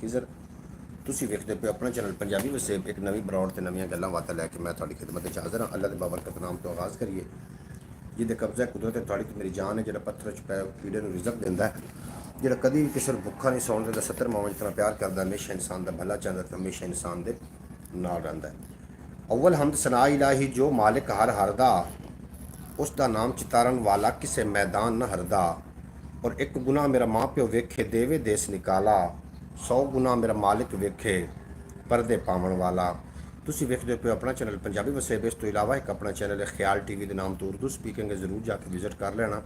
ਖਿਜ਼ਰ। ਤੁਸੀਂ ਵੇਖਦੇ ਪਏ ਆਪਣਾ ਚੈਨਲ ਪੰਜਾਬੀ ਵਸੇਬ, ਇੱਕ ਨਵੀਂ ਬਰੌੜ ਤੇ ਨਵੀਆਂ ਗੱਲਾਂ ਬਾਤਾਂ ਲੈ ਕੇ ਮੈਂ ਤੁਹਾਡੀ ਖਿਦਮਤ ਵਿੱਚ ਹਾਜ਼ਰ ਹਾਂ। ਅੱਲਾ ਦੇ ਬਾਬਰਕਤ ਨਾਮ ਤੋਂ ਆਗਾਜ਼ ਕਰੀਏ। ਜਿਹਦੇ ਕਬਜ਼ਾ ਕੁਦਰਤ ਹੈ ਤੁਹਾਡੀ ਤੇ ਮੇਰੀ ਜਾਨ ਹੈ, ਜਿਹੜਾ ਪੱਥਰ 'ਚ ਪੈ ਕੀੜੇ ਨੂੰ ਰਿਜ਼ਕ ਦਿੰਦਾ ਹੈ, ਜਿਹੜਾ ਕਦੀ ਵੀ ਕਿਸੇ ਨੂੰ ਭੁੱਖਾ ਨਹੀਂ ਸੌਣ ਦਿੰਦਾ, 70 ਮਾਵਾਂ ਜਿਤਨਾ ਪਿਆਰ ਕਰਦਾ, ਹਮੇਸ਼ਾ ਇਨਸਾਨ ਦਾ ਭਲਾ ਚਾਹੁੰਦਾ ਤੇ ਹਮੇਸ਼ਾ ਇਨਸਾਨ ਦੇ ਨਾਲ ਰਹਿੰਦਾ ਹੈ। ਅਵਲ ਹਮਦ ਸਨਾ ਇਲਾਹੀ ਜੋ ਮਾਲਿਕ ਹਰ ਹਰ ਦਾ, ਉਸ ਦਾ ਨਾਮ ਚਿਤਾਰਨ ਵਾਲਾ ਕਿਸੇ ਮੈਦਾਨ ਨਾ ਹਰਦਾ। ਔਰ ਇੱਕ ਗੁਨਾਹ ਮੇਰਾ ਮਾਂ ਪਿਓ ਵੇਖੇ ਦੇਵੇ ਦੇਸ ਨਿਕਾਲਾ, 100 ਗੁਨਾਹ ਮੇਰਾ ਮਾਲਿਕ ਵੇਖੇ ਪਰਦੇ ਪਾਵਣ ਵਾਲਾ। ਤੁਸੀਂ ਵੇਖਦੇ ਪਿਓ ਆਪਣਾ ਚੈਨਲ ਪੰਜਾਬੀ ਵਸੇਬ। ਇਸ ਤੋਂ ਇਲਾਵਾ ਇੱਕ ਆਪਣਾ ਚੈਨਲ ਹੈ ਖਿਆਲ ਟੀਵੀ ਦੇ ਨਾਮ ਤੋਂ ਉਰਦੂ ਸਪੀਕਿੰਗ ਹੈ, ਜ਼ਰੂਰ ਜਾ ਕੇ ਵਿਜ਼ਿਟ ਕਰ ਲੈਣਾ।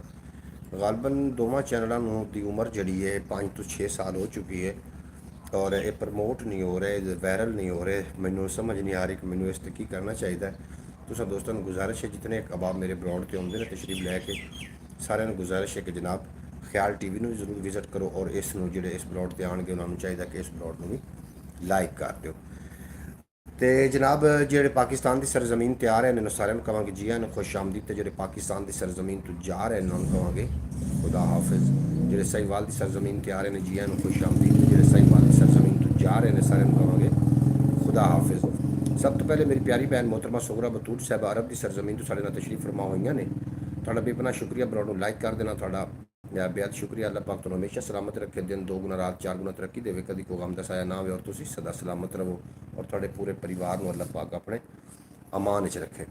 ਗਾਲਬਨ ਦੋਵਾਂ ਚੈਨਲਾਂ ਨੂੰ ਦੀ ਉਮਰ ਜਿਹੜੀ ਹੈ 5 ਤੋਂ 6 ਸਾਲ ਹੋ ਚੁੱਕੀ ਹੈ ਔਰ ਇਹ ਪ੍ਰਮੋਟ ਨਹੀਂ ਹੋ ਰਹੇ, ਵਾਇਰਲ ਨਹੀਂ ਹੋ ਰਹੇ। ਮੈਨੂੰ ਸਮਝ ਨਹੀਂ ਆ ਰਹੀ ਕਿ ਮੈਨੂੰ ਇਸ 'ਤੇ ਕੀ ਕਰਨਾ ਚਾਹੀਦਾ ਹੈ। ਤੁਸੀਂ ਦੋਸਤਾਂ ਨੂੰ ਗੁਜ਼ਾਰਿਸ਼ ਹੈ, ਜਿਤਨੇ ਅਬਾਬ ਮੇਰੇ ਬਲੌਗ ਤੇ ਆਉਂਦੇ ਨੇ ਤਸ਼ਰੀਫ ਲੈ ਕੇ, ਸਾਰਿਆਂ ਨੂੰ ਗੁਜ਼ਾਰਿਸ਼ ਹੈ ਕਿ ਜਨਾਬ ਖਿਆਲ ਟੀਵੀ ਨੂੰ ਵੀ ਜ਼ਰੂਰ ਵਿਜ਼ਿਟ ਕਰੋ ਔਰ ਇਸ ਨੂੰ ਜਿਹੜੇ ਇਸ ਬਲੌਗ ਤੇ ਆਉਣਗੇ ਉਹਨਾਂ ਨੂੰ ਚਾਹੀਦਾ ਕਿ ਇਸ ਬਲੌਗ ਨੂੰ ਵੀ ਲਾਈਕ ਕਰ ਦਿਓ। ਤੇ ਜਨਾਬ ਜਿਹੜੇ ਪਾਕਿਸਤਾਨ ਦੀ ਸਰਜ਼ਮੀਨ ਤੇ ਆ ਰਹੇ ਨੇ, ਸਾਰਿਆਂ ਨੂੰ ਕਹਾਂਗੇ ਜੀ ਆਇਆਂ ਨੂੰ, ਖੁਸ਼ ਆਮਦੀਦ। ਤੇ ਜਿਹੜੇ ਪਾਕਿਸਤਾਨ ਦੀ ਸਰਜ਼ਮੀਨ ਤੋਂ ਜਾ ਰਹੇ ਨੇ ਉਹਨਾਂ ਨੂੰ ਕਹਾਂਗੇ ਖੁਦਾ ਹਾਫਿਜ਼। ਜਿਹੜੇ ਸਾਹੀਵਾਲ ਦੀ ਸਰਜ਼ਮੀਨ ਤੇ ਆ ਰਹੇ ਨੇ, ਜੀ ਆਇਆਂ ਨੂੰ, ਖੁਸ਼ ਆਮਦੀਦ। ਜਿਹੜੇ ਸਾਹੀਵਾਲ ਦੀ ਸਰਜ਼ਮੀਨ ਤੋਂ ਜਾ ਰਹੇ ਨੇ ਸਾਰਿਆਂ ਨੂੰ ਕਹਾਂਗੇ ਖੁਦਾ ਹਾਫਿਜ਼। ਸਭ ਤੋਂ ਪਹਿਲੇ ਮੇਰੀ ਪਿਆਰੀ ਭੈਣ मोहतरमा ਸੁਗਰਾ ਬਤੂਲ ਸਾਹਿਬਾ ਅਰਬ ਦੀ ਸਰਜ਼ਮੀਨ ਤੋਂ ਸਾਡੇ ਨਾਲ ਤਸ਼ਰੀਫ ਫਰਮਾ ਹੋਈਆਂ ਨੇ। ਤੁਹਾਡਾ ਬੇਪਨਾਹ ਸ਼ੁਕਰੀਆ। ਬਲੌਗ ਨੂੰ ਲਾਈਕ ਕਰ ਦੇਣਾ, ਤੁਹਾਡਾ ਬੇहद ਸ਼ੁਕਰੀਆ। ਅੱਲਾਹ ਪਾਕ ਤੁਹਾਨੂੰ ਹਮੇਸ਼ਾ ਸਲਾਮਤ ਰੱਖੇ, ਦਿਨ 2 ਗੁਣਾ ਰਾਤ 4 ਗੁਣਾ ਤਰੱਕੀ ਦੇਵੇ, ਕਦੀ ਕੋਈ ਗਮ ਦਾ ਸਾਇਆ ਨਾ ਆਵੇ ਔਰ ਤੁਸੀਂ ਸਦਾ ਸਲਾਮਤ ਰਹੋ ਔਰ ਤੁਹਾਡੇ ਪੂਰੇ ਪਰਿਵਾਰ ਨੂੰ ਅੱਲਾਹ ਪਾਕ ਆਪਣੇ ਅਮਾਨ ਵਿੱਚ ਰੱਖੇ।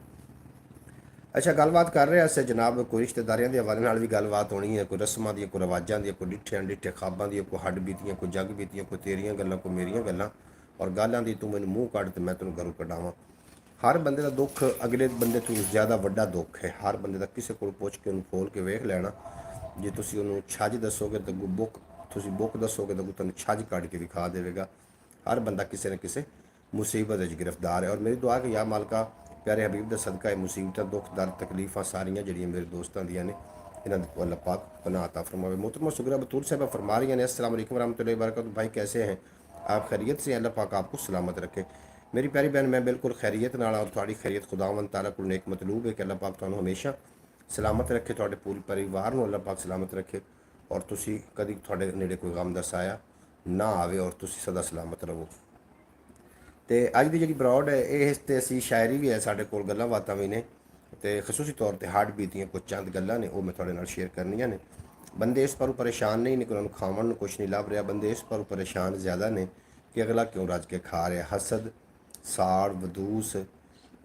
ਅੱਛਾ, ਗੱਲਬਾਤ ਕਰ ਰਹੇ ਅਸੀਂ ਜਨਾਬ ਕੋਈ ਰਿਸ਼ਤੇਦਾਰੀਆਂ ਦੇ ਹਵਾਲੇ ਨਾਲ ਵੀ ਗੱਲਬਾਤ ਹੋਣੀ ਹੈ, ਕੋਈ ਰਸਮਾਂ ਦੀਆਂ, ਕੋਈ ਰਿਵਾਜਾਂ ਦੀਆਂ, ਕੋਈ ਡਿੱਠੇ ਅਣਡਿੱਠੇ ਖਾਬਾਂ ਦੀਆਂ, ਕੋਈ ਹੱਡ ਬੀਤੀਆਂ, ਕੋਈ ਜੱਗ ਬੀਤੀਆਂ, ਕੋਈ ਤੇਰੀਆਂ ਗੱਲਾਂ, ਕੋਈ ਮੇਰੀਆਂ ਗੱਲਾਂ ਔਰ ਗਾਲਾਂ ਦੀ ਤੂੰ ਮੈਨੂੰ ਮੂੰਹ ਕੱਢ ਤੇ ਮੈਂ ਤੈਨੂੰ ਘਰੋਂ ਕਢਾਵਾਂ। ਹਰ ਬੰਦੇ ਦਾ ਦੁੱਖ ਅਗਲੇ ਬੰਦੇ ਤੋਂ ਜ਼ਿਆਦਾ ਵੱਡਾ ਦੁੱਖ ਹੈ। ਹਰ ਬੰਦੇ ਦਾ ਕਿਸੇ ਕੋਲ ਪੁੱਛ ਕੇ ਉਹਨੂੰ ਖੋਲ ਕੇ ਵੇਖ ਲੈਣਾ। ਜੇ ਤੁਸੀਂ ਉਹਨੂੰ ਛੱਜ ਦੱਸੋਗੇ ਤਾਂ ਤੁਸੀਂ ਬੁੱਕ ਦੱਸੋਗੇ ਤਾਂ ਤੁਹਾਨੂੰ ਛੱਜ ਕੱਢ ਕੇ ਵਿਖਾ ਦੇਵੇਗਾ। ਹਰ ਬੰਦਾ ਕਿਸੇ ਨਾ ਕਿਸੇ ਮੁਸੀਬਤ ਵਿੱਚ ਗਿਰਫਤਾਰ ਹੈ ਔਰ ਮੇਰੀ ਦੁਆ ਕਿ ਯਾ ਮਾਲਕਾ ਪਿਆਰੇ ਹਬੀਬ ਦਾ ਸਦਕਾ ਇਹ ਮੁਸੀਬਤਾਂ, ਦੁੱਖ ਦਰਦ, ਤਕਲੀਫਾਂ ਸਾਰੀਆਂ ਜਿਹੜੀਆਂ ਮੇਰੇ ਦੋਸਤਾਂ ਦੀਆਂ ਨੇ, ਇਹਨਾਂ ਦੀ ਅੱਲਾਹ पाक पनाह अता फरमावे। मोहतरमा सुगरा बतूल साहबा फरमा रही हैं, अस्सलाम वालेकुम रहमतुल्लाहि व बरकातहू। भाई कैसे हैं आप? खैरियत से? अल्लाह पाक आपको सलामत रखे। मेरी प्यारी बहन, मैं बिल्कुल खैरियत नाल और थोड़ी खैरियत खुदावंद ताला को नेक मतलूब है कि अल्लाह पाक तुहानू हमेशा सलामत रखे, थोड़े पूरे परिवार को अल्लाह पाक सलामत रखे और तुसी कदी थोड़े नेड़े कोई गम दा साया ना आवे और तुसी सदा सलामत रहो। तो अज की जी ब्रॉड है इस ते असी शायरी भी है, साढ़े कोल गल्लां बातां भी ने ते खसूसी तौर पर हार्ट बीतियां कुछ चंद गल्लां ने, वो मैं थोड़े नाल शेयर करनियां ने। बंदे इस पर परेशान नहीं ने कि उन्होंने खावन कुछ नहीं लभ रहा, बंदे इस पर परेशान ज़्यादा ने कि अगला क्यों रज के खा रहा। हसद, साड़, वदूस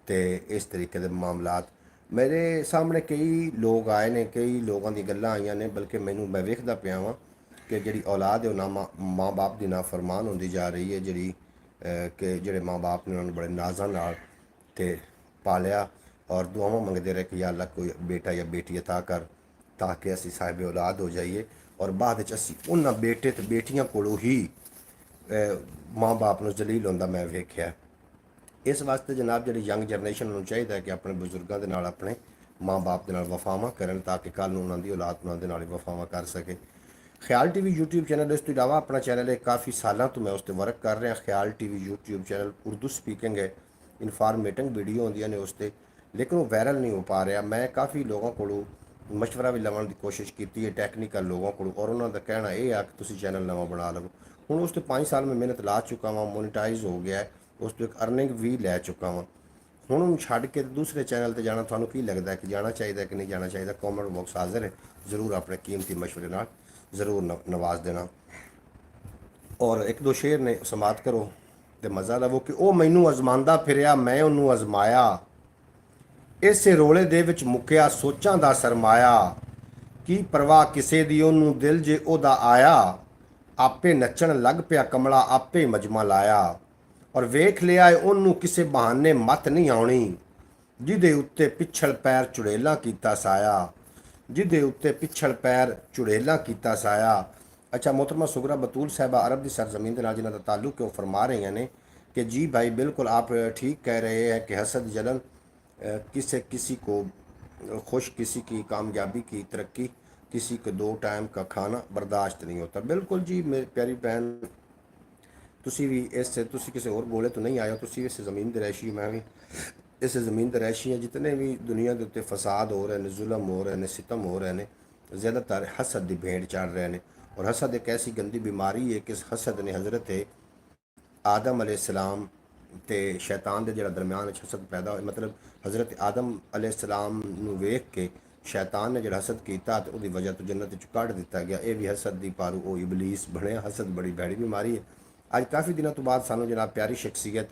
ते इस तरीके के मामलात मेरे सामने कई लोग आए ने, कई लोगों की गल्लां आईयां ने, बल्कि मैनू मैं वेखदा पिया वां कि जिहड़ी औलाद है ना माँ बाप की नाफरमान होंदी जा रही है, जिहड़ी कि जिहड़े माँ बाप ने उन्होंने बड़े नाज़ां नाल ते पालिया और दुआवां मंगते रहे कि या अल्लाह कोई बेटा या बेटी अता कर ताकि असी साहिब औलाद हो जाइए और बाद असी उन्होंने बेटे तो बेटियां कोलों ही माँ बाप नूं जलील होंदा मैं वेख्या। इस वास्ते जनाब जी यंग जनरेशन उन्होंने चाहिए कि अपने बजुर्गों के नाल, अपने माँ बाप के नाल वफावां करन ताकि कल उन्होंने औलाद उन्होंने नाल वफावां कर सके। ख्याल टीवी यूट्यूब चैनल इस तो इलावा अपना चैनल है, काफ़ी सालों तो मैं उस पर वर्क कर रहा। ख्याल TV YouTube channel Urdu speaking है, इनफॉर्मेटिंग वीडियो होंदियां ने उस पर, लेकिन वो वायरल नहीं हो पा रहा। मैं काफ़ी लोगों को मशवरा भी लवन की कोशिश की है, टैक्नीकल लोगों को, और उन्होंने कहना यह है कि तुसीं चैनल नवा बना लो। हूँ उस 5 साल में मेहनत ला चुका वहाँ, मोनीटाइज हो गया है, उस तो एक अर्निंग भी लै चुका वहाँ। हूँ छड़ के दूसरे चैनल पर जाना थानू की लगता है कि जाना चाहिए कि नहीं जाना चाहिए? कॉमेंट बॉक्स हाजिर है, ज़रूर अपने कीमती मशवरे नाल ज़रूर नवाज देना और एक दो शेर ने समात करो तो मज़ा लवो कि वह मैनू अजमांदा फिरिया, मैं उन्होंने अजमाया, इसे रोले दे विच मुक्या सोचां दा सरमाया, की परवाह किसे दी ओनू दिल जे ओदा आया, आपे नचण लग पिया कमला आपे मजमा लाया, और वेख लिया ओनू किसे बहाने मत नहीं आउणी, जिदे उत्ते पिछल पैर चुड़ेला कीता साया, जिदे उत्ते पिछल पैर चुड़ेला कीता साया। अच्छा, मोहतरमा सुगरा बतूल साहबा अरब की सरजमीन के नाल जिन्हां दा ताल्लुक है, वो फरमा रहे हैं कि जी भाई बिल्कुल आप ठीक कह रहे हैं कि हसद जलन किसे किसी को खुश, किसी की कामयाबी की तरक्की, किसी को 2 टाइम का खाना बर्दाश्त नहीं होता। बिल्कुल जी मेरी प्यारी बहन, तुसी भी तुसी किसी और गोले तो नहीं आए हो, तुसी इस ज़मीन के रैशी, मैं भी इस ज़मीन के रैशी हैं। जितने भी दुनिया के उत्ते फसाद हो रहे हैं, जुल्म हो रहे हैं, सितम हो रहे हैं, ज़्यादातर हसद की भेंट चढ़ रहे हैं और हसद एक ऐसी गंदी बीमारी है कि इस हसद ने हज़रत आदम अलैहिस्सलाम ते शैतान ਦੇ ਜਿਹੜਾ ਦਰਮਿਆਨ ਵਿੱਚ ਹਸਦ ਪੈਦਾ ਹੋਇਆ, ਮਤਲਬ ਹਜ਼ਰਤ ਆਦਮ अलैहिस्सलाम ਨੂੰ ਵੇਖ ਕੇ ਸ਼ੈਤਾਨ ਨੇ ਜਿਹੜਾ ਹਸਦ ਕੀਤਾ ਤੇ ਉਹਦੀ ਵਜ੍ਹਾ ਤੋਂ ਜੰਨਤ ਵਿੱਚ ਕੱਢ ਦਿੱਤਾ ਗਿਆ। ਇਹ ਵੀ ਹਸਦ ਦੀ ਪਾਰੂ ਉਹ ਇਬਲੀਸ ਬਣਿਆ। ਹਸਦ ਬੜੀ ਭੈੜੀ ਬਿਮਾਰੀ ਹੈ। ਅੱਜ ਕਾਫੀ ਦਿਨਾਂ ਤੋਂ ਬਾਅਦ ਸਾਨੂੰ ਜਨਾਬ ਪਿਆਰੀ ਸ਼ਖਸੀਅਤ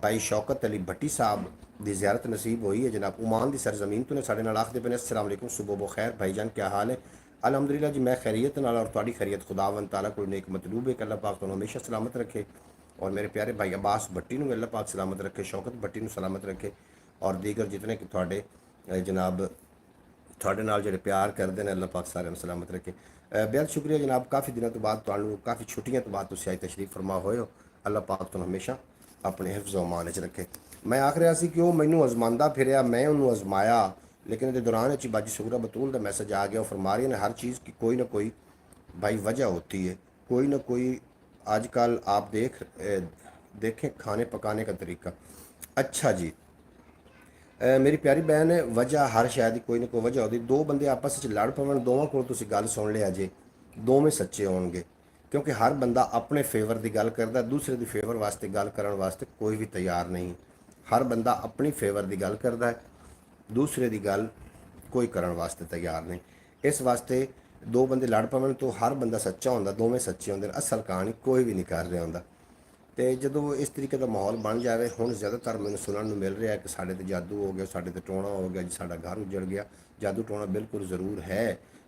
ਭਾਈ ਸ਼ੌਕਤ ਅਲੀ ਭੱਟੀ ਸਾਹਿਬ ਦੀ ਜ਼ਿਆਰਤ ਨਸੀਬ ਹੋਈ ਹੈ। ਜਨਾਬ ਉਮਾਨ ਦੀ ਸਰਜ਼ਮੀਨ ਤੋਂ ਨੇ ਸਾਡੇ ਨਾਲ ਆਖਦੇ ਪਏ ਨੇ, अस्सलाम वालेकुम, सुबह बखैर भाईजान, क्या हाल है? अलहमदुलिल्लाह जी, मैं खैरियत नाल और तुहाडी खैरियत खुदावंद ताला कोल नेक मतलूब है कि अल्लाह पाक तुहानू हमेशा सलामत रखे और मेरे प्यारे भाई अब्बास भट्टी नूं अल्लाह पाक सलामत रखे, शौकत भट्टी नूं सलामत रखे और दीगर जितने कि तुहाडे जनाब ਤੁਹਾਡੇ ਨਾਲ ਜਿਹੜੇ ਪਿਆਰ ਕਰਦੇ ਨੇ ਅੱਲਾਹ ਪਾਕ ਸਾਰਿਆਂ ਨੂੰ ਸਲਾਮਤ ਰੱਖੇ। ਬੇहद ਸ਼ੁਕਰੀਆ ਜਨਾਬ, ਕਾਫੀ ਦਿਨਾਂ ਤੋਂ ਬਾਅਦ ਤੁਹਾਨੂੰ ਕਾਫੀ ਛੁੱਟੀਆਂ ਤੋਂ ਬਾਅਦ ਤੁਸੀਂ ਆਏ ਤਸ਼ਰੀਫ ਫਰਮਾ ਹੋਏ ਹੋ। ਅੱਲਾਹ ਪਾਕ ਤੁਹਾਨੂੰ ਹਮੇਸ਼ਾ ਆਪਣੇ ਹਿਫਜ਼ ਅਮਾਨ ਵਿੱਚ ਰੱਖੇ। ਮੈਂ ਆਖ ਰਿਹਾ ਸੀ ਕਿ ਉਹ ਮੈਨੂੰ ਅਜ਼ਮਾਉਂਦਾ ਫਿਰਿਆ, ਮੈਂ ਉਹਨੂੰ ਅਜ਼ਮਾਇਆ, लेकिन ये दौरान ही बाजी सुगरा बतूल का मैसेज आ गया। और फरमा रही है हर चीज़ की कोई ना कोई भाई वजह होती है, कोई ना कोई। आजकल आप देखें खाने पकाने का तरीका। अच्छा जी, मेरी प्यारी बहन है, वजह हर शायद ही कोई ना कोई वजह होती। दो बंदे आपस में लड़ पवन, दोवां कोल तुसीं गल सुन लिया जे, दोवें सच्चे होणगे, क्योंकि हर बंदा अपने फेवर की गल करता, दूसरे की फेवर वास्ते गल करने वास्ते कोई भी तैयार नहीं। हर बंदा अपनी फेवर की गल करता है, दूसरे की गल कोई करने वास्ते तैयार नहीं। इस वास्ते दो बंदे लड़ पवन तो हर बंदा सच्चा होंदा, दोवें सच्चे होंदे, असल कहानी कोई भी नहीं कर रहा होंदा। तो जो इस तरीके का माहौल बन जाए, हुण ज़्यादातर मैंने सुनने मिल रहा है कि साढ़े तो जादू हो गया, साढ़े तो टोना हो गया जी, साड़ा घर उजड़ गया। जादू टोना बिल्कुल ज़रूर है,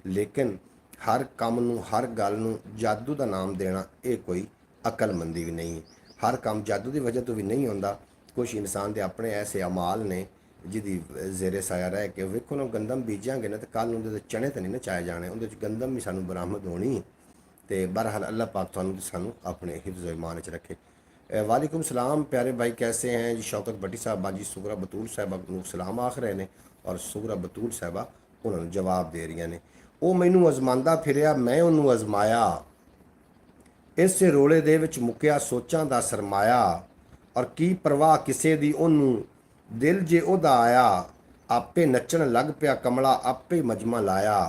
लेकिन हर काम नूं, हर गल नूं जादू का नाम देना ये कोई अकलमंदी भी नहीं है। हर काम जादू की वजह तो भी नहीं होंदा। कुछ इंसान के अपने ऐसे अमाल ने जिहदी जेरे साया रह के वेखो ना, गंदम बीजांगे ना तो कल उहदे चने तो नहीं ना चाए जाने, उहदे गंदम भी सानू बरामद होनी है। तो बहरहाल अल्लाह पाक तुहानू सानू अपने हिफ्ज़ ईमान च रखे। वालेकुम सलाम प्यारे भाई, कैसे हैं जी? शौकत भट्टी साहब बाजी सुगरा बतूल साहबा को सलाम आख रहे हैं और सुगरा बतूल साहबा उन्होंने जवाब दे रही ने। वो मैनू अजमांदा फिरिया, मैं उन्होंने अजमाया, इस रोले दे विच मुक्या सोचां दा सरमाया, और की परवाह किसे दी ओनू, दिल जे ओदा आया, आपे नचण लग पिया कमला, आपे मजमा लाया,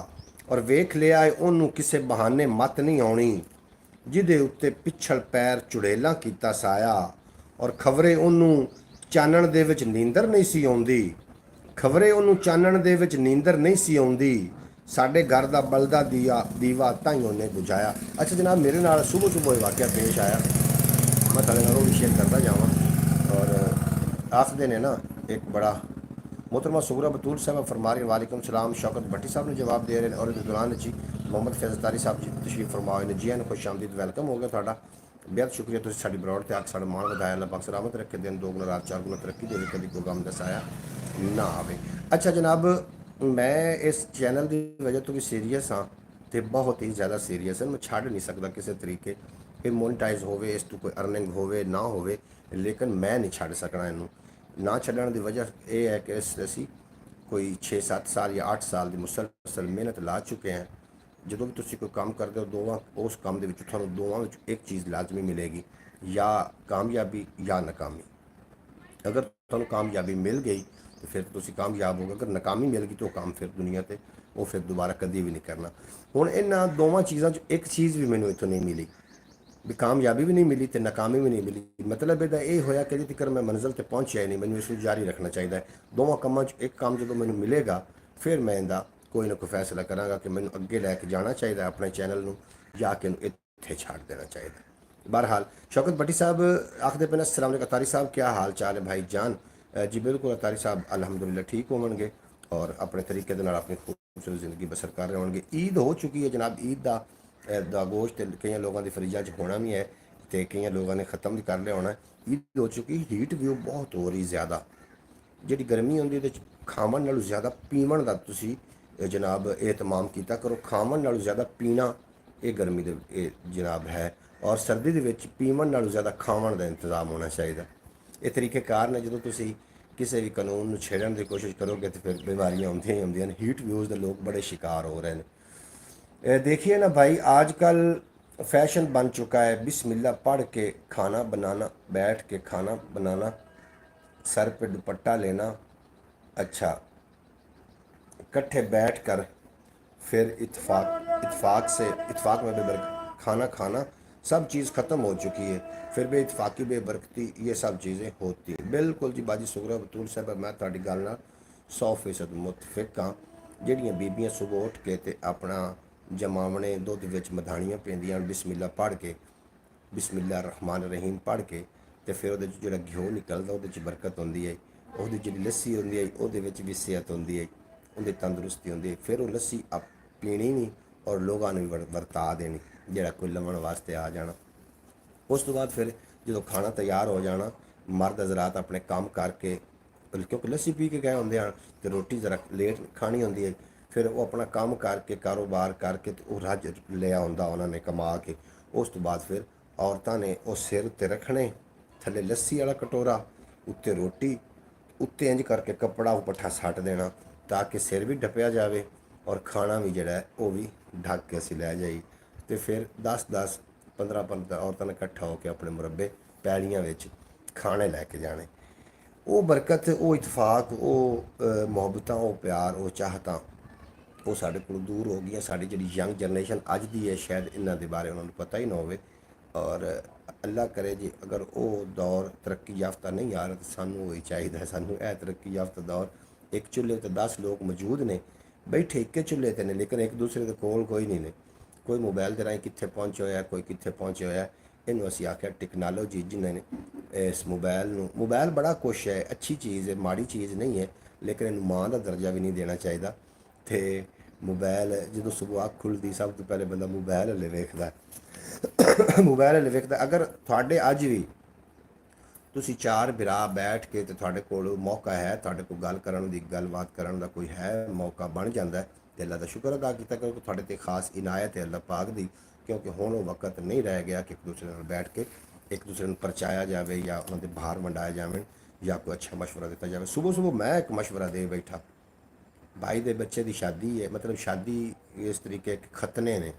और वेख लिया ओनू किसे बहाने मत नहीं आउणी, जिहदे उत्ते पिछल पैर चुड़ेला कीता साया, और खबरे ओनू चानण दे विच नींदर नहीं सी आउंदी, खबरे ओनू चानण दे विच नींदर नहीं सी आउंदी, साडे घर दा बलदा दीवा ताई ओने बुझाया। अच्छा जनाब, मेरे नाल सुबह सुबह वाक़या पेश आया, मैं तुहाडे नाल भी शेयर करता जावां। और आखदे ने ना, एक बड़ा मोहतरमा सुगरा बतूल साहब फरमा रहे, वालेकुम सलाम, शौकत भट्टी साहब ने जवाब दे रहे हैं। और इस दौरान जी मोहम्मद फैज़तारी साहब जी तशरीफ फरमाए ने। जी खुश आमदीद, वेलकम हो गया तुहाडा, बेहद शुक्रिया। तुसीं साडी ब्रॉड ते आके साडा मान वधाया। अल्लाह पाक सलामत रखे, दिन दो गुना रात चार गुना तरक्की दे, कभी कोई गम दसाया ना आवे। अच्छा जनाब, मैं इस चैनल की वजह तो भी सीरीयस हाँ, तो बहुत ही ज़्यादा सीरीयस है। मैं छड़ नहीं सकता किसी तरीके, ये मोनेटाइज होवे, इस तो कोई अर्निंग होवे ना होवे, लेकिन मैं नहीं छड़ सकना इनू। ना छड्डण की वजह यह है कि असी कोई 6-7 साल या 8 साल की मुसलसल मेहनत ला चुके हैं। जो भी तुम कोई काम करते हो, दोवां उस काम के थानू दोवां एक चीज़ लाजमी मिलेगी, या कामयाबी या नाकामी। अगर तुहानू कामयाबी मिल गई तो फिर तुसीं कामयाब होगे, अगर नाकामी मिल गई तो काम फिर दुनिया ते वो फिर दोबारा कभी भी नहीं करना। हुण इन्हां दोवां चीज़ां चों एक चीज़ भी मैनूं इत्थों नहीं मिली, भी कामयाबी भी नहीं मिली तो नाकामी भी नहीं मिली। मतलब ਇਹਦਾ ਇਹ ਹੋਇਆ कि जित तक मैं मंजिल ਤੇ पहुंचਿਆ ही नहीं, मैनूं इसनूं जारी रखना चाहिए। दोवां कामां च एक काम जो मैनूं मिलेगा, फिर मैं इहदा कोई ना कोई फैसला करांगा कि मैनूं अगे लैके जाना चाहिए अपने चैनल नूं, या कि इत्थे छाड़ देना चाहिए। बहरहाल शौकत भट्टी साहब आखदे पे, अस्सलाम वालेकुम अतारी साहब, क्या हाल चाल है भाई जान? जी बिल्कुल अतारी साहब अल्हम्दुलिल्लाह ठीक होवणगे और अपने तरीके दे नाल अपनी खूबसूरत जिंदगी बसर कर रहे होणगे। ईद हो चुकी है जनाब, ईद दा गोश्त कई लोगों की फ्रिजा च होना भी है, तो कई लोगों ने ख़त्म भी कर लिया होना। ईद हो चुकी, हीट व्यू बहुत हो रही ज़्यादा, जी गर्मी आती है खावन नालों ज़्यादा पीवन का तुसी जनाब एहतमाम किया करो। खावन नालों ज़्यादा पीना ये गर्मी दे जनाब है, और सर्दी के पीवन नालों ज़्यादा खावन का इंतजाम होना चाहिए। ये तरीक़ेकार ने, जो तुसी किसी भी कानून छेड़न की कोशिश करोगे तो फिर बीमारियां आउंदियां ही आउंदियां। हीट व्यूज़ के लोग बड़े शिकार हो रहे हैं। देखिए ना भाई, आजकल फैशन बन चुका है बिस्मिल्लाह पढ़ के खाना बनाना, बैठ के खाना बनाना, सर पे दुपट्टा लेना, अच्छा इकट्ठे बैठ कर फिर इत्तेफाक इत्फाक में खाना खाना सब चीज़ ख़त्म हो चुकी है, फिर बेइतफाकी बेबरकती ये सब चीज़ें होती है। बिल्कुल जी बाजी सुगरा बतूल साहब, मैं ਤੁਹਾਡੀ ਗੱਲ ਨਾਲ 100% ਮੁਤਫਿਕ ਹਾਂ। ਜਿਹੜੀਆਂ ਬੀਬੀਆਂ ਸਵੇਰ ਉੱਠ ਕੇ ਤੇ ਆਪਣਾ ਜਮਾਵਣੇ ਦੁੱਧ ਵਿੱਚ ਮਧਾਣੀਆਂ ਪੈਂਦੀਆਂ ਬਿਸਮਿਲ੍ਲਾ ਪੜ੍ਹ ਕੇ, ਬਿਸਮਿਲ੍ਲਾ ਰਹਿਮਾਨ ਰਹੀਮ ਪੜ੍ਹ ਕੇ, ਤੇ ਫਿਰ ਉਹਦੇ 'ਚ ਜਿਹੜਾ ਘਿਓ ਨਿਕਲਦਾ ਉਹਦੇ 'ਚ ਬਰਕਤ ਹੁੰਦੀ ਹੈ, ਉਹਦੀ ਜਿਹੜੀ ਲੱਸੀ ਹੁੰਦੀ ਹੈ ਉਹਦੇ ਵਿੱਚ ਵੀ ਸਿਹਤ ਹੁੰਦੀ ਹੈ, ਉਹਦੀ ਤੰਦਰੁਸਤੀ ਹੁੰਦੀ ਹੈ। ਫਿਰ ਉਹ ਲੱਸੀ ਆਪ ਪੀਣੀ ਨਹੀਂ ਔਰ ਲੋਕਾਂ ਨੂੰ ਵੀ ਵਰਤਾ ਦੇਣੀ, ਜਿਹੜਾ ਕੋਈ ਲਵਣ ਵਾਸਤੇ ਆ ਜਾਣਾ। ਉਸ ਤੋਂ ਬਾਅਦ ਫਿਰ ਜਦੋਂ ਖਾਣਾ ਤਿਆਰ ਹੋ ਜਾਣਾ, ਮਰਦ ਹਜ਼ਰਾਤ ਆਪਣੇ ਕੰਮ ਕਰਕੇ, ਕਿਉਂਕਿ ਲੱਸੀ ਪੀ ਕੇ ਗਏ ਹੁੰਦੇ ਹਨ ਤੇ ਰੋਟੀ ਜ਼ਰਾ ਲੇਟ ਖਾਣੀ ਹੁੰਦੀ ਹੈ, ਫਿਰ ਉਹ ਆਪਣਾ ਕੰਮ ਕਰਕੇ ਕਾਰੋਬਾਰ ਕਰਕੇ ਤੇ ਉਹ ਰੱਜ ਲਿਆ ਹੁੰਦਾ ਉਹਨਾਂ ਨੇ ਕਮਾ ਕੇ। ਉਸ ਤੋਂ ਬਾਅਦ ਫਿਰ ਔਰਤਾਂ ਨੇ ਉਹ ਸਿਰ ਉੱਤੇ ਰੱਖਣੇ, ਥੱਲੇ ਲੱਸੀ ਵਾਲਾ ਕਟੋਰਾ, ਉੱਤੇ ਰੋਟੀ, ਉੱਤੇ ਇੰਜ ਕਰਕੇ ਕੱਪੜਾ ਉਹ ਪੱਠਾ ਸੱਟ ਦੇਣਾ ਤਾਂ ਕਿ ਸਿਰ ਵੀ ਢੱਪਿਆ ਜਾਵੇ ਔਰ ਖਾਣਾ ਵੀ ਜਿਹੜਾ ਉਹ ਵੀ ਢੱਕ ਕੇ ਅਸੀਂ ਲੈ ਜਾਈ। ਤੇ ਫਿਰ 10-10 15-15 ਔਰਤਾਂ ਨੇ ਇਕੱਠਾ ਹੋ ਕੇ ਆਪਣੇ ਮੁਰੱਬੇ ਪੈਲੀਆਂ ਵਿੱਚ ਖਾਣੇ ਲੈ ਕੇ ਜਾਣੇ। ਉਹ ਬਰਕਤ, ਉਹ ਇਤਫਾਕ, ਉਹ ਮੁਹੱਬਤਾਂ, ਉਹ ਪਿਆਰ, ਉਹ ਚਾਹਤਾਂ ਉਹ ਸਾਡੇ ਕੋਲ ਦੂਰ ਹੋ ਗਈਆਂ। ਸਾਡੀ ਜਿਹੜੀ ਯੰਗ ਜਨਰੇਸ਼ਨ ਅੱਜ ਦੀ ਹੈ ਸ਼ਾਇਦ ਇਹਨਾਂ ਦੇ ਬਾਰੇ ਉਹਨਾਂ ਨੂੰ ਪਤਾ ਹੀ ਨਾ ਹੋਵੇ। ਔਰ ਅੱਲਾ ਕਰੇ ਜੀ ਅਗਰ ਉਹ ਦੌਰ ਤਰੱਕੀ ਯਾਫਤਾ ਨਹੀਂ ਆ ਰਿਹਾ ਤਾਂ ਸਾਨੂੰ ਉਹੀ ਚਾਹੀਦਾ, ਸਾਨੂੰ ਇਹ ਤਰੱਕੀ ਯਾਫਤਾ ਦੌਰ। ਇੱਕ ਚੁੱਲ੍ਹੇ 'ਤੇ 10 ਲੋਕ ਮੌਜੂਦ ਨੇ, ਬੈਠੇ ਇੱਕ ਚੁੱਲ੍ਹੇ 'ਤੇ ਨੇ, ਲੇਕਿਨ ਇੱਕ ਦੂਸਰੇ ਦੇ ਕੋਲ ਕੋਈ ਨਹੀਂ ਨੇ। ਕੋਈ ਮੋਬਾਈਲ ਦੇ ਰਾਹੀਂ ਕਿੱਥੇ ਪਹੁੰਚਿਆ ਹੋਇਆ, ਕੋਈ ਕਿੱਥੇ ਪਹੁੰਚਿਆ ਹੋਇਆ। ਇਹਨੂੰ ਅਸੀਂ ਆਖਿਆ ਟੈਕਨੋਲੋਜੀ, ਜਿਨ੍ਹਾਂ ਨੇ ਇਸ ਮੋਬਾਈਲ ਬੜਾ ਕੁਛ ਹੈ, ਅੱਛੀ ਚੀਜ਼ ਹੈ, ਮਾੜੀ ਚੀਜ਼ ਨਹੀਂ ਹੈ, ਲੇਕਿਨ ਇਹਨੂੰ ਮਾਂ ਦਾ ਦਰਜਾ ਵੀ ਨਹੀਂ ਦੇਣਾ ਚਾਹੀਦਾ। ਤੇ ਮੋਬਾਈਲ ਜਦੋਂ ਸੁਬਹ ਅੱਖ ਖੁੱਲ੍ਹਦੀ ਸਭ ਤੋਂ ਪਹਿਲੇ ਬੰਦਾ ਮੋਬਾਈਲ ਹਲੇ ਵੇਖਦਾ, ਮੋਬਾਈਲ ਹਲੇ ਵੇਖਦਾ। ਅਗਰ ਤੁਹਾਡੇ ਅੱਜ ਵੀ ਤੁਸੀਂ 4 ਭਰਾ ਬੈਠ ਕੇ ਤੇ ਤੁਹਾਡੇ ਕੋਲ ਮੌਕਾ ਹੈ, ਤੁਹਾਡੇ ਕੋਲ ਗੱਲ ਕਰਨ ਦੀ, ਗੱਲਬਾਤ ਕਰਨ ਦਾ ਕੋਈ ਹੈ, ਮੌਕਾ ਬਣ ਜਾਂਦਾ ਤੇ ਅੱਲਾ ਦਾ ਸ਼ੁਕਰ ਅਦਾ ਕੀਤਾ, ਕਿਉਂਕਿ ਤੁਹਾਡੇ ਤੇ ਖਾਸ ਇਨਾਇਤ ਹੈ ਅੱਲਾ ਪਾਕ ਦੀ। ਕਿਉਂਕਿ ਹੁਣ ਉਹ ਵਕਤ ਨਹੀਂ ਰਹਿ ਗਿਆ ਕਿ ਇੱਕ ਦੂਸਰੇ ਨਾਲ ਬੈਠ ਕੇ ਇੱਕ ਦੂਸਰੇ ਨੂੰ ਪਰਚਾਇਆ ਜਾਵੇ ਜਾਂ ਉਹਨਾਂ ਦੇ ਬਾਹਰ ਵੰਡਾਇਆ ਜਾਵੇ ਜਾਂ ਕੋਈ ਅੱਛਾ ਮਸ਼ਵਰਾ ਦਿੱਤਾ ਜਾਵੇ। ਸੁਬਹ ਮੈਂ ਇੱਕ ਮਸ਼ਵਰਾ ਦੇ ਬੈਠਾ, ਭਾਈ ਦੇ ਬੱਚੇ ਦੀ ਸ਼ਾਦੀ ਹੈ, ਮਤਲਬ ਸ਼ਾਦੀ ਇਸ ਤਰੀਕੇ ਖਤਨੇ ਨੇ,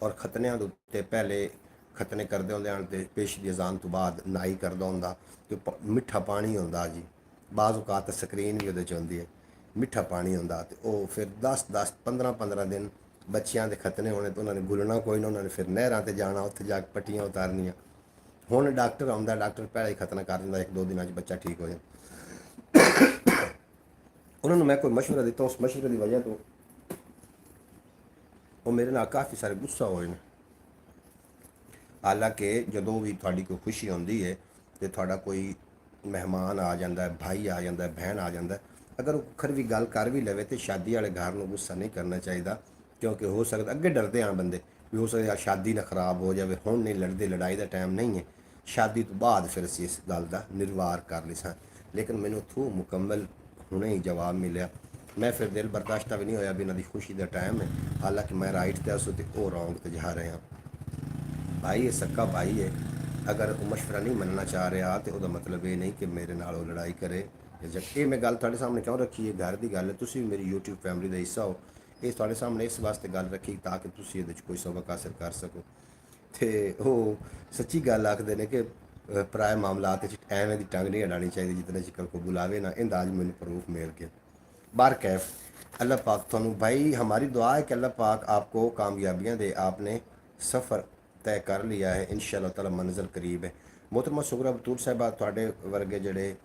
ਔਰ ਖਤਨਿਆਂ ਦੇ ਉੱਤੇ ਪਹਿਲੇ ਖਤਨੇ ਕਰਦੇ ਹੁੰਦੇ ਹਨ ਤੇ ਪੇਸ਼ ਦੀ ਅਜ਼ਾਨ ਤੋਂ ਬਾਅਦ ਨਾਈ ਕਰਦਾ ਹੁੰਦਾ ਤੇ ਮਿੱਠਾ ਪਾਣੀ ਹੁੰਦਾ ਜੀ, ਬਾਜ਼ ਔਕਾਤ ਸਕਰੀਨ ਵੀ ਉਹਦੇ 'ਚ ਹੁੰਦੀ ਹੈ, ਮਿੱਠਾ ਪਾਣੀ ਹੁੰਦਾ। ਤੇ ਉਹ ਫਿਰ 10-10 15-15 ਦਿਨ ਬੱਚਿਆਂ ਦੇ ਖਤਨੇ ਹੋਣੇ ਤੇ ਉਹਨਾਂ ਨੇ ਗੁਲਣਾ ਕੋਈ ਨਾ, ਉਹਨਾਂ ਨੇ ਫਿਰ ਨਹਿਰਾਂ 'ਤੇ ਜਾਣਾ, ਉੱਥੇ ਜਾ ਕੇ ਪੱਟੀਆਂ ਉਤਾਰਨੀਆਂ। ਹੁਣ ਡਾਕਟਰ ਆਉਂਦਾ, ਡਾਕਟਰ ਪਹਿਲਾਂ ਹੀ ਖਤਨਾ ਕਰ ਦਿੰਦਾ, 1-2 ਦਿਨਾਂ 'ਚ ਬੱਚਾ ਠੀਕ ਹੋ ਜਾਂਦਾ। ਉਹਨਾਂ ਨੂੰ ਮੈਂ ਕੋਈ ਮਸ਼ਵਰਾ ਦਿੱਤਾ, ਉਸ ਮਸ਼ਵਰੇ ਦੀ ਵਜ੍ਹਾ ਤੋਂ ਉਹ ਮੇਰੇ ਨਾਲ ਕਾਫੀ ਸਾਰੇ ਗੁੱਸਾ ਹੋਏ ਨੇ। ਹਾਲਾਂਕਿ ਜਦੋਂ ਵੀ ਤੁਹਾਡੀ ਕੋਈ ਖੁਸ਼ੀ ਹੁੰਦੀ ਹੈ ਤੇ ਤੁਹਾਡਾ ਕੋਈ ਮਹਿਮਾਨ ਆ ਜਾਂਦਾ, ਭਾਈ ਆ ਜਾਂਦਾ, ਭੈਣ ਆ ਜਾਂਦਾ, ਅਗਰ ਉਹ ਖਰ ਵੀ ਗੱਲ ਕਰ ਵੀ ਲਵੇ ਤੇ ਸ਼ਾਦੀ ਵਾਲੇ ਘਰ ਨੂੰ ਗੁੱਸਾ ਨਹੀਂ ਕਰਨਾ ਚਾਹੀਦਾ। ਕਿਉਂਕਿ ਹੋ ਸਕਦਾ ਅੱਗੇ ਡਰਦੇ ਆ ਬੰਦੇ ਵੀ ਹੋ ਸਕਦਾ ਸ਼ਾਦੀ ਨਾ ਖਰਾਬ ਹੋ ਜਾਵੇ। ਹੁਣ ਨਹੀਂ ਲੜਦੇ, ਲੜਾਈ ਦਾ ਟਾਈਮ ਨਹੀਂ ਹੈ, ਸ਼ਾਦੀ ਤੋਂ ਬਾਅਦ ਫਿਰ ਅਸੀਂ ਇਸ ਗੱਲ ਦਾ ਨਿਰਵਾਰ ਕਰ ਲਈ ਸਾਂ। ਲੇਕਿਨ ਮੈਨੂੰ ਉੱਥੋਂ ਮੁਕੰਮਲ ਹੁਣੇ ਹੀ ਜਵਾਬ ਮਿਲਿਆ। ਮੈਂ ਫਿਰ ਦਿਲ ਬਰਦਾਸ਼ਤਾ ਵੀ ਨਹੀਂ ਹੋਇਆ ਵੀ ਇਹਨਾਂ ਦੀ ਖੁਸ਼ੀ ਦਾ ਟਾਈਮ ਹੈ, ਹਾਲਾਂਕਿ ਮੈਂ ਰਾਈਟ 'ਤੇ ਉਸ ਤੇ ਉਹ ਰੌਂਗ 'ਤੇ ਜਾ ਰਹੇ ਹਾਂ। ਭਾਈ ਹੈ, सक्का भाई है। अगर वो मशवरा नहीं मनना चाह रहा तो ਉਹਦਾ ਮਤਲਬ ਇਹ ਨਹੀਂ ਕਿ ਮੇਰੇ ਨਾਲ ਉਹ ਲੜਾਈ करे। ਇਹ ਮੈਂ ਗੱਲ ਤੁਹਾਡੇ ਸਾਹਮਣੇ ਕਿਉਂ ਰੱਖੀ ਹੈ, ਘਰ ਦੀ ਗੱਲ ਹੈ, ਤੁਸੀਂ ਵੀ ਮੇਰੀ YouTube ਫੈਮਿਲੀ ਦਾ ਹਿੱਸਾ ਹੋ। ਇਹ ਤੁਹਾਡੇ ਸਾਹਮਣੇ ਇਸ ਵਾਸਤੇ ਗੱਲ ਰੱਖੀ ਤਾਂ ਕਿ ਤੁਸੀਂ ਇਹਦੇ 'ਚ ਕੋਈ ਸਬਕ ਹਾਸਿਲ ਕਰ ਸਕੋ। ਤੇ ਉਹ ਸੱਚੀ ਗੱਲ ਆਖਦੇ ਨੇ ਕਿ ਪਰਾਏ ਮਾਮਲਾਤ 'ਚ ਐਵੇਂ ਦੀ ਟੰਗ ਨਹੀਂ ਅਡਾਣੀ ਚਾਹੀਦੀ, ਜਿਤਨੇ ਚਿਕਰ को बुलावे ना। इंदा आज मैंने प्रूफ मिल गया। बार कैफ अल्लाह पाक थानू भाई, हमारी दुआ है कि अल्लाह पाक आपको कामयाबियाँ दे। आपने सफ़र तय कर लिया है, इंशाअल्लाह ताला मंजिल करीब है। मोहतरमा सुगरा बतूर साहिबा, ਤੁਹਾਡੇ ਵਰਗੇ ਜਿਹੜੇ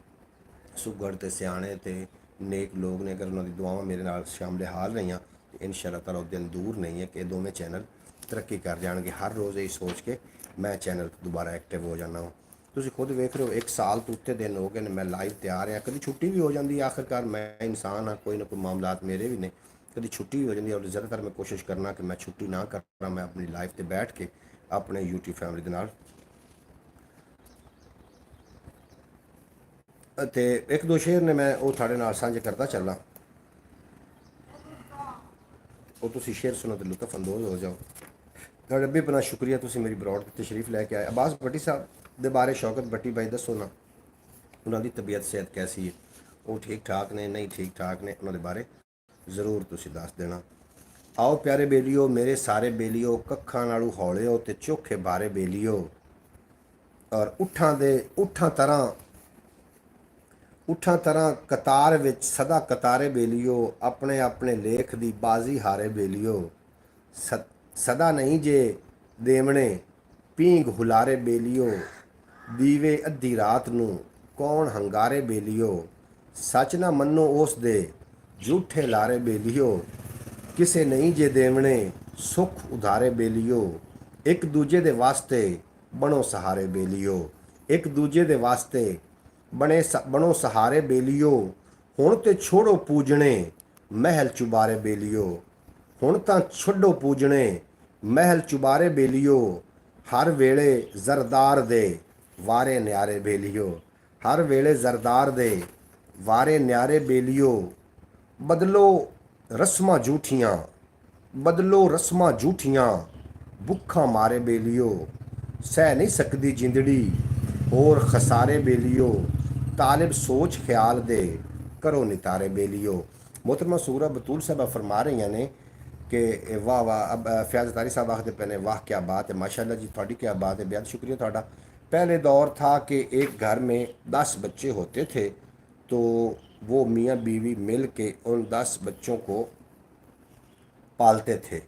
ਸੁਗੜ ਤੇ ਸਿਆਣੇ ਤੇ ਨੇਕ ਲੋਕ ਨੇ, ਅਗਰ ਉਹਨਾਂ ਦੀ ਦੁਆਵਾਂ ਮੇਰੇ ਨਾਲ ਸ਼ਾਮਲ ਹਾਲ ਰਹੀਆਂ ਤੇ ਇੰਸ਼ਾਅੱਲਾਹ ਤਾਲਾ ਉਹ ਦਿਨ ਦੂਰ ਨਹੀਂ ਹੈ ਕਿ ਇਹ ਦੋਵੇਂ ਚੈਨਲ ਤਰੱਕੀ ਕਰ ਜਾਣਗੇ। ਹਰ ਰੋਜ਼ ਇਹ ਸੋਚ ਕੇ ਮੈਂ ਚੈਨਲ ਦੁਬਾਰਾ ਐਕਟਿਵ ਹੋ ਜਾਣਾ ਹਾਂ। ਤੁਸੀਂ ਖੁਦ ਵੇਖ ਰਹੇ ਹੋ 1 ਸਾਲ ਤੋਂ ਉੱਤੇ ਦਿਨ ਹੋ ਗਏ ਨੇ ਮੈਂ ਲਾਈਵ ਤੇ ਆ ਰਿਹਾ। ਕਦੀ ਛੁੱਟੀ ਵੀ ਹੋ ਜਾਂਦੀ ਹੈ, ਆਖਿਰਕਾਰ ਮੈਂ ਇਨਸਾਨ ਹਾਂ, ਕੋਈ ਨਾ ਕੋਈ ਮਾਮਲਾਤ ਮੇਰੇ ਵੀ ਨੇ, ਕਦੀ ਛੁੱਟੀ ਵੀ ਹੋ ਜਾਂਦੀ ਹੈ। ਔਰ ਜ਼ਿਆਦਾਤਰ ਮੈਂ ਕੋਸ਼ਿਸ਼ ਕਰਨਾ ਕਿ ਮੈਂ ਛੁੱਟੀ ਨਾ ਕਰਾਂ, ਮੈਂ ਆਪਣੀ ਲਾਈਫ ਤੇ ਬੈਠ ਕੇ ਆਪਣੇ YouTube ਫੈਮਿਲੀ ਦੇ ਨਾਲ ਅਤੇ 1-2 ਸ਼ੇਅਰ ਨੇ ਮੈਂ ਉਹ ਤੁਹਾਡੇ ਨਾਲ ਸਾਂਝੇ ਕਰਦਾ ਚੱਲਾਂ, ਉਹ ਤੁਸੀਂ ਸ਼ੇਅਰ ਸੁਣੋ ਤੇ ਲੁਤਫ ਅੰਦੋਜ਼ ਹੋ ਜਾਓ। ਤੁਹਾਡਾ ਵੀ ਬੜਾ ਸ਼ੁਕਰੀਆ, ਤੁਸੀਂ ਮੇਰੀ ਬਰੋਡ ਤੇ ਤਸ਼ਰੀਫ ਲੈ ਕੇ ਆਏ। ਅਬਾਸ ਭੱਟੀ ਸਾਹਿਬ ਦੇ ਬਾਰੇ ਸ਼ੌਕਤ ਭੱਟੀ ਭਾਈ ਦੱਸੋ ਨਾ, ਉਹਨਾਂ ਦੀ ਤਬੀਅਤ ਸਿਹਤ ਕੈਸੀ ਹੈ, ਉਹ ਠੀਕ ਠਾਕ ਨੇ ਨਹੀਂ ਠੀਕ ਠਾਕ ਨੇ, ਉਹਨਾਂ ਦੇ ਬਾਰੇ ਜ਼ਰੂਰ ਤੁਸੀਂ ਦੱਸ ਦੇਣਾ। ਆਓ ਪਿਆਰੇ ਬੇਲੀਓ, ਮੇਰੇ ਸਾਰੇ ਬੇਲੀਓ, ਕੱਖਾਂ ਨਾਲੋਂ ਹੌਲਿਓ ਤੇ ਚੋਖੇ ਬਾਰੇ ਬੇਲੀਓ, ਔਰ ਉੱਠਾਂ ਤਰ੍ਹਾਂ ਕਤਾਰ ਵਿੱਚ ਸਦਾ ਕਤਾਰੇ ਬੇਲੀਓ, ਆਪਣੇ ਆਪਣੇ ਲੇਖ ਦੀ ਬਾਜ਼ੀ ਹਾਰੇ ਬੇਲੀਓ, ਸਦਾ ਨਹੀਂ ਜੇ ਦੇਵਣੇ ਪੀਂਘ ਹੁਲਾਰੇ ਬੇਲੀਓ, ਦੀਵੇ ਅੱਧੀ ਰਾਤ ਨੂੰ ਕੌਣ ਹੰਗਾਰੇ ਬੇਲੀਓ, ਸੱਚ ਨਾ ਮੰਨੋ ਉਸ ਦੇ ਝੂਠੇ ਲਾਰੇ ਬੇਲੀਓ, ਕਿਸੇ ਨਹੀਂ ਜੇ ਦੇਵਣੇ ਸੁੱਖ ਉਧਾਰੇ ਬੇਲੀਓ, ਇੱਕ ਦੂਜੇ ਦੇ ਵਾਸਤੇ ਬਣੋ ਸਹਾਰੇ ਬੇਲੀਓ, ਇੱਕ ਦੂਜੇ ਦੇ ਵਾਸਤੇ ਬਣੋ ਸਹਾਰੇ ਬੇਲੀਓ, ਹੁਣ ਤੇ ਛੋੜੋ ਪੂਜਣੇ ਮਹਿਲ ਚੁਬਾਰੇ ਬੇਲੀਓ, ਹੁਣ ਤਾਂ ਛੱਡੋ ਪੂਜਣੇ ਮਹਿਲ ਚੁਬਾਰੇ ਬੇਲੀਓ, ਹਰ ਵੇਲੇ ਜ਼ਰਦਾਰ ਦੇ ਵਾਰੇ ਨਿਆਰੇ ਬੇਲੀਓ, ਹਰ ਵੇਲੇ ਜ਼ਰਦਾਰ ਦੇ ਵਾਰੇ ਨਿਆਰੇ ਬੇਲੀਓ, ਬਦਲੋ ਰਸਮਾਂ ਝੂਠੀਆਂ, ਬਦਲੋ ਰਸਮਾਂ ਝੂਠੀਆਂ, ਭੁੱਖਾਂ ਮਾਰੇ ਬੇਲੀਓ, ਸਹਿ ਨਹੀਂ ਸਕਦੀ ਜਿੰਦੜੀ ਹੋਰ ਖਸਾਰੇ ਬੇਲੀਓ, ਤਾਲਿਬ ਸੋਚ ਖਿਆਲ ਦੇ ਕਰੋ ਨਿਤਾਰੇ ਬੇਲੀਓ। मोहतरमा सूरा बतूल साहबा फरमा रही ने कि वाह वाह। अब फयाज तारी साहब आखते पे ने वाह क्या बात है, माशाल्लाह जी, थोड़ी क्या बात है, बेहद शुक्रिया थोड़ा। पहले दौर था कि एक घर में 10 बच्चे होते थे तो वो मियाँ बीवी मिल के उन 10 बच्चों को पालते थे।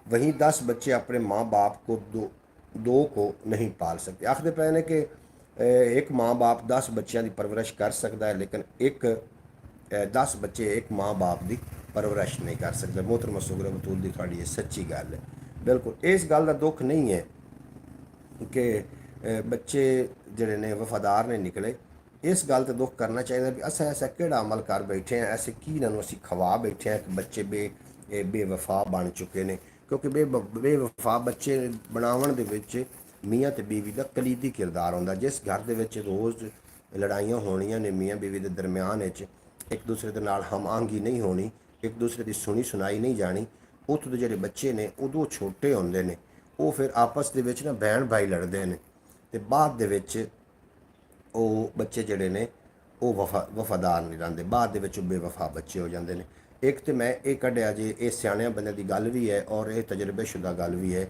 वहीं 10 बच्चे अपने माँ बाप को दो को नहीं पाल सकते। आखते पे ने कि एक माँ बाप 10 बच्चों की परवरिश कर सकता है, लेकिन 10 बच्चे एक माँ बाप की परवरिश नहीं कर सकते। मोहतरमा सुगरा बतूल की थोड़ी सच्ची गल है, बिल्कुल इस गल का दुख नहीं है कि बच्चे जड़े ने वफादार ने निकले। इस गल तो दुख करना चाहिए भी अस ऐसा केड़ा अमल कर बैठे हैं, ऐसे की इन्होंने असी खवा बैठे हैं कि बच्चे बेवफा बन चुके हैं। क्योंकि बेवफा बच्चे बनावन दे विच मियाँ ते बीवी का कलीदी किरदार होंदा। जिस घर दे विच रोज़ लड़ाइयां होनियां ने मियाँ बीवी के दरम्यान एक दूसरे के नाल हम आहंगी नहीं होनी, एक दूसरे की सुनी सुनाई नहीं जानी, उत्थों के जोड़े बच्चे ने उदों छोटे होंदे ने, वो फिर आपस दे विच ना बहन भाई लड़ते हैं तो बाद दे विच वो बच्चे जड़े ने वो वफादार नहीं रहते, बाद दे विच बेवफा बच्चे हो जाते हैं। एक तो मैं ये कढ़िया जे ये सियाणियां बंदे की गल भी है और ये तजर्बेशुदा गल भी है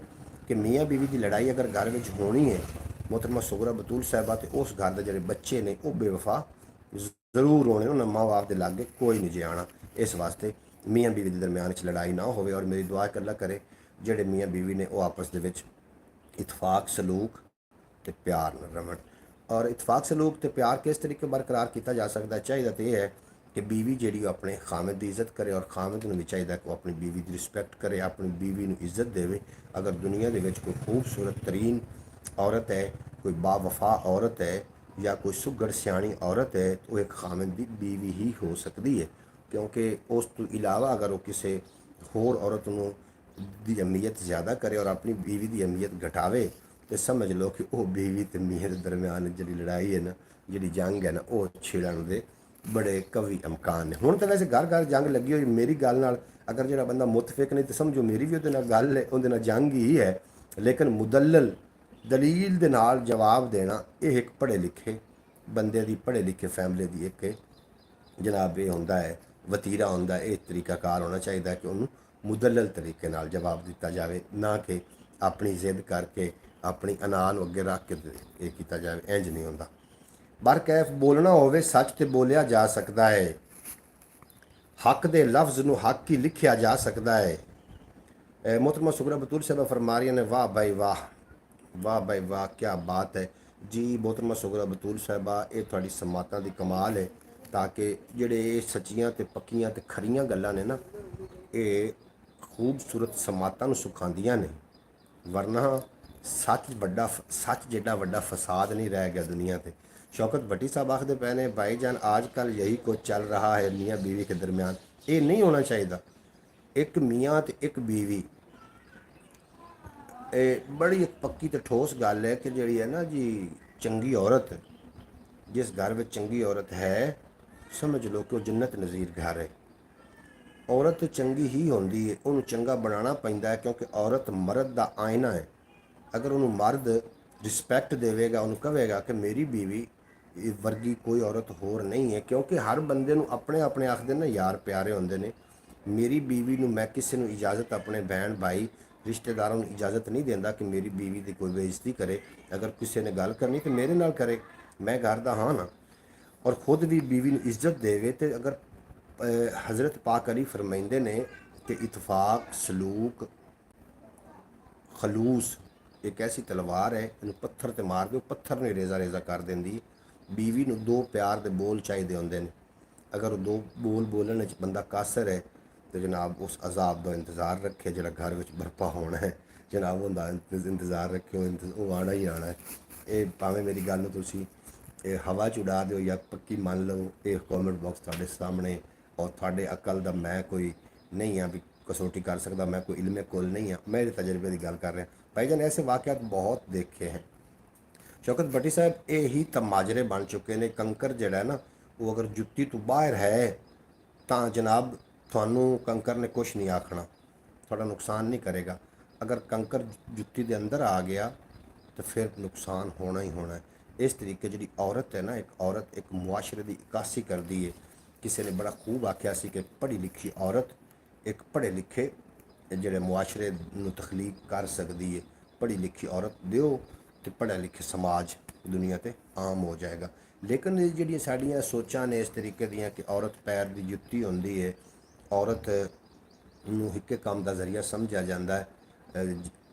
कि मियाँ बीवी की लड़ाई अगर घर में होनी है मोहतरमा सुगरा बतूल साहबा, तो उस घर के जोड़े बच्चे ने वो बेवफा जरूर होने, उन्होंने माँ बाप के लागे कोई नहीं जे आना। इस वास्ते मियाँ बीवी के दरम्यान लड़ाई ना हो। और मेरी दुआ कला करे जोड़े मियाँ बीवी ने वो आपस के इतफाक सलूक तो प्यार न रमन। और इतफाक सलूक तो प्यार किस तरीके बरकरार किया जा सकता है, चाहिए तो यह है कि बीवी जी अपने खामिद की इज्जत करे और खामिद को भी चाहिए कि वो अपनी बीवी की रिस्पैक्ट करे, अपनी बीवी को इज्जत दे। अगर दुनिया के कोई खूबसूरत तरीन औरत है, कोई बावफा औरत है या कोई सुघड़ सियाणी औरत है तो एक खामिद की बीवी ही हो सकती है। क्योंकि उस तो इलावा अगर वो किसी होर औरत की अहमियत ज़्यादा करे और अपनी बीवी की अहमियत घटावे तो समझ लो कि वह बीवी तो मियाँ के दरम्यान जी लड़ाई है ना, जी जंग है ना, वो छिड़न के बड़े कवि अमकान ने। हुण तो वैसे घर घर जंग लगी हुई मेरी गल नाल, अगर जो बंदा मुतफिक नहीं तो समझो मेरी भी उहदे नाल गल है, उहदे नाल जंग ही है। लेकिन मुदल्लल दलील दे नाल जवाब देना यह एक पढ़े लिखे बंदे की, पढ़े लिखे फैमिली की एक जनाब ये होंदा है वतीरा होंदा है। एक तरीकाकार होना चाहिए कि उन्होंने मुदल्लल तरीके नाल जवाब दिता जाए, ना कि अपनी जिद करके अपनी अनान अगे रख के ये किया जाए। इंज नहीं होंदा। बरकैफ बोलना होवे सच तो बोलिया जा सकता है, हक दे लफ्ज़ नूं हक ही लिखिया जा सकता है। मोहतरमा सुगरा बतूल साहब फरमा रही ने वाह भाई वाह, वाह भाई वाह क्या बात है जी। मोहतरमा सुगरा बतूल साहबा ये थोड़ी समातां दी कमाल है, ताकि जिहड़े सच्चियां ते पक्कियां ते खरियां गल्लां ने ना ये खूबसूरत समातां नूं सुखांदियां ने। वरना सच जिड्डा वड्डा फसाद नहीं रह गया दुनिया ते। शौकत भट्टी साहब आखते पे ने भाईजान आजकल यही कुछ चल रहा है मियाँ बीवी के दरम्यान, ये नहीं होना चाहिए। एक मियाँ तो एक बीवी बड़ी एक पक्की तो ठोस गल है कि जी है ना जी चंगी औरत, जिस घर में चंगी औरत है समझ लो कि वो जन्नत नज़ीर घर है। औरत चंगी ही होंदी है, उन्होंने चंगा बनाना पैंदा है क्योंकि औरत मर्द का आईना है। अगर उन्होंने मर्द रिस्पैक्ट देवेगा, उन्होंने कहेगा कि मेरी बीवी वर्गी कोई औरत होर नहीं है, क्योंकि हर बंदे नूं अपने अपने आखदे ना यार प्यारे होंदे ने। मेरी बीवी नूं मैं किसी नूं इजाज़त अपने बहन भाई रिश्तेदारों नूं इजाज़त नहीं देंदा कि मेरी बीवी की कोई बेइज्जती करे। अगर किसी ने गल करनी तो मेरे नाल करे, मैं घर दा हाँ ना। और खुद भी बीवी नूं इज्जत देवे तो अगर हज़रत पाक अली फरमाइंदे ने कि इतफाक सलूक ਖਲੂਸ ਇੱਕ ਐਸੀ ਤਲਵਾਰ ਹੈ, ਇਹਨੂੰ ਪੱਥਰ ਤੇ ਮਾਰ ਦਿਓ, ਪੱਥਰ ਨੇ ਰੇਜ਼ਾ ਰੇਜ਼ਾ ਕਰ ਦਿੰਦੀ ਹੈ। ਬੀਵੀ ਨੂੰ ਦੋ ਪਿਆਰ ਦੇ ਬੋਲ ਚਾਹੀਦੇ ਹੁੰਦੇ ਨੇ। ਅਗਰ ਉਹ ਦੋ ਬੋਲ ਬੋਲਣ ਵਿੱਚ ਬੰਦਾ ਕਾਸਰ ਹੈ ਤੇ ਜਨਾਬ ਉਸ ਅਜ਼ਾਬ ਦਾ ਇੰਤਜ਼ਾਰ ਰੱਖੇ ਜਿਹੜਾ ਘਰ ਵਿੱਚ ਬਰਪਾ ਹੋਣਾ ਹੈ। ਜਨਾਬ ਉਹਦਾ ਇੰਤਜ਼ਾਰ ਰੱਖਿਓ, ਉਹ ਆਣਾ ਹੀ ਆਣਾ ਹੈ। ਇਹ ਭਾਵੇਂ ਮੇਰੀ ਗੱਲ ਨੂੰ ਤੁਸੀਂ ਇਹ ਹਵਾ 'ਚ ਉਡਾ ਦਿਓ ਜਾਂ ਪੱਕੀ ਮੰਨ ਲਓ, ਇਹ ਕਮੈਂਟ ਬਾਕਸ ਤੁਹਾਡੇ ਸਾਹਮਣੇ। ਔਰ ਤੁਹਾਡੇ ਅਕਲ ਦਾ ਮੈਂ ਕੋਈ ਨਹੀਂ ਆ ਵੀ कसौटी कर सकता, मैं कोई इल्म कुल नहीं हाँ, मेरे तजर्बे की गल कर रहा। भाईजान ऐसे वाक़यात बहुत देखे हैं। शौकत भट्टी साहब यही तमाजरे बन चुके हैं। कंकर जड़ा है ना, वो अगर जुत्ती तो बाहर है तो जनाब थानू कंकर ने कुछ नहीं आखना, थोड़ा नुकसान नहीं करेगा। अगर कंकर जुत्ती के अंदर आ गया तो फिर नुकसान होना ही होना है। इस तरीके जी औरत है ना, एक औरत एक मुआशरे की इक्कासी करती है। किसी ने बड़ा खूब आख्या सी कि पढ़ी लिखी औरत एक पढ़े लिखे ਜਿਹੜੇ ਮੁਆਸ਼ਰੇ ਨੂੰ ਤਖਲੀਕ ਕਰ ਸਕਦੀ ਹੈ। ਪੜ੍ਹੀ ਲਿਖੀ ਔਰਤ ਦਿਓ ਤੇ ਪੜ੍ਹਿਆ ਲਿਖੇ ਸਮਾਜ ਦੁਨੀਆ ਤੇ ਆਮ ਹੋ ਜਾਏਗਾ। ਲੇਕਿਨ ਇਹ ਜਿਹੜੀਆਂ ਸਾਡੀਆਂ ਸੋਚਾਂ ਨੇ ਇਸ ਤਰੀਕੇ ਦੀਆਂ ਕਿ ਔਰਤ ਪੈਰ ਦੀ ਜੁੱਤੀ ਹੁੰਦੀ ਹੈ, ਔਰਤ ਨੂੰ ਇੱਕੇ ਕੰਮ ਦਾ ਜ਼ਰੀਆ ਸਮਝਿਆ ਜਾਂਦਾ ਹੈ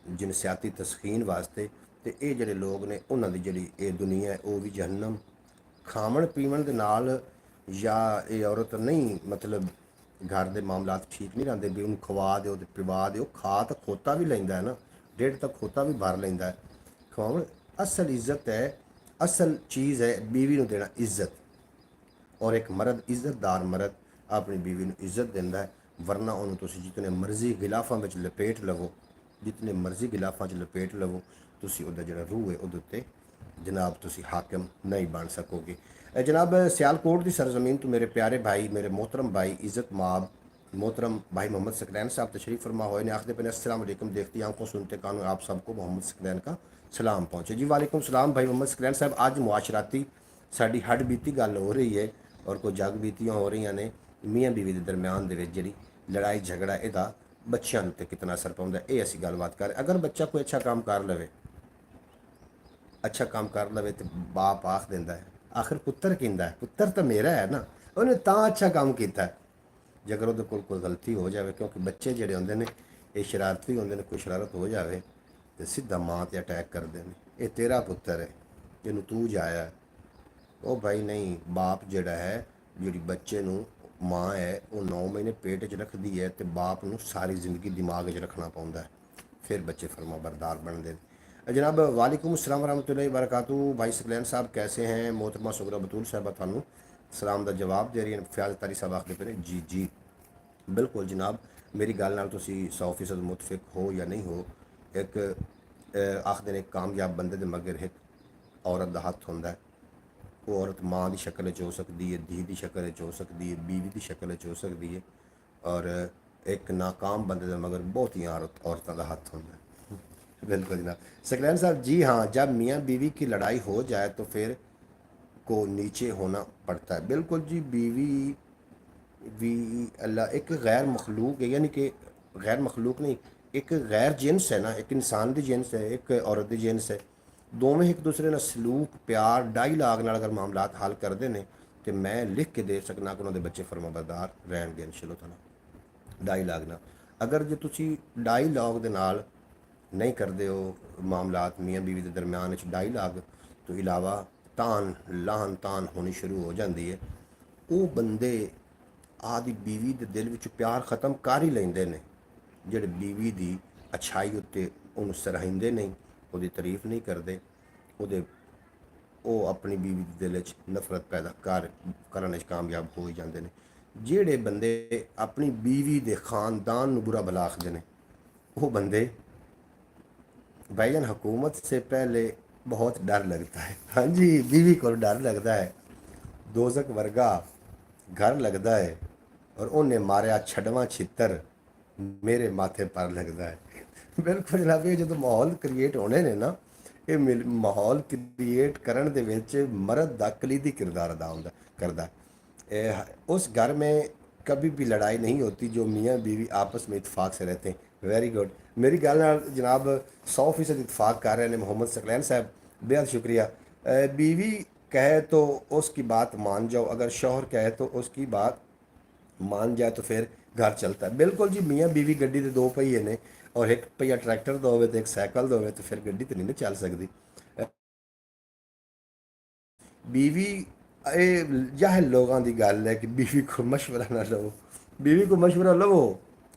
ਜਿਨਸਿਆਤੀ ਤਸਖੀਨ ਵਾਸਤੇ। ਤੇ ਇਹ ਜਿਹੜੇ ਲੋਕ ਨੇ ਉਹਨਾਂ ਦੀ ਜਿਹੜੀ ਇਹ ਦੁਨੀਆ ਹੈ ਉਹ ਵੀ ਜਹੰਨਮ। ਖਾਵਣ ਪੀਵਣ ਦੇ ਨਾਲ ਜਾਂ ਇਹ ਔਰਤ ਨਹੀਂ ਮਤਲਬ घर के मामलात ठीक नहीं रहते भी उन्होंने खवा दो तो पिवा दो। खा तो खोता भी लेंदा है ना, डेढ़ तक खोता भी भर लेंदा है। खवावन असल इज्जत है, असल चीज़ है बीवी को देना इज्जत। और एक मर्द इज्जतदार मर्द अपनी बीवी को इज्जत देंदा है, वरना उन्होंने तुसी जितने मर्जी गिलाफां में लपेट लवो, जितने मर्जी गिलाफां लपेट लवो, तुसी उहदा जिहड़ा रूह है उहदे उत्ते जनाब तुसी हाकिम नहीं बन सकोगे। जनाब सियालकोट की सरजमीन तो मेरे प्यारे भाई, मेरे मोहतरम भाई, इज़्ज़त माब मोहतरम भाई मोहम्मद सकलैन साहब तशरीफ़ फरमा हुए ने। आखिर पे अस्सलाम वालेकुम, देखती आंखों सुनते कानों आप सबको मोहम्मद सकलैन का सलाम पहुँचे जी। वालेकुम सलाम भाई मोहम्मद सकलैन साहब। अज मुआशराती साड़ी हड बीती गल हो रही है और कोई जग बीतियाँ हो रही ने। मियाँ बीवी के दरम्यान जी लड़ाई झगड़ा यदा बच्चों उत्ते कितना असर पाउंदा है, ये असीं गलबात कर। अगर बच्चा कोई अच्छा काम कर लवे, अच्छा काम कर लवे तो बाप आख देंदा है आखिर पुत्र कहता है पुत्र तो मेरा है ना, उन्हें ता अच्छा काम किया है। जे अगर वो कोई गलती हो जाए, क्योंकि बच्चे जोड़े होंगे ने ये शरारती होंगे ने, कोई शरारत हो जाए तो सीधा माँ से अटैक करते हैं, ये तेरा पुत्र है जिन्हों तू जाया है। वो भाई नहीं, बाप जोड़ा है जी बच्चे नूं माँ है वो 9 महीने पेट च रखती है तो बाप नूं सारी जिंदगी दिमाग च रखना पौंदा है, फिर बच्चे फरमा बरदार बनते हैं। जनाब वालेकुम अस्सलाम रहमतुल्लाहि वबरकातुहू। भाई सकलैन साहब कैसे हैं? मोहतरमा सुगरा बतूल साहबा थानू सलाम का जवाब दे रही है। फयाज तारी साहब आखते पे जी जी बिल्कुल जनाब, मेरी गल नाल तुसी 100% मुतफिक हो या नहीं हो। एक आखते ने कामयाब बंदे दे मगर एक औरत का हथ होंदा है। वो औरत माँ की शक्ल च हो सकती है, धी की शक्ल च हो सकती है, बीवी की शक्ल च हो सकती है, और एक नाकाम बंदे दे मगर बहुत ही औरतों का हथ होंदा है। बिल्कुल जनाब सकलैन साहब जी हाँ, जब मियाँ बीवी की लड़ाई हो जाए तो फिर को नीचे होना पड़ता है। बिल्कुल जी, बीवी भी अल्लाह एक गैर मखलूक है, यानी कि गैर मखलूक नहीं, एक गैर जिन्स है ना, एक इंसान की जिन्स है, एक औरत की जिन्स है। दोवें एक दूसरे ना सलूक प्यार डायलाग नाल अगर मामलात हल करते हैं तो मैं लिख के दे सकना कि उन्होंने बच्चे फरमाबरदार रहणगे इंशाअल्लाह ताला। डायलाग ना अगर जो तुसी डायलाग दे नाल नहीं करते हो मामलात मियाँ बीवी के दरम्यान डायलाग तो इलावा तान लाहन तान होनी शुरू हो जाती है। वो बंदे आदि बीवी के दिल में प्यार ख़त्म कर ही लेंदे ने, जेड़े बीवी की अच्छाई उत्ते उन्हें सराहिंदे नहीं, वो तारीफ नहीं करते, वो अपनी बीवी के दिल नफरत पैदा करने कामयाब हो ही जाते हैं। जेड़े बंदे अपनी बीवी के खानदान नूं बुरा भला आखदे ने, वो बंदे भाईजान हुकूमत से पहले बहुत डर लगता है। हाँ जी, बीवी को डर लगता है, दोजक वर्गा घर लगता है, और उन्हें मारिया छड़वा छितर मेरे माथे पर लगता है। बिल्कुल जनाब, ये जो माहौल क्रिएट होने ने ना, ये माहौल क्रिएट करने दे विच मर्द दा कलीदी किरदार अदा होंदा करदा। उस घर में कभी भी लड़ाई नहीं होती जो मियाँ बीवी आपस में इत्फाक से रहते हैं। वेरी गुड, मेरी गल नाल जनाब 100% इत्फाक कर रहे हैं मोहम्मद सकलैन साहब, बेहद शुक्रिया। बीवी कहे तो उसकी बात मान जाओ, अगर शौहर कहे तो उसकी बात मान जाए तो फिर घर चलता है। बिल्कुल जी, मियाँ बीवी गड्डी के दो पहिए ने, ਔਰ ਇੱਕ ਪਈਆ ਟਰੈਕਟਰ ਦਾ ਹੋਵੇ ਤੇ ਇੱਕ ਸਾਈਕਲ ਦਾ ਹੋਵੇ ਤੇ ਫਿਰ ਗੱਡੀ ਤੇ ਨਹੀਂ ਨਾ ਚੱਲ ਸਕਦੀ। बीवी यह लोगों की गल है कि बीवी को मशवरा ना लवो, बीवी को मशवरा लवो,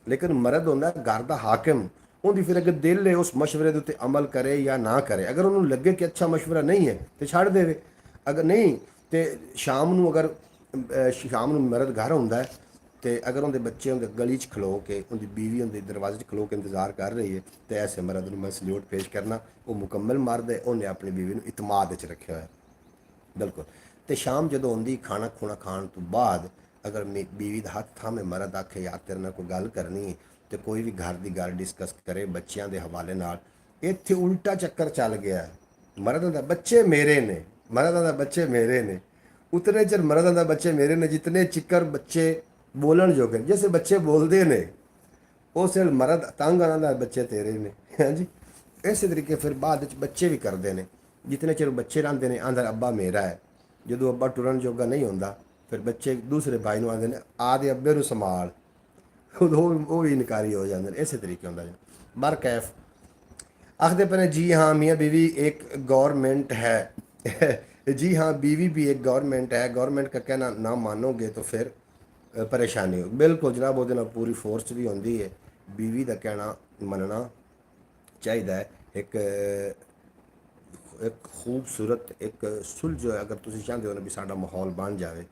लेकिन मर्द होंदा घर का हाकिम, उनकी फिर अगर दिल है उस मशवरे के उत्ते अमल करे या ना करे। अगर उन्होंने लगे कि अच्छा मशवरा नहीं है तो छड़ देवे, अगर नहीं तो शाम ਨੂੰ अगर शाम ਨੂੰ मर्द घर होंदा है तो अगर उनके बच्चे उनके गली च खलो के उनकी बीवी उनके दरवाजे च खलो के इंतजार कर रही है तो ऐसे मर्द ਨੂੰ मैं सल्यूट पेश करना। वो मुकम्मल मर्द है, उन्हें अपनी बीवी ਨੂੰ इतमाद च रखा है बिल्कुल। तो शाम जो आँदी खाना खूना खाण तो बाद अगर बीवी का हथ थामे मरद आखे यार तेरे नाल कोई गल करनी तो कोई भी घर की गल डिस्कस करे बच्चों के हवाले नाल, इत्थे उल्टा चक्कर चल गया। मरद दा बच्चे मेरे ने, मरद दा बच्चे मेरे ने, उतने चिर मरद दा बच्चे मेरे ने जितने चिक्कर बच्चे बोलन जोगे, जैसे बच्चे बोलते ने उस वेल मरद तंग आना बच्चे तेरे ने। हाँ जी, इस तरीके फिर बाद बच्चे भी करते हैं, जितने चिर बच्चे रहिंदे ने आंदा अब्बा मेरा है, जो अब्बा टुरन जोगा नहीं होंदा फिर बच्चे दूसरे भाई नूं आंदे ने आदे अब्बे नूं संभाल, वो भी इनकारी हो जाते हैं। इस तरीके होंदा जी। बरकैफ आखते पे ने जी हाँ मियाँ बीवी एक गवर्नमेंट है जी हाँ बीवी भी एक गवर्नमेंट है, गवर्नमेंट का कहना ना मानोगे तो फिर परेशानी हो। बिल्कुल जनाब, वो पूरी फोर्स भी होंदी है, बीवी का कहना मनना चाहिए है। एक खूबसूरत एक सुलझ अगर तुम चाहते हो ना भी साडा माहौल बन जाए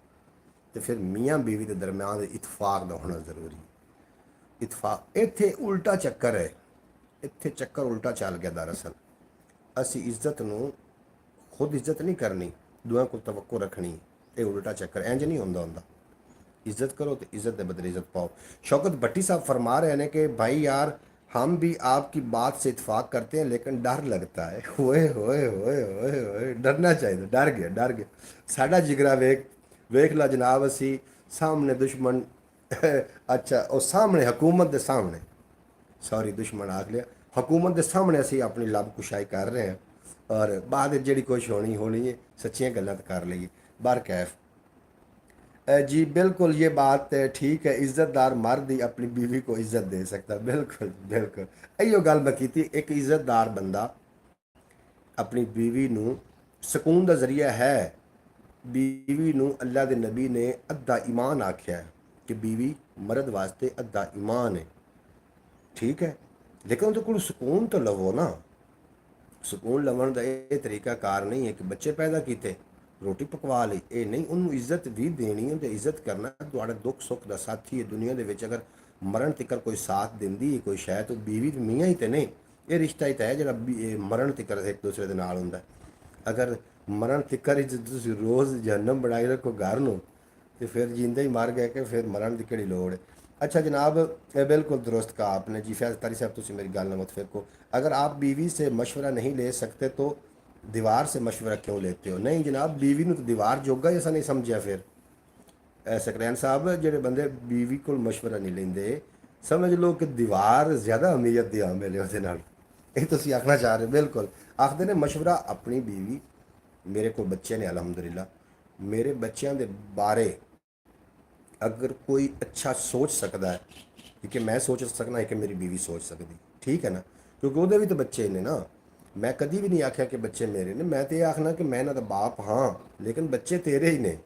तो फिर मियाँ बीवी के दरम्यान इतफाक का होना जरूरी है। इतफाक इत्थे उल्टा चक्कर है, इत्थे चक्कर उल्टा चल गया। दरअसल असी इज्जत नूं खुद इज्जत नहीं करनी, दुआ को तवक्को रखनी, ये उल्टा चक्कर इंज नहीं होंदा होंदा। इज्जत करो तो इज्जत के बदले इज्जत पाओ। शौकत भट्टी साहब फरमा रहे हैं कि भाई यार हम भी आपकी बात से इत्फाक करते हैं लेकिन डर लगता है। होए होए होए होए होए, डरना चाहिए। डर गया डर गया साडा जिगरा वेख वेख ला जनाब, असी सामने दुश्मन अच्छा और सामने हुकूमत के सामने, सॉरी दुश्मन आख लिया, हुकूमत के सामने असी अपनी लब कुशाई कर रहे हैं और बाद जी कुछ होनी होनी है, सच्चियाँ गल्लां तो कर लीए। बरकैफ जी बिल्कुल ये बात ठीक है, इज्जतदार मर्द ही अपनी बीवी को इज्जत दे सकता है। बिल्कुल बिल्कुल इहो गल मैं की। एक इज्जतदार बंदा अपनी बीवी नूं सकून का जरिया है। बीवी नूं अल्लाह के नबी ने अद्धा ईमान आख्या है कि बीवी मर्द वास्ते अद्धा ईमान है, ठीक है, लेकिन उनके को सुकून तो लवो ना। सुकून लवन का यह तरीका कार नहीं है कि बच्चे पैदा किए रोटी पकवा ली, ये नहीं, उन्होंने इज्जत भी देनी है तो इज्जत करना थोड़ा दुख सुख का साथी है दुनिया के। अगर मरण तिकर कोई साथ देंदी है कोई शायद तो बीवी तो मियाँ ही तो नहीं, ये रिश्ता ही तो है जो मरण तिकर एक दूसरे के नाल हुंदा। अगर मरण तिकर रोज़ जहन्नम बनाई रखो घर नूं तो फिर जींदे ही मर गए कि फिर मरण की किहड़ी लोड़ है। अच्छा जनाब, बिल्कुल दुरुस्त कहा आपने जी। फैज़ तारी साहब तुसीं मेरी गल नाल मुतफिक हो। अगर आप बीवी से मशवरा नहीं ले सकते तो दीवार से मशवरा क्यों लेते हो? नहीं जनाब, बीवी नूं तो दीवार जोगा ऐसा नहीं समझिया। फिर सकरैन साहब जेडे बंदे बीवी को मशवरा नहीं लेंदे समझ लो कि दीवार ज़्यादा अहमियत दी मिले उहदे नाल। ये तुसीं आखना चाह रहे हो। बिल्कुल आखते ने मशवरा अपनी बीवी, मेरे को बच्चे ने अलहमदुलिल्लाह, मेरे बच्चों के बारे अगर कोई अच्छा सोच सकता है कि मैं सोच सकना है कि मेरी बीवी सोच सकती, ठीक है ना, क्योंकि वो भी तो बच्चे ने ना। मैं कभी भी नहीं आख्या कि बच्चे मेरे ने, मैं तो ये आखना कि मैं इन्हां दा बाप हाँ लेकिन बच्चे तेरे ही ने।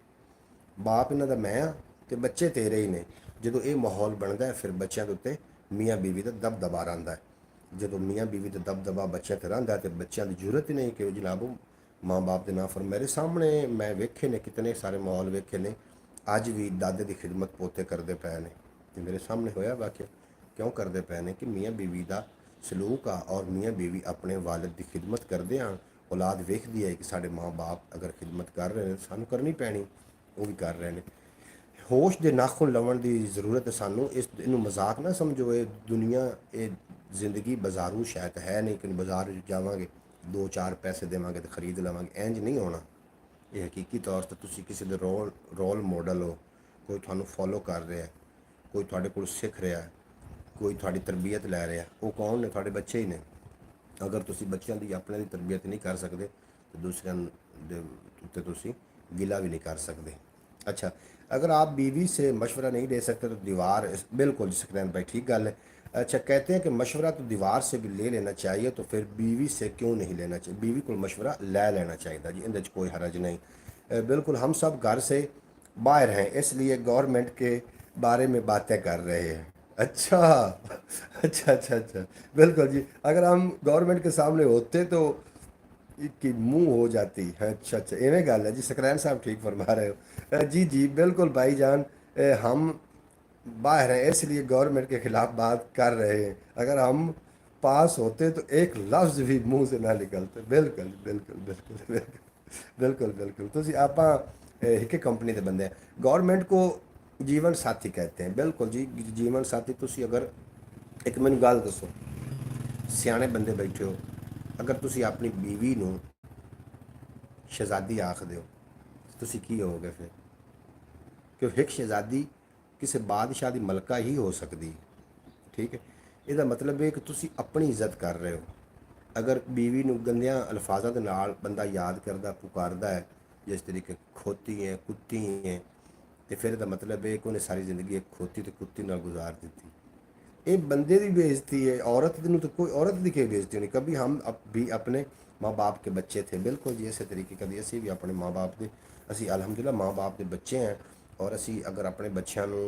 बाप इन्हां दा मैं हाँ तो बच्चे तेरे ही ने। जो ये माहौल बनता है फिर बच्चों के उत्ते मियाँ बीवी का दबदबा रहिंदा है। जो मियाँ बीवी का दबदबा बच्चों ते रहिंदा तो बच्चों की जरूरत ही नहीं कि जनाब माँ बाप के ना फर। मेरे सामने मैं वेखे ने कितने सारे माहौल वेखे ने, अज भी दादे की खिदमत पोते करते पे ने, मेरे सामने होया वाक्य क्यों करते पे ने कि मियाँ बीवी का सलूक आ और मियाँ बीवी अपने वालिद की खिदमत करते हैं। औलाद वेखती है कि साढ़े माँ बाप अगर खिदमत कर रहे हैं सानू करनी पैनी, वो भी कर रहे हैं। होश के नाखुन लवन की जरूरत है सानू। इनू मजाक ना समझो, ये दुनिया ये जिंदगी बाजारू शायद है नहीं कि बाजार जावांगे दो चार पैसे देवांगे तो खरीद लवांगे, इंज नहीं होना। ये हकीकी तौर पर तुसीं किसी दे रोल मॉडल हो, कोई थानू फॉलो कर रहा है, कोई तुहाडे कोल सीख रहा है, कोई थोड़ी तरबियत लै रहा, वो कौन ने? थोड़े बच्चे ही ने। अगर तुसी बच्चों की अपने की तरबियत नहीं कर सकते तो दूसरों के उत्ते तुसी गिला भी नहीं कर सकते। अच्छा, अगर आप बीवी से मशवरा नहीं ले सकते तो दीवार, बिल्कुल सकरैन भाई ठीक गल है। अच्छा, कहते हैं कि मशवरा तो दीवार से भी ले लेना चाहिए, तो फिर बीवी से क्यों नहीं लेना चाहिए? बीवी को मशवरा ले लेना चाहिए जी, इंदे कोई हरज नहीं। बिल्कुल, हम सब घर से बाहर हैं, इसलिए गवर्नमेंट के बारे में बातें कर रहे हैं। अच्छा अच्छा अच्छा अच्छा, बिल्कुल जी, अगर हम गवर्नमेंट के सामने होते तो कि मुंह हो जाती है। अच्छा अच्छा, इवें गल है जी, सकरैन साहब ठीक फरमा रहे हो। जी जी बिल्कुल भाईजान, हम बाहर हैं इसलिए गवर्नमेंट के खिलाफ बात कर रहे हैं। अगर हम पास होते तो एक लफ्ज भी मुंह से ना निकलते। बिल्कुल बिल्कुल बिल्कुल बिल्कुल बिल्कुल बिल्कुल। ਤੁਸੀਂ ਆਪਾਂ ਇੱਕ ਕੰਪਨੀ ਦੇ ਬੰਦੇ ਆ। ਗਵਰਨਮੈਂਟ ਕੋ ਜੀਵਨ ਸਾਥੀ कहते हैं। ਬਿਲਕੁਲ ਜੀ, ਜੀਵਨ ਸਾਥੀ ਤੁਸੀਂ ਅਗਰ ਇੱਕ ਮੈਨੂੰ ਗੱਲ ਦੱਸੋ, ਸਿਆਣੇ ਬੰਦੇ ਬੈਠੇ ਹੋ, ਅਗਰ ਤੁਸੀਂ ਆਪਣੀ ਬੀਵੀ ਨੂੰ ਸ਼ਹਿਜ਼ਾਦੀ ਆਖਦੇ ਹੋ, ਤੁਸੀਂ ਕੀ ਹੋਵੋਗੇ ਫਿਰ? ਕਿ ਇੱਕ ਸ਼ਹਿਜ਼ਾਦੀ ਕਿਸੇ ਬਾਦਸ਼ਾਹ ਦੀ ਮਲਕਾ ਹੀ ਹੋ ਸਕਦੀ ਹੈ। ਠੀਕ ਹੈ, ਇਹਦਾ ਮਤਲਬ ਇਹ ਕਿ ਤੁਸੀਂ ਆਪਣੀ ਇੱਜ਼ਤ ਕਰ ਰਹੇ ਹੋ। ਅਗਰ ਬੀਵੀ ਨੂੰ ਗੰਦਿਆਂ ਅਲਫਾਜ਼ਾਂ ਦੇ ਨਾਲ ਬੰਦਾ ਯਾਦ ਕਰਦਾ, ਪੁਕਾਰਦਾ ਹੈ, ਜਿਸ ਤਰੀਕੇ ਖੋਤੀ ਹੈ, ਕੁੱਤੀ ਹੈ, ਤੇ ਫਿਰ ਇਹਦਾ ਮਤਲਬ ਇਹ ਕਿ ਉਹਨੇ ਸਾਰੀ ਜ਼ਿੰਦਗੀ ਇੱਕ ਖੋਤੀ ਤੇ ਕੁੱਤੀ ਨਾਲ ਗੁਜ਼ਾਰ ਦਿੱਤੀ। ये बंदे की बेइज्जती है। औरत ਨੂੰ तो कोई औरत की कोई बेइज्जती नहीं। कभी हम भी अपने माँ बाप के बच्चे थे। बिल्कुल जी, इस तरीके कभी असी भी अपने माँ बाप के, असी अलहमदुल्ला माँ बाप के बच्चे हैं, और असी अगर अपने बच्चों को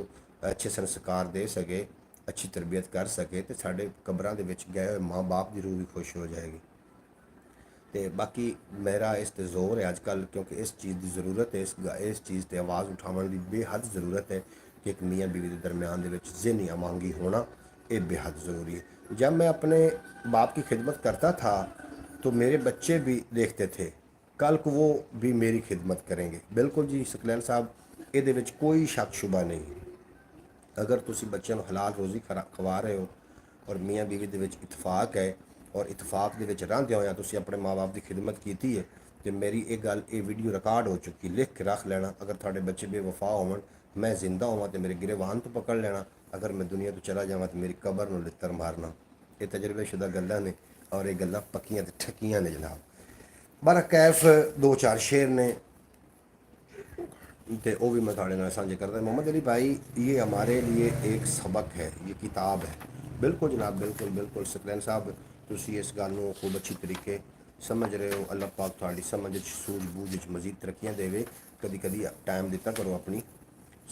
अच्छे संस्कार दे सके, अच्छी तरबियत कर सके, तो साढ़े कब्रां दे विच गए हुए माँ बाप की रूह भी खुश हो जाएगी। तो बाकी मेरा इस ते जोर है अजकल, क्योंकि इस चीज़ की ज़रूरत है, इस चीज़ ते आवाज़ उठाने की बेहद ज़रूरत है कि एक मियाँ बीवी के दरम्यान दे विच ज़हनी अमांगी होना ये बेहद ज़रूरी है। जब मैं अपने बाप की खिदमत करता था तो मेरे बच्चे भी देखते थे, कल को वो भी मेरी खिदमत करेंगे। बिल्कुल जी सकलैन साहब, ये कोई शक शुबा नहीं। अगर तुसी बच्चों को हलाल रोज़ी खवा रहे हो और मियाँ बीवी के इतफाक है, और इतफाक के रहंदे होया तुसी अपने माँ बाप की खिदमत की है, तो मेरी एक गल ये वीडियो रिकॉर्ड हो चुकी, लिख के रख लेना। अगर थोड़े बच्चे बेवफा होवन, मैं जिंदा होवां तो मेरे गिरेवान तो पकड़ लेना, अगर मैं दुनिया तो चला जावां तो मेरी कबर में लित्तर मारना। ये तजर्बेशुदा गल्लां ने, और ये गल्लां पक्कियां ते ठक्कियां ने जनाब। बारा कैफ दो चार शेर ने, तो वो भी मैं थोड़े नाल साझे करता। मोहम्मद अली भाई, ये हमारे लिए एक सबक है, ये किताब है। बिल्कुल जनाब, बिल्कुल बिल्कुल सकलैन साहब, तुसी इस गल नूं खूब अच्छी तरीके समझ रहे हो। अल्लाह पाक थोड़ी समझ सूझ-बूझ मजीद तरक्कियां देवे। कदी कदी टाइम दिता करो, अपनी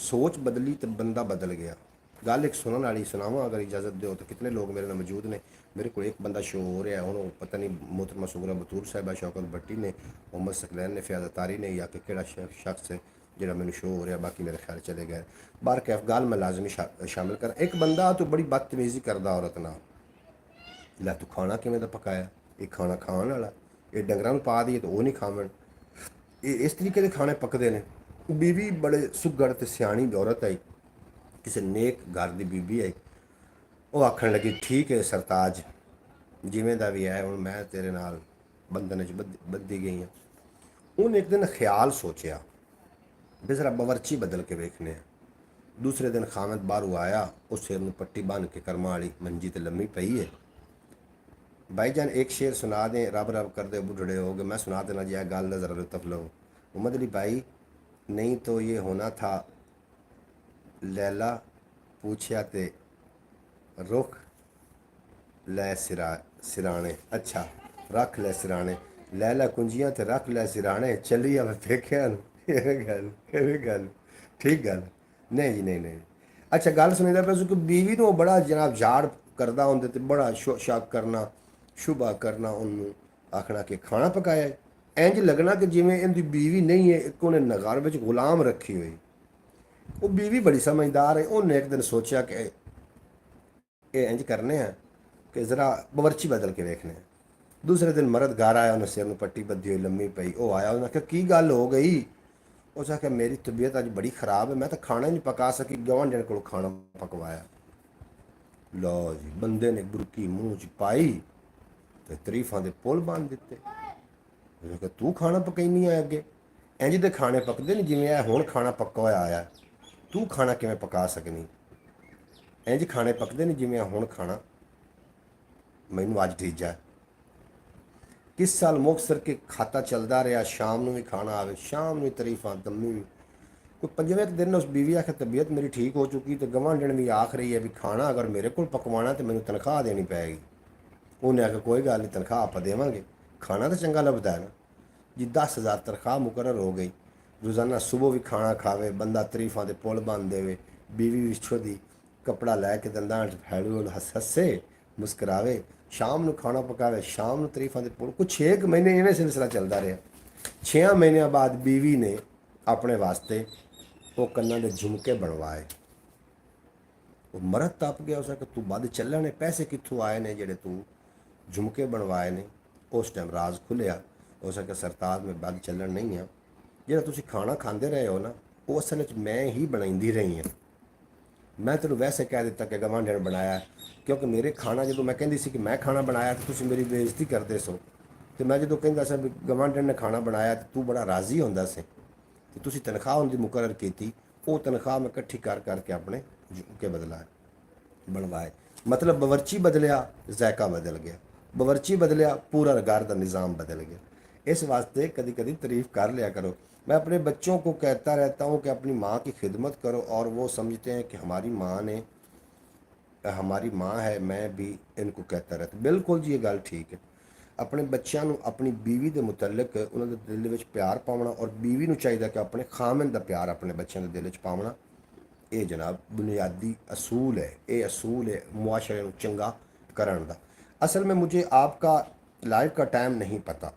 सोच बदली तो बंदा बदल गया। गल एक सुनने वाली सुनावा अगर इजाज़त दो तो। कितने लोग मेरे नाल मौजूद ने, मेरे को एक बंदा शो हो रहा है हूँ, पता नहीं मोहतरमा सुगरा बतूर साहिबा, शौकत भट्टी ने, मोहम्मद सकलैन ने, फयाज़ तारी ने, या कि केड़ा शख्स है जो मैंने शो हो रहा। बाकी मेरे ख्याल चले गए। बार कैफ गल मैं लाजमी शामिल कर। एक बंदा तो बड़ी बदतमीजी करता औरत नाल, लै तू खाना किवें दा पकाया, ये खाना खाण वाला, ये डंगरां नूं पा दईए तो वह नहीं खावन। ये इस तरीके के खाने पकते हैं। बीवी बड़े सुगड़ ते स्याणी औरत आई, किसी नेक घर की बीबी आई, वो आखन लगी ठीक है सरताज, जिमें दा भी है हुण मैं तेरे नाल बंधन च बद्धी गई हाँ। उन्हें एक दिन ख्याल सोचिया भी जरा बावर्ची बदल के वेखने हैं। दूसरे दिन खामद बाहरों आया, उस सिर में पट्टी बन के कर्मा वाली मंजी ते लम्मी पई है। भाईजान एक शेर सुना दें, रब रब कर दे बुढ़ड़े हो गए। मैं सुना देना जी, गल का जरा लुत्फ लो। मोहम्मद अली भाई, नहीं तो ये होना था, लैला पूछया ते रुख लै सिराने। अच्छा, रख लै सिराने, लैला कुंजियां ते रख लै सिराने, चली अब फेख्या गल ठीक गल नहीं जी, नहीं नहीं। अच्छा, गल सुनी पे कि बीवी को बड़ा जनाब जाड़ करता होंगे तो बड़ा शक करना, शुभा करना, उन्होंने आखना कि खाना पकाया है। इंज लगना कि जिमें इनकी बीवी नहीं है, एक उन्हें नगर में गुलाम रखी हुई। वो बीवी बड़ी समझदार है, उन्हें एक दिन सोचा कि ये इंज करने हैं कि ज़रा बावर्ची बदल के देखने हैं। दूसरे दिन मर्द घर आया, उन्हें सिर में पट्टी बधी हुई लम्मी पई। वो आया, उन्हें कहा की गल हो गई? उस आख्या मेरी तबीयत अज बड़ी खराब है, मैं तो खाना ही नहीं पका सकी, गवांढियों को खाना पकवाया। लो जी, बंदे ने बुरकी मूँह च पाई तो तरीफा के पुल बन दिते। उन्हें कहा तू खाना पकाईनी है अगे? इंज दे खाने पकते नहीं जिमें हुण खाना पक्का होया आया, तू खाना किवें पका सकनी? इंज खाने पकते नहीं जिमें हुण खाना मैनू अज ठीजा। किस साल मुक्तसर के खाता चलता रहा, शाम में भी खाना आवे, शाम में तरीफा दम्मी भी। कोई पंजवें दिन उस बीवी आखे तबीयत मेरी ठीक हो चुकी तो गवांढण भी आख रही है भी खाना अगर मेरे को पकवाना तो मैंने तनख्वाह देनी पैगी। उन्हें आखिया कोई गल नहीं, तनख्वाह आप देवांगे, खाना तो चंगा लगता है ना जी। 10,000 तनख्वाह मुकर्रर हो गई। रोज़ाना सुबह भी खाना खावे, बंदा तरीफा के पुल बन देवे, बीवी भी छोदी कपड़ा लैके दंदा फैलू हसे मुस्करावे, शाम को खाना पकावे, शाम को तरीफा के पुल। कुछ 6 महीने इवें सिलसिला चलता रहा। 6 महीनों बाद बीवी ने अपने वास्ते वो कन्ना के झुमके बनवाए। वो मरद तप गया उस कि तू बद चलने पैसे कितों आए ने जेडे तू झुमके बनवाए ने। उस टाइम राज खुलिया। उस कि सरताज में बद चलन नहीं है, जो तुम खाना खाते रहे हो ना वो असल मैं ही बनाई रही हाँ। मैं तेन वैसे कह दिता कि गवांढे ने बनाया, क्योंकि मेरे खाना जो मैं कहती सी कि मैं खाना बनाया तो तुम मेरी बेइज्जती करते सो। तो मैं जो कहता सा भी गवांढे ने खाना बनाया तो तू बड़ा राजी होंदा से, तो तुसी तनख्वाह उनकी मुकर्रर की, वो तनख्वाह मैं इकट्ठी कर करके अपने झुमके बदलाए बनवाए। मतलब बावर्ची बदलिया, जायका बदल गया, बावर्ची बदलिया, पूरा घर का निज़ाम बदल गया। इस वास्ते कभी कभी तारीफ़ कर लिया करो। मैं अपने बच्चों को कहता रहता हूँ कि अपनी माँ की खिदमत करो, और वो समझते हैं कि हमारी माँ ने हमारी माँ है, मैं भी इनको कहता रहता। बिल्कुल जी, ये गल ठीक है। अपने बच्चों को अपनी बीवी के मुतलक उन्होंने दिल में प्यार पावना, और बीवी को चाहिए कि अपने खामन का प्यार अपने बच्चों के दिल पावना। ये जनाब बुनियादी असूल है, ये असूल है मुआशरे को चंगा करन दा। असल में मुझे आपका लाइव का टाइम नहीं पता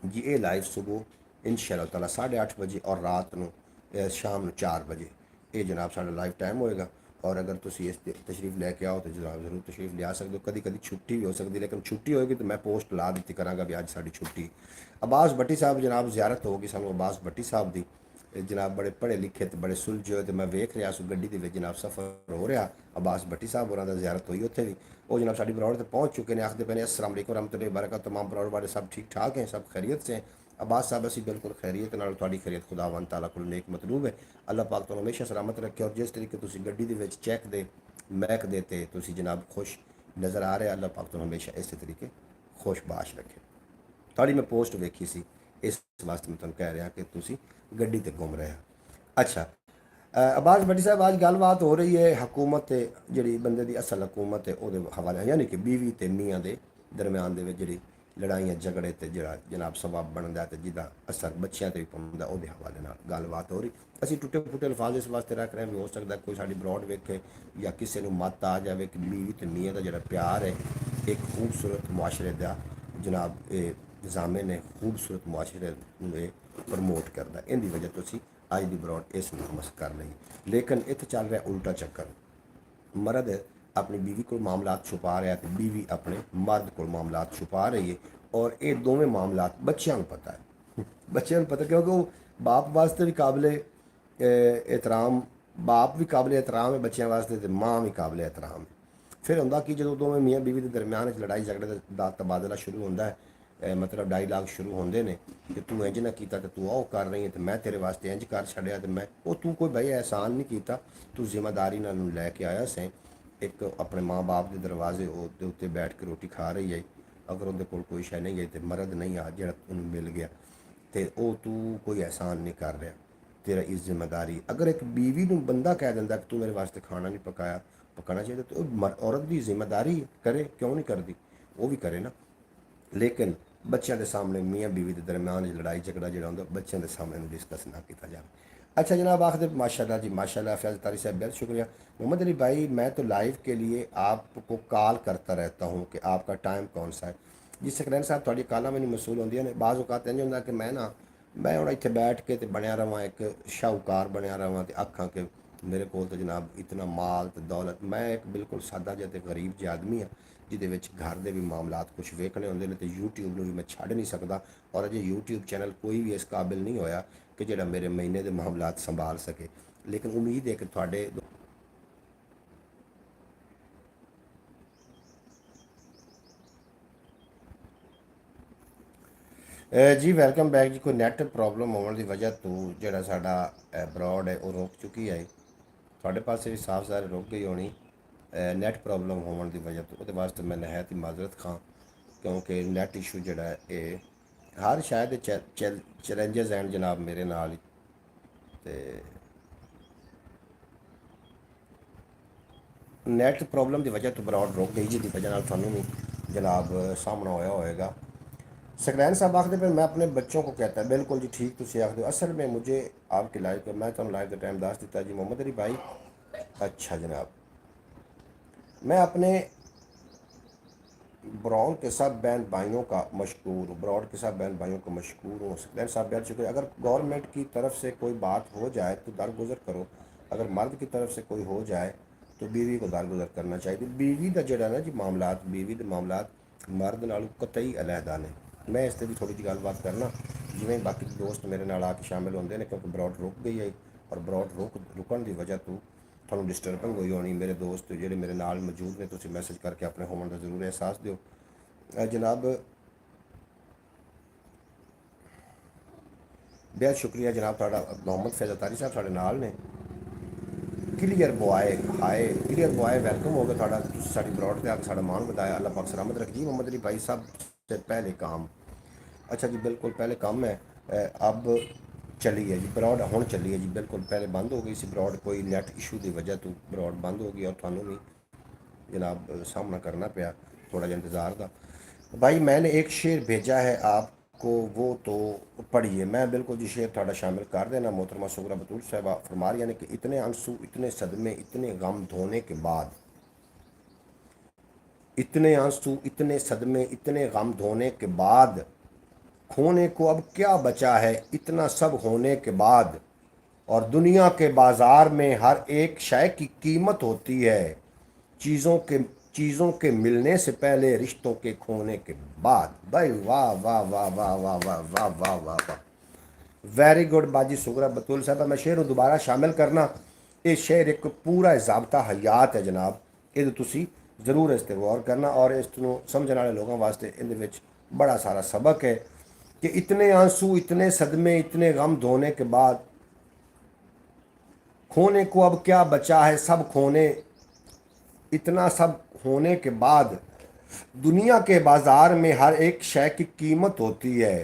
जी। ये लाइव सुबह इंशाअल्लाह ताला 8:30 बजे और रात को शाम को 4 बजे ये जनाब साढ़ा लाइव टाइम होएगा। और अगर तुम इस तशरीफ लैके आओ तो जनाब जरूर तशरीफ लिया सकते हो। कभी कभी छुट्टी भी हो सकती, लेकिन छुट्टी होएगी तो मैं पोस्ट ला दी कराँगा भी अज साड़ी छुट्टी। अब्बास भट्टी साहब जनाब ज़ियारत होगी सानू अब्बास भट्टी साहब की। जनाब बड़े पढ़े लिखे तो बड़े सुलझे हुए, तो मैं वेख रहा सू गड्डी के जनाब सफ़र हो रहा। अब्बास भट्टी साहब होर ज़ियारत हुई उत्थे भी। वो जनाब साड़ी बरौड़ तक पहुँच चुके हैं। आखते पे अस्सलाम वालेकुम रहमतुल्लाहि व बरकातहू। तमाम बरौड़ वाले सब ठीक ठाक हैं, सब खैरियत से हैं। अब्बास साहब असी बिल्कुल खैरियत नाल, तुहाडी खैरियत खुदावंद ताला कोल नेक मतलूब है। अल्लाह पाक तुहानू हमेशा सलामत रखे। और जिस तरीके तुसीं गड्डी दे विच चैक दे महक देते तुसीं जनाब खुश नज़र आ रहे, अल्लाह पाक तुहानू हमेशा इस तरीके खुशबाश रखे। थोड़ी मैं पोस्ट वेखी सी, इस वास्ते मैं तुहानू कह रहा कि तुसीं गड्डी ते घूम रहे हो। अच्छा, अब्बास भट्टी साहब आज गलबात हो रही है हुकूमत जी बंदे की असल हुकूमत है वो हवाले, यानी कि बीवी ते मियाँ के दरम्यान जी लड़ाइयाँ झगड़े ते जरा जनाब सबब बनता है, जिदा असर बच्चों पर भी पौंदा वो हवाले नाल गलबात हो रही। असी टुटे फुटे अल्फाज इस वास्ते रख रहे हैं भी हो सकता है कोई साड़ी ब्रॉड वेखे या किसी को मत आ जाए कि बीवी ते मियाँ का जो प्यार है एक खूबसूरत मुआशरे का जनाब ये निज़ामे ने खूबसूरत मुआशरे प्रमोट करता। इनकी वजह तो असी अज की ब्रॉड इस नमस कर रही। लेकिन इत्थे चल रहा उल्टा चक्कर, मर्द अपनी बीवी को मामलात छुपा रहा है तो बीवी अपने मर्द को मामलात छुपा रही है। और ये दोवें मामलात बच्चों को पता है, बच्चों को पता, क्योंकि वो बाप वास्ते भी काबिले एहतराम, बाप भी काबिले एहतराम है बच्चों वास्ते, तो माँ भी काबिले एहतराम है। फिर होंदा कि जो दोवें मियाँ बीवी के दरम्यान लड़ाई झगड़े का तबादला शुरू होता है, मतलब डायलॉग शुरू होंगे ने कि तू इंज ना किया तो तू आओ कर रही है, तो मैं तेरे वास्ते इंज कर छड़िया, तो मैं वो तू कोई भाई एहसान नहीं किया, तू जिम्मेदारी नाल लैके आया सें एक अपने माँ बाप के दरवाजे के उत्ते बैठ के रोटी खा रही है। अगर उनके कोल कोई शै नहीं है तो मर्द नहीं आ जो मिल गया, तो वो तू कोई एहसान नहीं कर रहा, तेरा इस जिम्मेदारी। अगर एक बीवी को बंदा कह दिंदा कि तू मेरे वास्ते खाना नहीं पकाया, पकाना चाहिए, तो औरत की जिम्मेदारी करे, क्यों नहीं करती, वो भी करे ना। लेकिन बच्चों के सामने मियाँ बीवी के दरम्यान लड़ाई झगड़ा जो होंगे बच्चों के सामने डिस्कस ना किया जाए। अच्छा जनाब आखिर माशाल्लाह जी माशाल्लाह, फैज़ तारी साहब बहुत शुक्रिया। मोहम्मद अली भाई मैं तो लाइव के लिए आपको कॉल करता रहता हूँ कि आपका टाइम कौन सा है जी। सकरैन साहब थोड़ी कालां मैनूं मसूल होंदियां ने, बाज़ औकात इंज होंदा कि मैं हुण इत्थे बैठ के तो बनया रवां एक शाहूकार बनया रवां तो आखां कि मेरे को तो जनाब इतना माल तो दौलत। मैं एक बिल्कुल सादा जिहा ते गरीब जिहा आदमी हाँ जिहदे विच घर के भी मामलात कुछ वेखने होंदे ने, तो यूट्यूब में भी मैं छड्ड नहीं सकता। और अजे यूट्यूब चैनल कोई भी इस काबिल नहीं होया कि जिहड़ा मेरे महीने के मामलात संभाल सके। लेकिन उम्मीद है कि तुहाडे जी वेलकम बैक जी। कोई नैट प्रॉब्लम होने की वजह तो जोड़ा साडा ब्रॉड है वो रुक चुकी है, थोड़े पास भी साफ सारे रुक गई होनी नैट प्रॉब्लम होने की वजह तो। वो वास्ते मैं नहायत ही माजरत खां, क्योंकि नैट इशू जोड़ा है हर शायद चैलेंजेस हैं जनाब मेरे नाल ही। ਨੈਟ ਪ੍ਰੋਬਲਮ ਦੀ ਵਜ੍ਹਾ ਤੋਂ ਬਰੌਡ ਰੁਕ ਗਈ, ਜਿਹਦੀ ਵਜ੍ਹਾ ਨਾਲ ਤੁਹਾਨੂੰ ਵੀ जनाब सामना होया होएगा। सकलैन साहब आखते पे मैं अपने बच्चों को कहता है, बिल्कुल जी ठीक तुम आखते हो। असल में मुझे आपके लाइव का मैं तुम लाइव का टाइम दस दिता जी मोहम्मद अली भाई। अच्छा जनाब, मैं अपने ब्राउन के सब बहन भाइयों का मशकूर हूँ, ब्राउन के सब बहन भाइयों का मशकूर हूँ। सकलैन साहब बहुत शुक्रिया। अगर गवर्नमेंट की तरफ से कोई बात हो जाए तो दरगुजर करो, अगर मर्द की तरफ से कोई हो जाए तो बीवी को दरगुजर करना चाहिए। बीवी का जोड़ा ना जी मामलात, बीवी के मामलात मर्द नालों कतई अलहदा ने। मैं इस पर भी थोड़ी जी गलबात करना, जिमें बाकी दोस्त मेरे नाल आके शामिल होंगे ने, क्योंकि ब्रॉड रुक गई है और ब्रॉड रुकन की वजह तो ਤੁਹਾਨੂੰ डिस्टर्बिंग हुई होनी। मेरे दोस्त ਜਿਹੜੇ मेरे नाल मौजूद ने, ਤੁਸੀਂ मैसेज करके अपने होने का जरूर एहसास दिओ। जनाब बेहद शुक्रिया जनाब ਤੁਹਾਡਾ। मोहम्मद फैज़ अतारी साहब ਸਾਡੇ ਨਾਲ ਨੇ। क्लीयर बॉय हाय क्लीयर बॉय वेलकम हो गया ਤੁਹਾਡਾ, ਤੁਸੀਂ ਸਾਡੀ ब्रॉड ਤੇ ਆ ਕੇ ਸਾਡਾ ਮਾਣ ਵਧਾਇਆ। अल्लाह पाक सलामत रख जी। मोहम्मद अली भाई साहब से पहले काम, अच्छा जी बिल्कुल पहले काम है, अब चली है जी ब्रॉड, हुण चली है जी बिल्कुल। पहले बंद हो गई सी ब्रॉड, कोई नैट इशू की वजह तो ब्रॉड बंद हो गई और थानू भी जनाब सामना करना पाया थोड़ा जहा इंतज़ार का। भाई मैंने एक शेर भेजा है आपको, वो तो पढ़िए। मैं बिल्कुल जी शेर थोड़ा शामिल कर देना। मोहतरमा सुगरा बतूल साहबा फरमा रही ने कि इतने आंसू, इतने सदमे, इतने गम धोने के बाद, इतने आंसू, इतने सदमे, इतने गम धोने के बाद खोने को अब क्या बचा है, इतना सब होने के बाद। और दुनिया के बाजार में हर एक शय की कीमत होती है, चीज़ों के मिलने से पहले, रिश्तों के खोने के बाद। भाई वाह वाह वाह वाह वाह वाह वाह वाह वाह वाह, वेरी गुड बाजी सुगरा बतूल साहब। मैं शेर दोबारा शामिल करना, ये शेर एक पूरा ज़ाब्ता हयात है जनाब, ये तुसी जरूर इस पर गौर करना और इसनों समझने वाले लोगों वास्ते इन बड़ा सारा सबक है कि इतने आंसू, इतने सदमे, इतने गम धोने के बाद खोने को अब क्या बचा है, सब खोने, इतना सब होने के बाद दुनिया के बाजार में हर एक शय की कीमत होती है,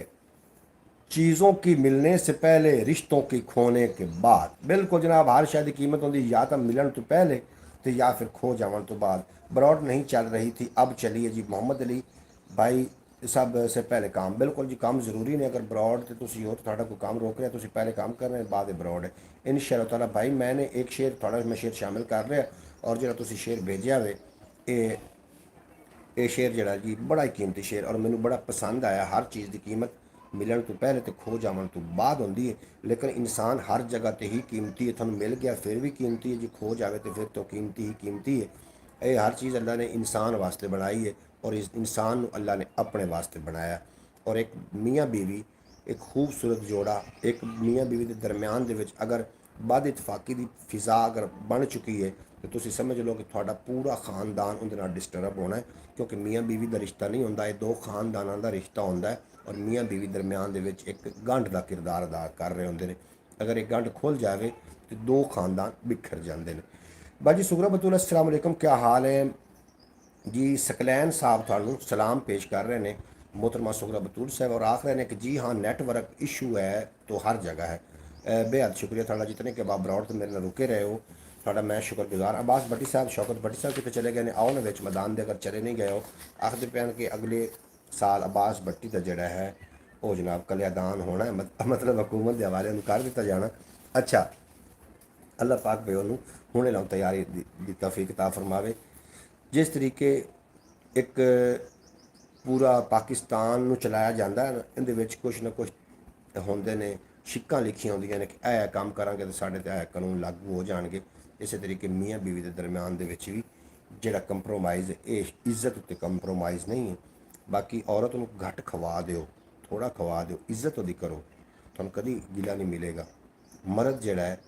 चीज़ों की मिलने से पहले, रिश्तों की खोने के बाद। बिल्कुल जनाब, हर शय की कीमत होती या तो मिलन तो पहले तो या फिर खो जावन तो बाद। ब्रॉड नहीं चल रही थी, अब चलिए जी। मोहम्मद अली भाई सब से पहले काम, बिल्कुल जी काम जरूरी नहीं। अगर ब्रॉड तो तुसी हो तो कोई काम रोक रहे, तुसी पहले काम कर रहे हैं, बाद ब्रॉड है इंशाअल्लाह ताला। भाई मैंने एक शेर थोड़ा मैं शेर शामिल कर रहा और जो तुसी शेर भेजा वे ये शेर जरा जी बड़ा ही कीमती शेर और मैंने बड़ा पसंद आया। हर चीज़ की कीमत मिलन तो पहले तो खो जावन तो बाद होंगी है, लेकिन इंसान हर जगह तो ही कीमती है। थानू मिल गया फिर भी कीमती है, जो खो जाए तो फिर तो कीमती ही कीमती है। ये हर चीज़ अल्लाह ने इंसान वास्ते बनाई है और इस इंसान को अल्लाह ने अपने वास्ते बनाया। और एक मियाँ बीवी, एक खूबसूरत जोड़ा, एक मियाँ बीवी के दरम्यान दे विच अगर बद इतफाकी की फिजा अगर बन चुकी है तो तुम समझ लो कि थोड़ा पूरा खानदान उनके नाल डिस्टर्ब होना है, क्योंकि मियाँ बीवी का रिश्ता नहीं होंदा, ये दो खानदानों का रिश्ता होंदा है और मियाँ बीवी दरम्यान दे विच एक गंढ का किरदार अदा कर रहे होंदे ने। अगर एक गंढ खुल जाए तो दो खानदान बिखर जाते हैं। बाजी सुगरा बतूल अस्सलाम वालेकुम, क्या हाल है जी। सकलैन साहब थानू सलाम पेश कर रहे हैं, मोहतरमा सुगरा बतूल साहब, और आख रहे हैं कि जी हाँ नेटवर्क इशू है तो हर जगह है। बेहद शुक्रिया थोड़ा, जितने के बाद ब्रॉड तो मेरे नाल रुके रहे हो थोड़ा मैं शुक्रगुजार। अब्बास भट्टी साहब, शौकत भट्टी साहब कितने चले गए ने, आओ ना विच मैदान दे, अगर चले नहीं गए हो। आखते पैन कि अगले साल अब्बास भट्टी का जड़ा है वो जनाब कल्यादान होना है, मतलब हुकूमत के हवाले कर दिता जाना। अच्छा अल्लाह पाक भाई उन्होंने हुणे लाओ तैयारी दी तौफीक अता फरमावे। जिस तरीके एक पूरा पाकिस्तान नूं चलाया जाता है, इहदे विच कुछ ना कुछ होंदे ने, शिक्कां लिखियां होंदियां ने कि यह काम करांगे तो साढ़े ते यह कानून लागू हो जाएंगे। इस तरीके मियाँ बीवी के दरम्यान दे विच भी जिहड़ा कंप्रोमाइज़ ये इज्जत उत्ते कंप्रोमाइज़ नहीं है। बाकी औरत नूं घट खवा दिओ, थोड़ा खवा दिओ, इज्जत उहदी करो, तुहानूं कदी गिला नहीं मिलेगा। मर्द जिहड़ा है,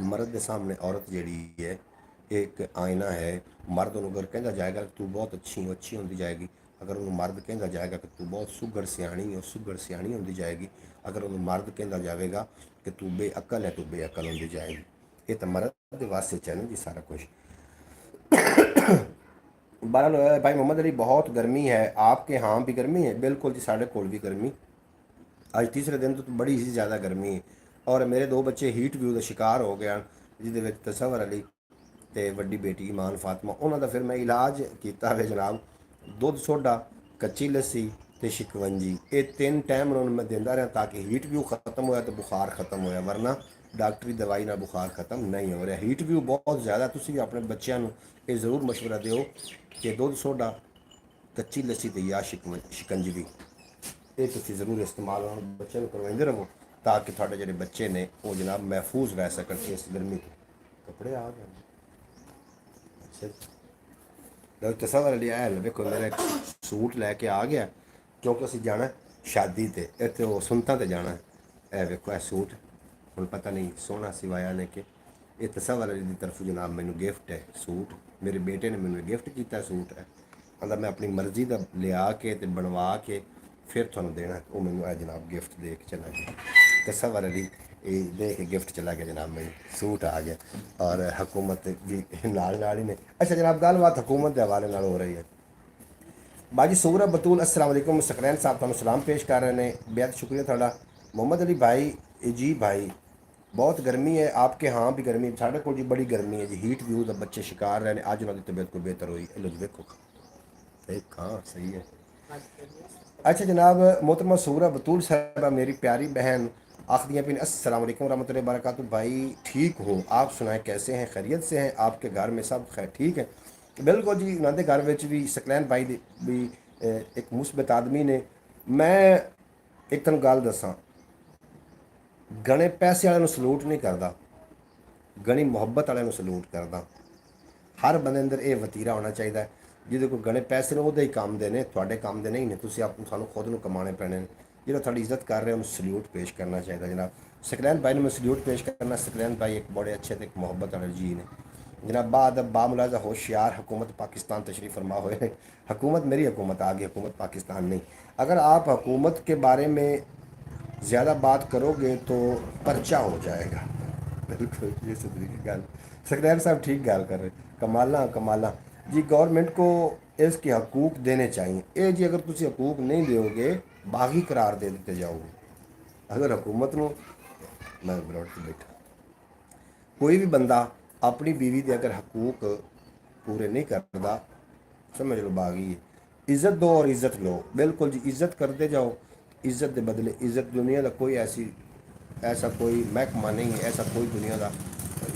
मर्द के सामने औरत जिहड़ी है एक आईना है। मर्द उन्होंने अगर कहता जाएगा कि तू बहुत अच्छी हो, अच्छी होती जाएगी। अगर उन्होंने मर्द कहता जाएगा कि तू बहुत सुघड़ सियाणी हो, सुघड़ सियाणी होती जाएगी। अगर उन्होंने मर्द कहता जाएगा कि तू बेअकल है, तू बेअकल होती जाएगी। ये तो मर्द के वास्ते चैनल जी सारा कुछ। बहरहाल भाई मोहम्मद अली बहुत गर्मी है, आपके यहाँ भी गर्मी है? बिल्कुल जी साढ़े कोल भी गर्मी, आज तीसरे दिन तो बड़ी ही ज़्यादा गर्मी है और मेरे दो बच्चे हीट व्यू का शिकार हो गए जिद तसवर अली ਤੇ ਵੱਡੀ ਬੇਟੀ ਇਮਾਨ ਫਾਤਮਾ, ਉਹਨਾਂ ਦਾ ਫਿਰ ਮੈਂ ਇਲਾਜ ਕੀਤਾ ਹੋਵੇ ਜਨਾਬ। ਦੁੱਧ ਸੋਡਾ, ਕੱਚੀ ਲੱਸੀ ਤੇ ਸ਼ਿਕਵੰਜੀ, ਇਹ 3 ਟਾਈਮ ਉਹਨਾਂ ਨੂੰ ਮੈਂ ਦਿੰਦਾ ਰਿਹਾ ਤਾਂ ਕਿ ਹੀਟ ਵੀ ਖਤਮ ਹੋਇਆ ਤੇ ਬੁਖਾਰ ਖਤਮ ਹੋਇਆ, ਵਰਨਾ ਡਾਕਟਰੀ ਦਵਾਈ ਨਾਲ ਬੁਖਾਰ ਖਤਮ ਨਹੀਂ ਹੋ ਰਿਹਾ। ਹੀਟ ਵੀ ਬਹੁਤ ਜ਼ਿਆਦਾ, ਤੁਸੀਂ ਵੀ ਆਪਣੇ ਬੱਚਿਆਂ ਨੂੰ ਇਹ ਜ਼ਰੂਰ ਮਸ਼ਵਰਾ ਦਿਓ ਕਿ ਦੁੱਧ ਸੋਡਾ, ਕੱਚੀ ਲੱਸੀ ਤੇ ਜਾਂ ਸ਼ਿਕੰਜਵੀ, ਇਹ ਤੁਸੀਂ ਜ਼ਰੂਰ ਇਸਤੇਮਾਲ ਉਹਨਾਂ ਬੱਚਿਆਂ ਨੂੰ ਕਰਵਾਉਂਦੇ ਰਹੋ ਤਾਂ ਕਿ ਤੁਹਾਡੇ ਜਿਹੜੇ ਬੱਚੇ ਨੇ ਉਹ ਜਨਾਬ ਮਹਿਫੂਜ਼ ਰਹਿ ਸਕਣ ਇਸ ਗਰਮੀ ਤੋਂ। ਕੱਪੜੇ ਆ ਗਏ ਅੱਛਾ ਜੀ। ਲਓ ਤਸਵਰ ਲਿਆ ਹੈ, ਵੇਖੋ ਮੇਰਾ ਇੱਕ ਸੂਟ ਲੈ ਕੇ ਆ ਗਿਆ ਕਿਉਂਕਿ ਅਸੀਂ ਜਾਣਾ ਸ਼ਾਦੀ ਤੇ, ਇੱਥੇ ਉਹ ਸੁਨਤਾਂ ਤੇ ਜਾਣਾ। ਇਹ ਵੇਖੋ ਇਹ ਸੂਟ, ਹੁਣ ਪਤਾ ਨਹੀਂ ਸੋਹਣਾ ਸਿਵਾਇਆ ਨੇ ਕਿ ਇਹ ਤਸਵਰ ਅਲੀ ਦੀ ਤਰਫੋਂ ਜਨਾਬ ਮੈਨੂੰ ਗਿਫਟ ਹੈ ਸੂਟ। ਮੇਰੇ ਬੇਟੇ ਨੇ ਮੈਨੂੰ ਗਿਫਟ ਕੀਤਾ ਸੂਟ ਹੈ, ਕਹਿੰਦਾ ਮੈਂ ਆਪਣੀ ਮਰਜ਼ੀ ਦਾ ਲਿਆ ਕੇ ਤੇ ਬਣਵਾ ਕੇ ਫਿਰ ਤੁਹਾਨੂੰ ਦੇਣਾ। ਉਹ ਮੈਨੂੰ ਇਹ ਜਨਾਬ ਗਿਫਟ ਦੇ ਕੇ ਚਲਾ ਗਿਆ, ਤਸਵਰ ਅਲੀ ਇਹ ਦੇ ਕੇ ਗਿਫਟ ਚਲਾ ਗਿਆ ਜਨਾਬ, ਮੈਨੂੰ ਸੂਟ ਆ ਗਿਆ। ਔਰ ਹਕੂਮਤ ਵੀ ਨਾਲ ਹੀ ਨੇ। ਅੱਛਾ ਜਨਾਬ, ਗੱਲਬਾਤ ਹਕੂਮਤ ਦੇ ਹਵਾਲੇ ਨਾਲ ਹੋ ਰਹੀ ਹੈ। बाजी सूरा बतूल अस्सलाम वालेकुम, सकरैन साहब ਤੁਹਾਨੂੰ सलाम पेश कर रहे हैं। बेहद शुक्रिया ਤੁਹਾਡਾ। मोहम्मद अली भाई जी भाई बहुत गर्मी है आपके यहाँ भी गर्मी, साढ़े को जी बड़ी गर्मी है जी, हीट व्यू का बच्चे शिकार रहे हैं। अज उन्होंने तबीयत कोई बेहतर हुई लो जी, देखो एक हाँ सही है। अच्छा जनाब, मोहतरमा सूरा बतूल साहबा मेरी प्यारी बहन आखदियाँ पिन अस्सलाम वालेकुम रहमतुल्लाहि व बरकातुहू। भाई ठीक हूँ, आप सुनाएं कैसे हैं, खैरियत से हैं, आपके घर में सब खैर ठीक है? बिल्कुल जी, उन्होंने घर में भी सकलैन भाई भी एक मुस्बत आदमी ने। मैं एक तुम गल दसा, गणे पैसे वाले सलूट नहीं करता, गणी मुहब्बत वाले सलूट करता। हर बंदे अंदर ये वतीरा होना चाहिए, ਜਿਹਦੇ ਕੋਲ ਗਣੇ ਪੈਸੇ ਨੇ ਉਹਦੇ ਹੀ ਕੰਮ ਦੇ ਨੇ, ਤੁਹਾਡੇ ਕੰਮ ਦੇ ਨਹੀਂ ਨੇ। ਤੁਸੀਂ ਆਪ ਸਾਨੂੰ ਖੁਦ ਨੂੰ ਕਮਾਣੇ ਪੈਣੇ ਨੇ। ਜਿਹੜਾ ਤੁਹਾਡੀ ਇੱਜ਼ਤ ਕਰ ਰਿਹਾ ਉਹਨੂੰ ਸਲੂਟ ਪੇਸ਼ ਕਰਨਾ ਚਾਹੀਦਾ ਜਨਾਬ। ਸਕਲੈਨ ਭਾਈ ਨੂੰ ਮੈਂ ਸਲੂਟ ਪੇਸ਼ ਕਰਨਾ। ਸਕਲੈਨ ਭਾਈ ਇੱਕ ਬੜੇ अच्छे ਤੇ ਇੱਕ ਮੁਹੱਬਤ ਵਾਲੇ ਜੀ ਨੇ जनाब। बाद बामुलाजा होशियार हुकूमत पाकिस्तान तशरीफ़ फरमा हुए हैं। हुकूमत मेरी हुकूमत आ गई, हुकूमत पाकिस्तान नहीं। अगर आप हुकूमत के बारे में ज़्यादा बात करोगे तो पर्चा हो जाएगा। बिल्कुल ये सदरी की गल सकरैन साहब ठीक गल कर रहे। कमाला कमाला जी, गवर्नमेंट को इसके हकूक देने चाहिए। ये जी अगर तुम हकूक नहीं दोगे बागी करार दे देते जाओगे। अगर हुकूमत को मैं बरोड से बैठा, कोई भी बंदा अपनी बीवी के अगर हकूक पूरे नहीं करता समझ लो बागी है। इज्जत दो और इज्जत लो, बिल्कुल जी, इज्जत करते जाओ। इज्जत के बदले इज्जत, दुनिया का कोई ऐसा कोई महकमा नहीं है, ऐसा कोई दुनिया का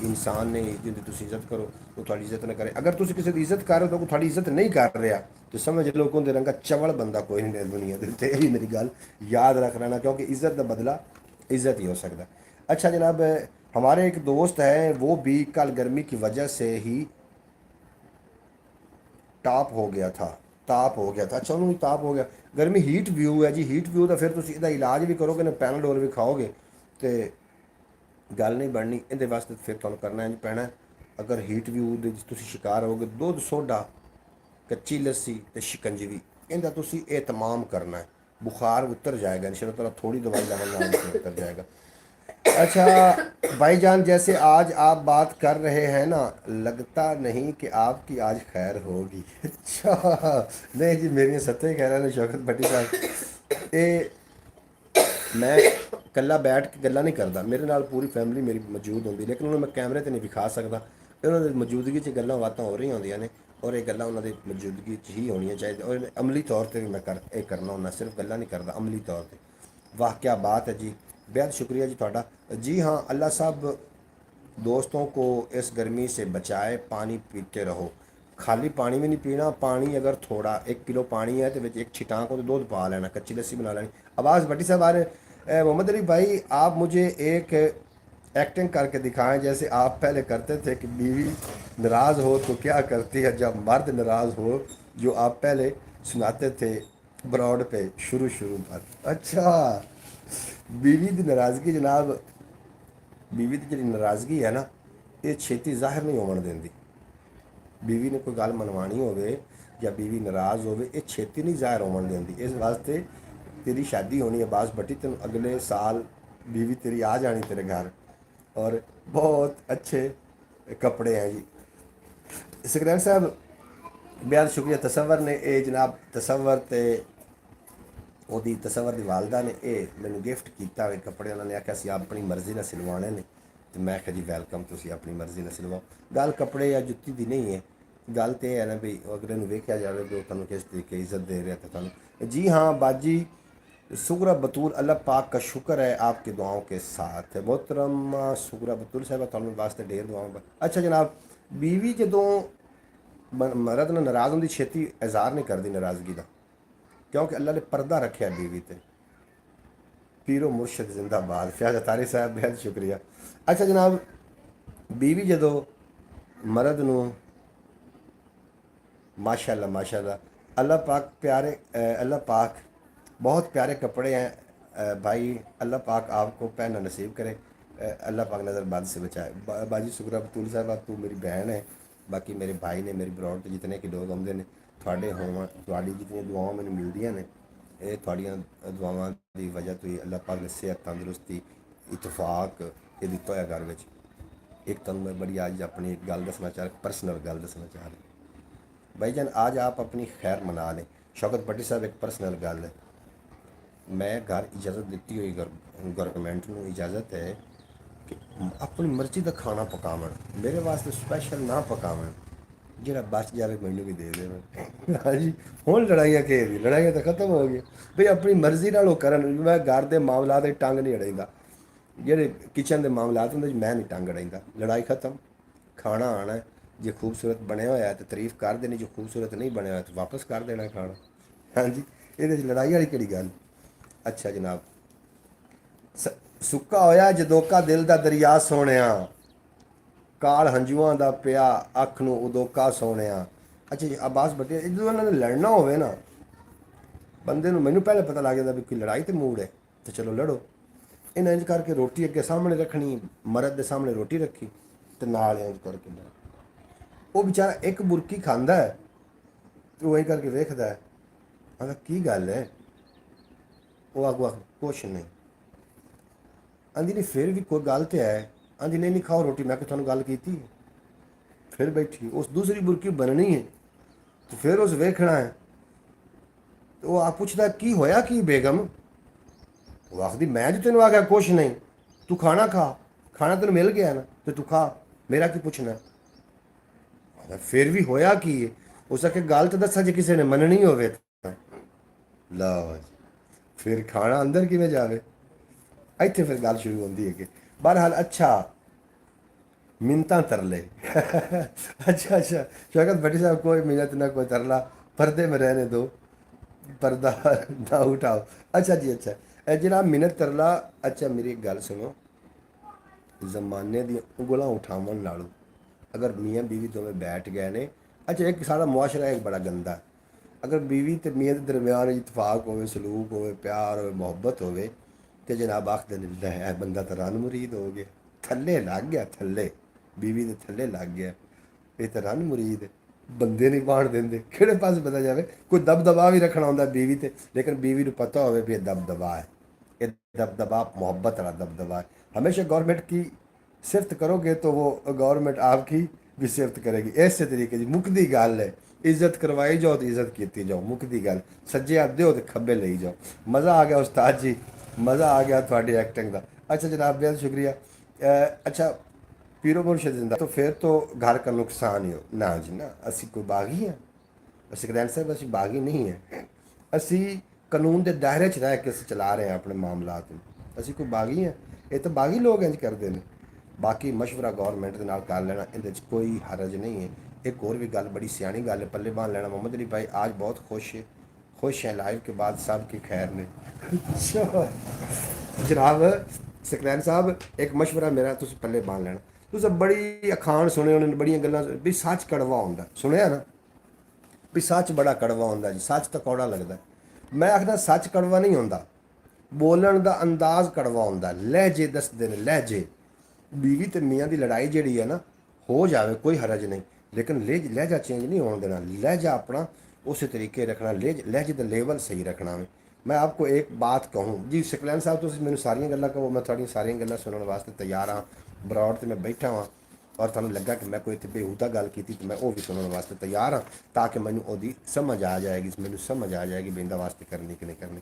इंसान नहीं जिंदी तुम इज्जत करो तो थोड़ी इज्जत ना करे। अगर तुम किसी की इज्जत कर रहे हो तो थोड़ी इज्जत नहीं कर रहा तो समझ लो को रंगा चवल बंदा कोई नहीं दुनिया के। यही मेरी गल याद रख लेना, क्योंकि इज्जत का बदला इज्जत ही हो सकता। अच्छा जनाब, हमारे एक दोस्त हैं वो भी कल गर्मी की वजह से ही टाप हो गया था। अच्छा उन्होंने ताप हो गया, गर्मी हीट व्यू है जी। हीट व्यू का फिर तुम इसका इलाज भी करोगे ना, पैनाडोल भी खाओगे तो गल नहीं बननी। ये वास्ते फिर तुम करना जी पैना, अगर हीट व्यू के तुम शिकार होगे, दुध सोडा, कच्ची लस्सी तो शिकंजवी, इनका तुम एहतमाम करना है। बुखार उतर जाएगा इंशाअल्लाह, थोड़ी दवाई लेने उतर जाएगा। अच्छा भाईजान, जैसे आज आप बात कर रहे हैं ना, लगता नहीं कि आपकी आज खैर होगी। अच्छा नहीं जी, मेरी सत्य कह रहे हैं शौकत भट्टी साहब। ये मैं कला बैठ के गल्लां नहीं करता, मेरे नाल पूरी फैमिली मेरी मौजूद होंगी, लेकिन उन्होंने मैं कैमरे ते नहीं दिखा सकता। उन्होंने मौजूदगी च गल्लां बातां हो रही होंदियां ने और ये गल्लां उन्होंने मौजूदगी च ही होनी चाहिए। और अमली तौर पर भी मैं करना होना, सिर्फ गल्लां नहीं करता, अमली तौर पर। वाह क्या बात है जी, बेहद शुक्रिया जी थोड़ा। जी हाँ, अल्लाह साहब दोस्तों को इस गर्मी से बचाए। पानी पीते रहो, खाली पानी भी नहीं पीना। पानी अगर थोड़ा 1 किलो पानी है तो एक छिटाक को तो दूध पा लेना, कच्ची लस्सी बना लेनी। आवाज़ भट्टी साहब आ रहे। मोहम्मद अली भाई, आप मुझे एक एक्टिंग करके दिखाएं जैसे आप पहले करते थे कि बीवी नाराज़ हो तो क्या करती है जब मर्द नाराज़ हो, जो आप पहले सुनाते थे ब्रॉड पे शुरू पर। अच्छा, बीवी की नाराज़गी जनाब, बीवी की जी नाराज़गी है ना, ये छेती जाहिर नहीं होवन देंदी। बीवी ने कोई गल मनवानी होवे या बीवी नाराज़ होवे, ये छेती नहीं जाहिर होवन देंदी। इस वास्ते तेरी शादी होनी है बास भट्टी, तेन अगले साल बीवी तेरी आ जानी तेरे घर, और बहुत अच्छे कपड़े हैं जी। सकरैन साहब बेहद शुक्रिया। तसव्वर ने ये जनाब तसव्वर ते ਉਹਦੀ ਤਸਵਰ ਦੀ ਵਾਲਦਾ ਨੇ ਇਹ ਮੈਨੂੰ ਗਿਫਟ ਕੀਤਾ ਹੋਵੇ ਕੱਪੜੇ। ਉਹਨਾਂ ਨੇ ਆਖਿਆ ਸੀ ਆਪਣੀ ਮਰਜ਼ੀ ਨਾਲ ਸਿਲਵਾਣੇ ਨੇ ਤੇ ਮੈਂ ਕਿਹਾ ਜੀ ਵੈਲਕਮ, ਤੁਸੀਂ ਆਪਣੀ ਮਰਜ਼ੀ ਨਾਲ ਸਿਲਵਾਓ। ਗੱਲ ਕੱਪੜੇ ਜਾਂ ਜੁੱਤੀ ਦੀ ਨਹੀਂ ਹੈ, ਗੱਲ ਤੇ ਇਹ ਹੈ ਨਾ ਵੀ ਅਗਲੇ ਨੂੰ ਵੇਖਿਆ ਜਾਵੇ ਕਿ ਉਹ ਤੁਹਾਨੂੰ ਕਿਸ ਤਰੀਕੇ ਇੱਜ਼ਤ दे रहा था ਤੁਹਾਨੂੰ। जी हाँ बाजी सुगरा बतूल, अल्लाह पाक का शुक्र है आपकी दुआओं के साथ है। मोहतरम सुगरा बतूल साहब ਤੁਹਾਨੂੰ ਵਾਸਤੇ ढेर दुआओं। अच्छा जनाब, बीवी ਜਦੋਂ ਮਰਦ ਨਾਲ ਨਾਰਾਜ਼ ਹੁੰਦੀ ਛੇਤੀ ਇਜ਼ਹਾਰ ਨਹੀਂ ਕਰਦੀ ਨਾਰਾਜ਼ਗੀ ਦਾ, ਕਿਉਂਕਿ ਅੱਲਾ ਨੇ ਪਰਦਾ ਰੱਖਿਆ बीवी ਤੇ। ਪੀਰੋ ਮੁਰਸ਼ਦ ਜ਼ਿੰਦਾਬਾਦ, ਫਿਆਜ਼ ਅਤਾਰੀ ਸਾਹਿਬ ਬਹੁਤ ਸ਼ੁਕਰੀਆ। ਅੱਛਾ ਜਨਾਬ, बीवी ਜਦੋਂ मर्द ਨੂੰ माशाल्लाह माशाल्लाह, अल्लाह पाक प्यारे, अल्लाह पाक बहुत प्यारे कपड़े हैं भाई, अल्लाह पाक आपको पहनना नसीब करे, अल्लाह पाक नज़र बद से बचाए। बाजी शुक्र बतूल साहब, तू मेरी बहन है, बाकी मेरे भाई ने, मेरी बरौर तो जितने कि लोग आते हैं थोड़े होवन, थोड़ी जितनी दुआवां मैंने मिलदियां ने, ये थोड़ियां दुआवां की वजह तो ही अल्लाह पाक ने सेहत तंदुरुस्ती इतफाक ये दिता है घर में। एक तुम मैं बड़ी आज अपनी एक गल दसना चाह रहा, पर्सनल गल दसना चाह रहा भाईजान, आज आप अपनी खैर मना लें। शौकत भट्टी साहब एक पर्सनल गल है, मैं घर इजाज़त दी हुई गवर्नमेंट को इजाज़त है कि अपनी मर्जी का खाना पकावन, मेरे वास्ते स्पैशल ना पकावन, जो बच जाए मैनू भी दे दे। हाँ जी, हूँ लड़ाइयाँ के लड़ाइयाँ तो खत्म हो गई भाई, अपनी मर्जी नाल करन। मैं घर के मामलात टंग नहीं अड़ाईंदा, जेह्ड़े किचन के मामलात होंदे मैं नहीं टंग अड़ाईंदा। लड़ाई खत्म, खाना आना है, जो खूबसूरत बनया होया तो तारीफ कर देनी, जो खूबसूरत नहीं बनया होया तो वापस कर देना खाना। हाँ जी, ये लड़ाई वाली केड़ी गल। अच्छा जनाब, सुक्का होया जदोका दिल दा दरिया सोहणिया, काल हंझुआं दा पिया अख नूं उदोका सोहणिया। अच्छा जी, अब्बास भट्टी, जो उन्होंने लड़ना होवे ना बंदे नूं, मैनूं पहले पता लग जाता भी कोई लड़ाई तो मूड है तो चलो लड़ो। इन्हें इंज करके रोटी अगे सामने रखनी, मर्द के सामने रोटी रखी तो नाल इंज करके वो बेचारा एक बुरकी खांदा है तो वही करके वेखदा है, आंदा की गल है, वो आगू कुछ नहीं, आंदी नहीं फिर भी कोई गल तो है, आंदी नहीं खाओ रोटी, मैं तुहानू गल कीती है। फिर बैठी उस दूसरी बुरकी बननी है तो फिर उस वेखना है, तो वो आप पूछता की होया की बेगम, वो आखदी मैं जो तेन आ गया कुछ नहीं, तू खाना खा, खाना तेन मिल गया ना तो तू खा, मेरा की पुछना है। फिर भी होया की है, उस आखे गल तो दसा जो किसी ने मननी हो, लो फिर खाना अंदर किवें जावे, इत्थे फिर गल शुरू होंदी है कि बहरहाल। अच्छा मिन्नतां तरले अच्छा अच्छा शौकत भट्टी साहब, कोई मिन्नत ना कोई तरला, पर्दे में रहने दो, पर्दा ना उठाओ। अच्छा जी, अच्छा जनाब मिन्नत तरला। अच्छा मेरी एक गल सुनो, जमाने दी उंगलां उठावन नालों अगर मियाँ बीवी दोवें बैठ गए ने, अच्छा एक सारा मुआशरा एक बड़ा गंदा है, अगर बीवी तो मियाँ के दरम्यान इतफाक हो, सलूक हो, प्यार हो, मुहब्बत हो, तो जनाब आखते है बंदा तो रन मुरीद हो गया, थले लग गया, थले बीवी के थले लग गया, ये तो रन मुरीद है, बंदे नहीं बाण देंगे किहड़े पास पता जाए। कोई दबदबा भी रखना होंदा बीवी ते, लेकिन बीवी को पता हो भी दबदबा है, ये दबदबा मुहब्बत वाला दबदबा है। हमेशा गवर्नमेंट की सिफत करोगे तो वो गवर्नमेंट आपकी भी सिफत करेगी, इस तरीके की मुकदी गल है। इज्जत करवाई जाओ तो इज्जत की जाओ, मुकदी गल, सज्जे हाथ दो तो खब्बे ले जाओ। मज़ा आ गया उस्ताद जी, मज़ा आ गया थोड़ी एक्टिंग का। अच्छा जनाब बहुत शुक्रिया। अच्छा पीरो मुर्शद जिंदा, तो फिर तो घर का नुकसान ही हो ना जी ना, असी कोई बागी हैं, सकरैन साहब असी बागी नहीं है, असी कानून के दायरे च रह के चला रहे हैं अपने मामलात में, असी कोई बागी हैं, ये तो बागी लोग इंज करते हैं। बाकी मशवरा गौरमेंट के नाल कर लेना, इहदे च कोई हरज नहीं है। एक और भी गल बड़ी सियानी गल है, पल्ले बांध लेना। मोहम्मद अली भाई आज बहुत खुश हैं लाइव के बाद, सब की खैर ने। जनाब सकरैन साहब एक मशवरा मेरा, तुम पल्ले बांध लेना। तुम बड़ी अखान सुने उन्होंने, बड़ियां गल्लां भी सच कड़वा होंदा, सुनिया ना भी सच बड़ा कड़वा होंदा जी, सच तो कौड़ा लगता। मैं आखना सच कड़वा नहीं होंदा, बोलन का अंदाज कड़वा होंदा, लहजे दसदे ने लहजे। बीवी तो मियाँ की लड़ाई जी है ना हो जाए कोई हरज नहीं, लेकिन लहजा चेंज नहीं होने देना, लहजा अपना उस तरीके रखना, लहजे का लेवल सही रखना। मैं आपको एक बात कहूँ जी सकलैन साहब, तुम मैंने सारिया गल्लां कहो, मैं थोड़ी सारिया गल्लां सुनने वास्ते तैयार हाँ। बरौड़ तो मैं बैठा हाँ और तुहानूं लगा कि मैं कोई इत्थे बेहूदा गल की तो मैं वो भी सुनने वास्ते तैयार हाँ, ताकि मैनूं ओहदी समझ आ जाएगी, मैनूं समझ आ जाएगी भी इंदा वास्ते करनी कि नहीं करनी।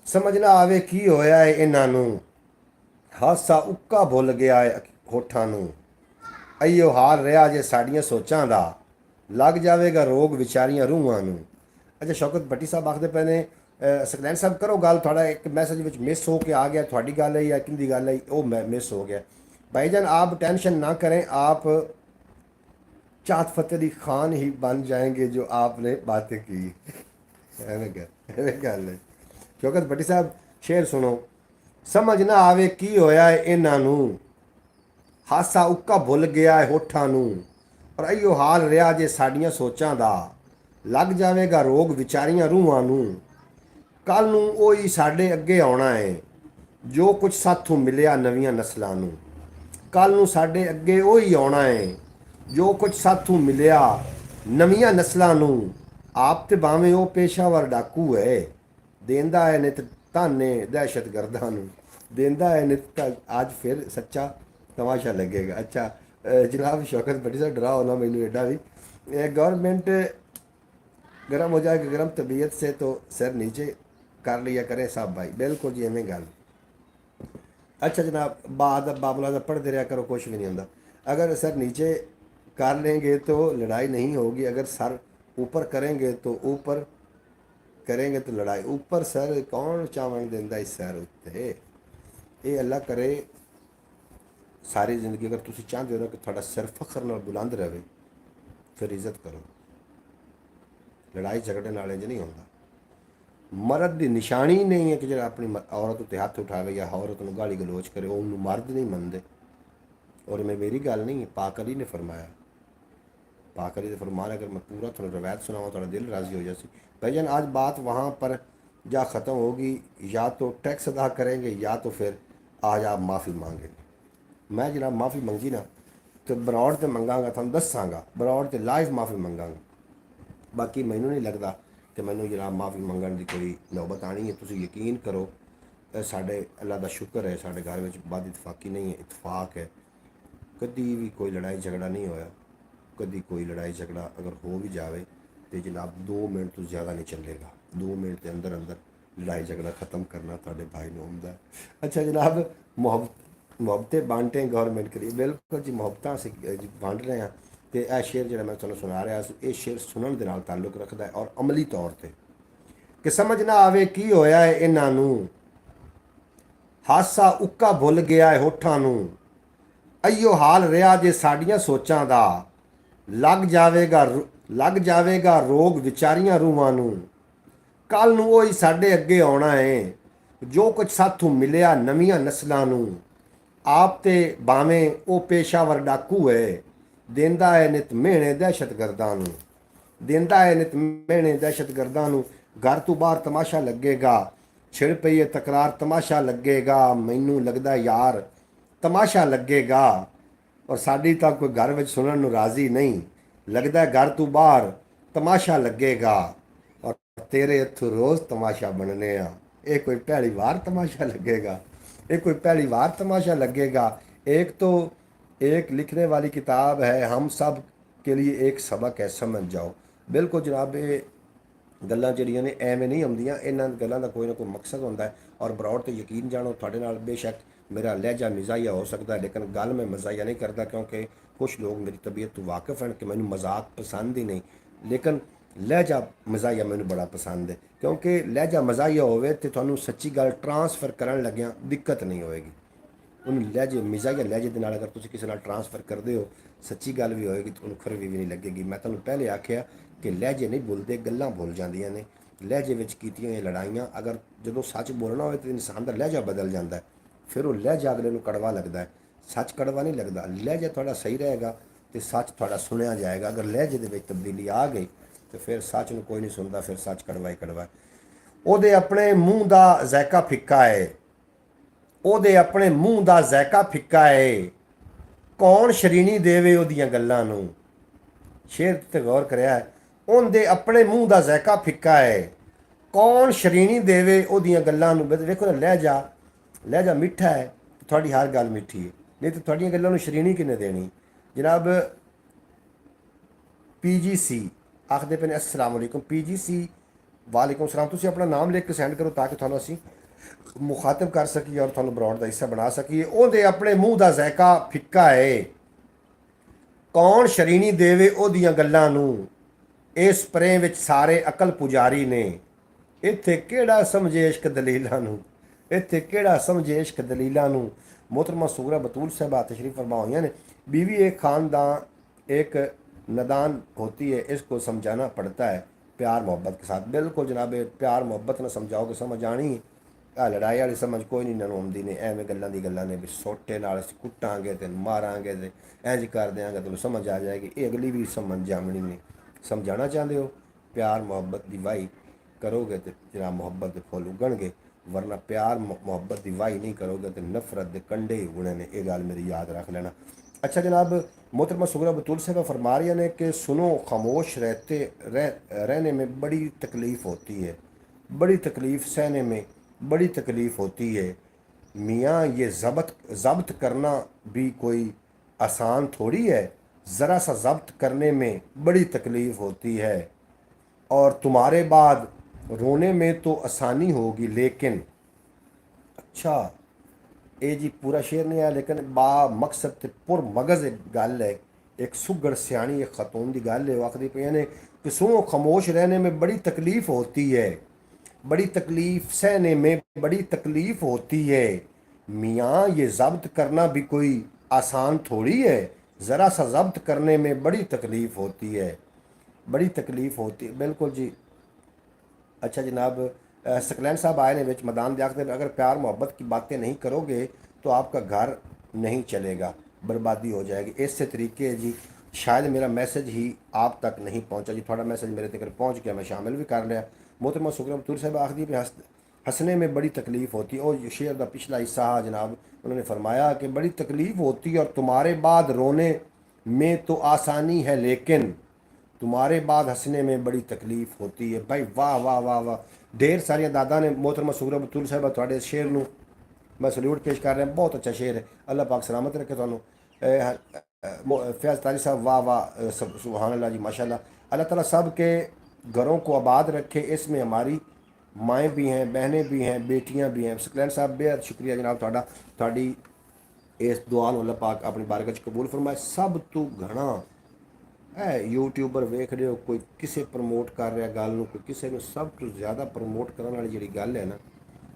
समझ ना आवे की होया है इन्हां नूं, हासा उक्का भुल गया है, ਹੋਠਾਂ ਨੂੰ। ਅਈਓ ਹਾਲ ਰਿਹਾ ਜੇ ਸਾਡੀਆਂ ਸੋਚਾਂ ਦਾ, ਲੱਗ ਜਾਵੇਗਾ ਰੋਗ ਵਿਚਾਰੀਆਂ ਰੂਹਾਂ ਨੂੰ। ਅੱਛਾ, ਸ਼ੌਕਤ ਭੱਟੀ ਸਾਹਿਬ ਆਖਦੇ ਪਏ ਨੇ ਸਕਲੈਨ ਸਾਹਿਬ ਕਰੋ ਗੱਲ, ਤੁਹਾਡਾ ਇੱਕ ਮੈਸੇਜ ਵਿੱਚ ਮਿਸ ਹੋ ਕੇ ਆ ਗਿਆ, ਤੁਹਾਡੀ ਗੱਲ ਹੈ ਜਾਂ ਕਿਹਦੀ ਗੱਲ ਹੈ ਉਹ मिस हो गया। भाईजान आप टेंशन ना करें, आप चाँद फतेह अली खान ही बन जाएंगे जो आपने बातें की। एवें गल है। शौकत भट्टी साहब शेर सुनो। समझ ना आवे की होया है इन्हां नूं, हासा उक्का भुल गया है होठां नूं, और अइयो हाल रहा जे साडियां सोचां दा, लग जावेगा रोग विचारियां रूहां नूं। कल नूं ओही साडे अगे आउणा है जो कुछ साथों मिलिया नवीआं नस्लां नूं। कल नूं साडे अगे ओही आउणा है जो कुछ साथों मिलिया नवीआं नस्लां नूं। आप ते भावें ओ पेशावर डाकू है, देंदा है नित ताने दहशत गर्दां नूं, देंदा है नित। आज फिर सच्चा तमाशा लगेगा। अच्छा जनाब शौकत भट्टी साहब डराओ ना मैनू एडा भी। गवर्नमेंट गर्म हो जाएगी, गर्म तबीयत से तो सिर नीचे कर लिया करें साहब भाई। बिल्कुल जी एवें गल। अच्छा जनाब बाबला पढ़ते रहा करो, कुछ भी नहीं होता। अगर सर नीचे कर लेंगे तो लड़ाई नहीं होगी, अगर सर ऊपर करेंगे तो ऊपर करेंगे तो लड़ाई। ऊपर सर कौन चावन देंदा इस सर उत्ते। ये अल्लाह करे सारी जिंदगी अगर तुम चाहते हो ना कि थोड़ा सिर फखर नाल बुलंद रहे, फिर इज्जत करो। लड़ाई झगड़े नाल इंज नहीं होंदा। मर्द की निशानी ही नहीं है कि जो अपनी औरत उत्ते हथ उठावे या औरत को गाली गलोच करे, वो उन्होंने मर्द नहीं मनते। और मैं मेरी गल नहीं, पाक अली ने फरमाया, पाक अली ने फरमाया। अगर मैं पूरा थोड़ा रवायत सुनावा थोड़ा दिल राजी हो जाए। भाईजान आज बात वहाँ पर जा ख़त्म होगी, या तो टैक्स अदा करेंगे या तो फिर आज आप माफ़ी मांगेंगे। मैं जनाब माफ़ी मंगी ना तो बरौड़ तो मंगांगा, तुहानूं दसांगा बरौड़ तो लाइव माफ़ी मंगांगा। बाकी मैनू नहीं लगता कि मैनू जनाब माफ़ी मंगण की कोई नौबत आनी है। तुसीं यकीन करो साडे अल्लाह का शुक्र है, साडे घर में बद इतफाकी नहीं है, इतफाक है। कभी भी कोई लड़ाई झगड़ा नहीं होया। कभी कोई लड़ाई झगड़ा अगर हो भी जाए तो जनाब 2 मिनट तो ज़्यादा नहीं चलेगा। 2 मिनट के अंदर अंदर लड़ाई झगड़ा ख़त्म करना तुहाडे भाई नूं आउंदा है। अच्छा जनाब मुहब्बतें बांटें गवर्नमेंट के लिए। बिल्कुल जी मुहब्बत असीं वंड रहे हैं। तो यह शेर जो मैं तुहानूं सुना रहा, ये शेर सुनन दे नाल ताल्लुक रखता है और अमली तौर पर कि समझ ना आवे की होया है इन्हां नूं, हासा उक्का भुल गया है होठां नूं। अइयो हाल रहा जे साडियां सोचां दा, लग जावेगा रोग विचारियां रूहां नूं। कल नूं ओही साडे अगे आउणा है जो कुछ साथों मिलिया नवीआं नस्लां नूं। आप ते भावें ओ पेशावर डाकू है, देंदा है नित मेहणे दहशत गर्दां नूं, देंदा है नित मेहणे दहशत गर्दां नूं। घर तो बाहर तमाशा लगेगा, छिड़ पई है तकरार तमाशा लगेगा। मैनू लगदा यार तमाशा लगेगा, और साडी तां कोई घर में सुनन नूं राजी नहीं। लगदा घर तो बाहर तमाशा लगेगा, और तेरे इत्थों रोज़ तमाशा बनने आ। ये कोई पहली बार तमाशा लगेगा, ये कोई पहली बार तमाशा लगेगा। एक तो एक लिखने वाली किताब है, हम सब के लिए एक सबक है, समझ जाओ। बिल्कुल जनाब ये गल्लां ਜਿਹੜੀਆਂ ਨੇ ਐਵੇਂ नहीं आउंदियां, इन्हां गल्लां ਦਾ कोई ना कोई मकसद होंदा है। और बरौड़ तो यकीन जानो तुहाडे नाल बेशक मेरा लहजा मज़ाहिया हो सकता है, लेकिन गल मैं मज़ाहिया नहीं करता क्योंकि कुछ लोग मेरी तबीयत तो वाकिफ़ हैं कि मैनू मजाक पसंद ही नहीं। लेकिन लहजा मज़ाहिया मैनू बड़ा पसंद है, क्योंकि लहजा मज़ाहिया होवे ते तुहानू सच्ची गल ट्रांसफर करन लग्या दिक्कत नहीं होएगी। उन्हें लहजे मज़ाहिया लहजे के नाल अगर तुसीं किसी नाल ट्रांसफर करते हो सच्ची गल भी होएगी तो उन्हें खरवी भी नहीं लगेगी। मैं तुहानू पहले आख्या कि लहजे नहीं भुलते, गल्लां भुल जांदियां ने। लहजे विच कीतियां होईयां लड़ाइयां अगर जदों सच बोलना होवे तो इंसान का लहजा बदल जाता है, फिर वो लहजा अगले नूं कड़वा लगता है। सच कड़वा नहीं लगता। लहजा थोड़ा सही रहेगा तो सच थोड़ा सुनिया जाएगा। अगर लहजे दे विच तब्दीली आ गई तो फिर सच नूं कोई नहीं सुनता, फिर सच कड़वा ही कड़वा है। ਉਹਦੇ ਆਪਣੇ ਮੂੰਹ ਦਾ ਜ਼ਾਇਕਾ ਫਿੱਕਾ ਏ, ਉਹਦੇ ਆਪਣੇ ਮੂੰਹ ਦਾ ਜ਼ਾਇਕਾ ਫਿੱਕਾ ਏ, ਕੌਣ ਸ਼ਰੀਨੀ ਦੇਵੇ ਉਹਦੀਆਂ ਗੱਲਾਂ ਨੂੰ। ਸ਼ੇਰ ਤੇ ਗੌਰ ਕਰਿਆ ਹੈ। ਉਹਦੇ ਆਪਣੇ ਮੂੰਹ ਦਾ ਜ਼ਾਇਕਾ ਫਿੱਕਾ ਏ, ਕੌਣ ਸ਼ਰੀਨੀ ਦੇਵੇ ਉਹਦੀਆਂ ਗੱਲਾਂ ਨੂੰ। ਵੇਖੋ ਨਾ ਲਹਿਜਾ ਮਿੱਠਾ ਹੈ, ਤੁਹਾਡੀ ਹਰ ਗੱਲ ਮਿੱਠੀ ਹੈ, ਨਹੀਂ ਤਾਂ ਤੁਹਾਡੀਆਂ ਗੱਲਾਂ ਨੂੰ ਸ਼ਰੀਨੀ ਕਿੰਨੇ ਦੇਣੀ। ਜਨਾਬ PGC ਆਖਦੇ ਪਏ ਨੇ अस्सलाम वालेकुम। PGC वालेकुम सलाम। तुसीं अपना नाम लिख के सेंड करो ताकि थानू असीं ਮੁਖਾਤਬ ਕਰ ਸਕੀਏ ਔਰ ਤੁਹਾਨੂੰ ਬਰੌਡ ਦਾ ਹਿੱਸਾ ਬਣਾ ਸਕੀਏ। ਉਹਦੇ ਆਪਣੇ ਮੂੰਹ ਦਾ ਜ਼ਾਇਕਾ ਫਿੱਕਾ ਹੈ। ਕੌਣ ਸ਼ਰੀਨੀ ਦੇਵੇ ਉਹਦੀਆਂ ਗੱਲਾਂ ਨੂੰ, ਇਸ ਪ੍ਰੇਮ ਵਿੱਚ ਸਾਰੇ ਅਕਲ ਪੁਜਾਰੀ ਨੇ। ਇੱਥੇ ਕਿਹੜਾ ਸਮਝੇ ਇਸ਼ਕ ਦਲੀਲਾਂ ਨੂੰ, ਇੱਥੇ ਕਿਹੜਾ ਸਮਝੇ ਇਸ਼ਕ ਦਲੀਲਾਂ ਨੂੰ। मोहतरमा सूगरा बतूल साहबा तशरीफ़ फरमा हुई ने। बीवी एक ख़ानदान एक नदान होती है, इसको समझाना पड़ता है प्यार मोहब्बत के साथ। बिल्कुल जनाब, प्यार मोहब्बत ना समझाओगे समझ आनी। आ लड़ाई वाली समझ कोई नहीं इन्होंने आती ने। एवें गल्लां दी गल्लां ने भी सोटे नाल असीं कुट्टांगे ते मारांगे ते इंज कर देंगे तो समझ आ जाएगी। ये अगली भी समझ जामनी ने। समझाना चाहते हो, प्यार मोहब्बत की वाही करोगे तो जनाब मोहब्बत के फुल उगणगे, वरना प्यार मोहब्बत की वाही नहीं करोगे तो नफरत के कंडे ही उगने ने। यह गल मेरी याद रख लेना। अच्छा जनाब, मोहतरमा सुगरा बतूल साहब फरमा रही ने कि सुनो, खामोश रहने में बड़ी तकलीफ़ होती है, बड़ी तकलीफ़ सहने में बड़ी तकलीफ़ होती है। मियाँ ये ज़ब्त करना भी कोई आसान थोड़ी है, ज़रा सा ज़ब्त करने में बड़ी तकलीफ़ होती है। और तुम्हारे बाद रोने में तो आसानी होगी लेकिन। अच्छा, ये जी पूरा शेर नहीं है लेकिन बा मकसद ते पुर मगज़ एक गल है। एक सुगड़ सियाणी एक खतून की गल है। वो आखदी पई ने कि सुनो, खामोश रहने में बड़ी तकलीफ़ होती है, बड़ी तकलीफ़ सहने में बड़ी तकलीफ़ होती है। मियाँ ये ज़ब्त करना भी कोई आसान थोड़ी है, ज़रा सा ज़ब्त करने में बड़ी तकलीफ़ होती है, बड़ी तकलीफ़ होती है। बिल्कुल जी। अच्छा जनाब, सकलैन साहब आए ने विच मैदान देखते, अगर प्यार मोहब्बत की बातें नहीं करोगे तो आपका घर नहीं चलेगा, बर्बादी हो जाएगी। इस तरीके जी शायद मेरा मैसेज ही आप तक नहीं पहुंचा जी। थोड़ा मैसेज मेरे तक पहुंच गया, मैं शामिल भी कर लिया। मोहतरमा सुगरा बतूल साहब आखदी भी हंसने में बड़ी तकलीफ़ होती है। और शेर का पिछला हिस्सा जनाब उन्होंने फरमाया कि बड़ी तकलीफ़ होती है और तुम्हारे बाद रोने में तो आसानी है लेकिन, तुम्हारे बाद हंसने में बड़ी तकलीफ़ होती है। भाई वाह वाह वाह वाह, ढेर सारिया दादा ने मोहतरमा सुगरा बतूल साहब थोड़े शेर नूं मैं सल्यूट पेश कर रहा। बहुत अच्छा शेर है। अल्लाह पाक सलामत रखे थानू। फैज़ तारी साहब वाह वाह, सुभान अल्लाह जी, माशाल्लाह। अल्लाह ताला सब के घरों को आबाद रखे। इसमें हमारी माएँ भी हैं, बहनें भी हैं, बेटियाँ भी हैं। सकलैन साहब बेहद शुक्रिया जनाब ਤੁਹਾਡਾ, ਤੁਹਾਡੀ इस दुआ ਨੂੰ अल्लाह पाक अपनी बारगाह 'ਚ कबूल फरमाए। सब तो घना है यूट्यूबर वेख रहे हो, कोई किसे प्रमोट कर रहा गल ਨੂੰ, कोई किसी ਨੂੰ। सब तो ज़्यादा प्रमोट करने वाली जी गल है ना,